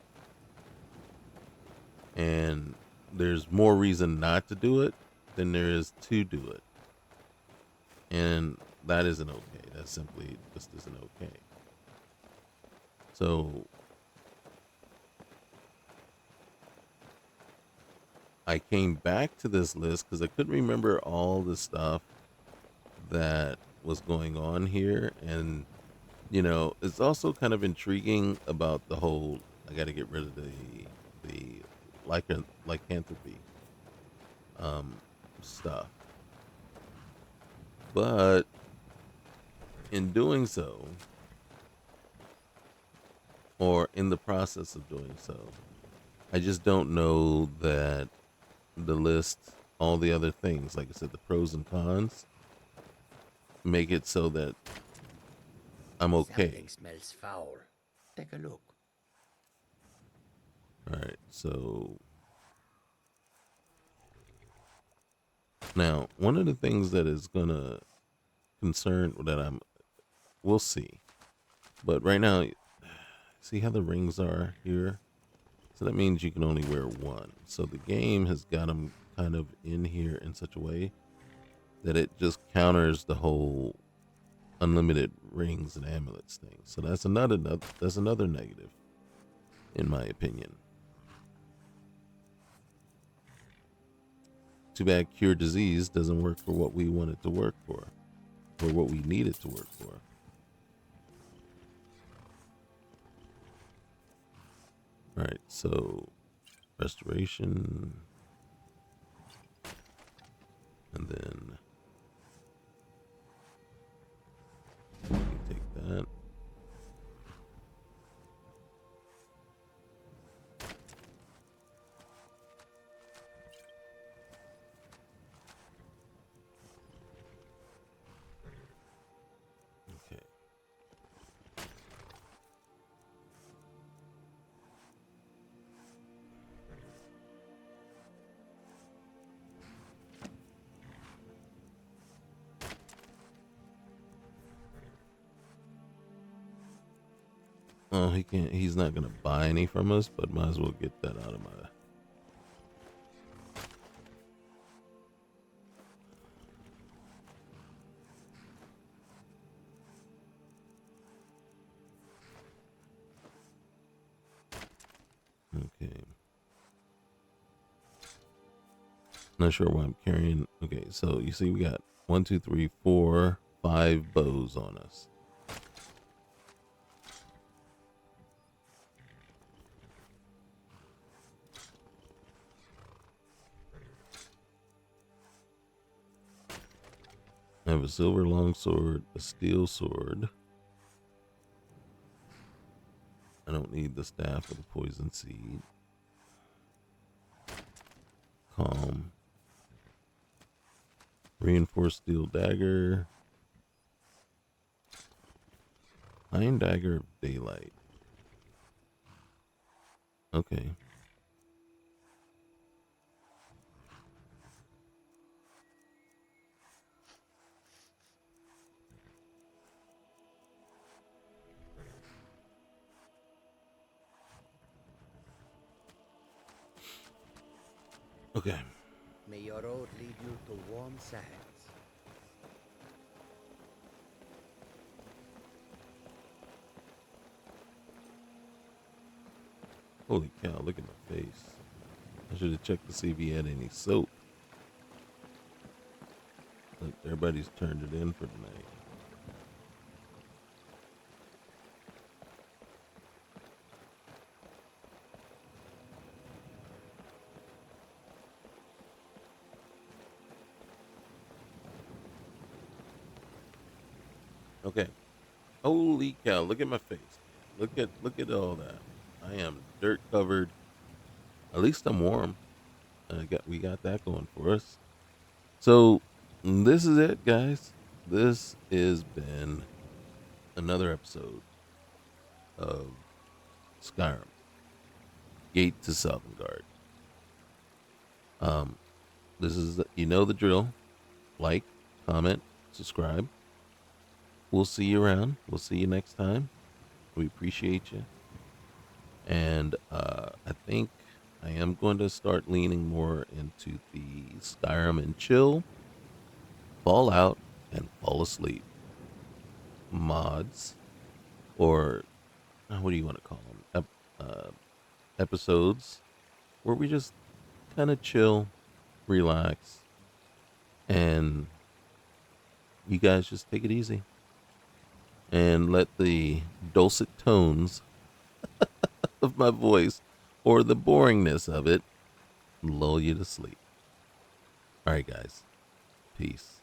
And there's more reason not to do it than there is to do it. And that isn't okay. That simply just isn't okay. So I came back to this list because I couldn't remember all the stuff that was going on here. And, you know, it's also kind of intriguing about the whole, I got to get rid of the lycanthropy stuff. But in doing so, or in the process of doing so, I just don't know that the list, all the other things, like I said, the pros and cons, make it so that I'm okay. Something smells foul. Take a look. All right, so now one of the things that is gonna concern that we'll see, but right now, see how the rings are here? So that means you can only wear one. So the game has got them kind of in here in such a way that it just counters the whole unlimited rings and amulets thing. So that's another negative, in my opinion. Too bad cure disease doesn't work for what we want it to work for, or what we need it to work for. All right, so restoration, and then we can take that. Okay. Oh, he can't. He's not gonna buy any from us, but might as well get that out of my. Okay. Not sure why I'm carrying. Okay, so you see, we got 1, 2, 3, 4, 5 bows on us. I have a silver longsword, a steel sword. I don't need the staff or the poison seed. Calm. Reinforced steel dagger. Iron dagger of daylight. Okay. Okay. May your road lead you to warm sands. Holy cow, look at my face. I should have checked to see if he had any soap. Look, everybody's turned it in for tonight. Okay. Holy cow, look at my face. Look at all that. I am dirt covered. At least I'm warm. We got that going for us. So this is it, guys. This has been another episode of Skyrim. Gate to Sovngarde. This is you know the drill. Like, comment, subscribe. We'll see you around. We'll see you next time. We appreciate you. And I think I am going to start leaning more into the Skyrim and chill, fall out, and fall asleep mods, or what do you want to call them? Episodes where we just kind of chill, relax, and you guys just take it easy and let the dulcet tones of my voice or the boringness of it lull you to sleep. All right, guys. Peace.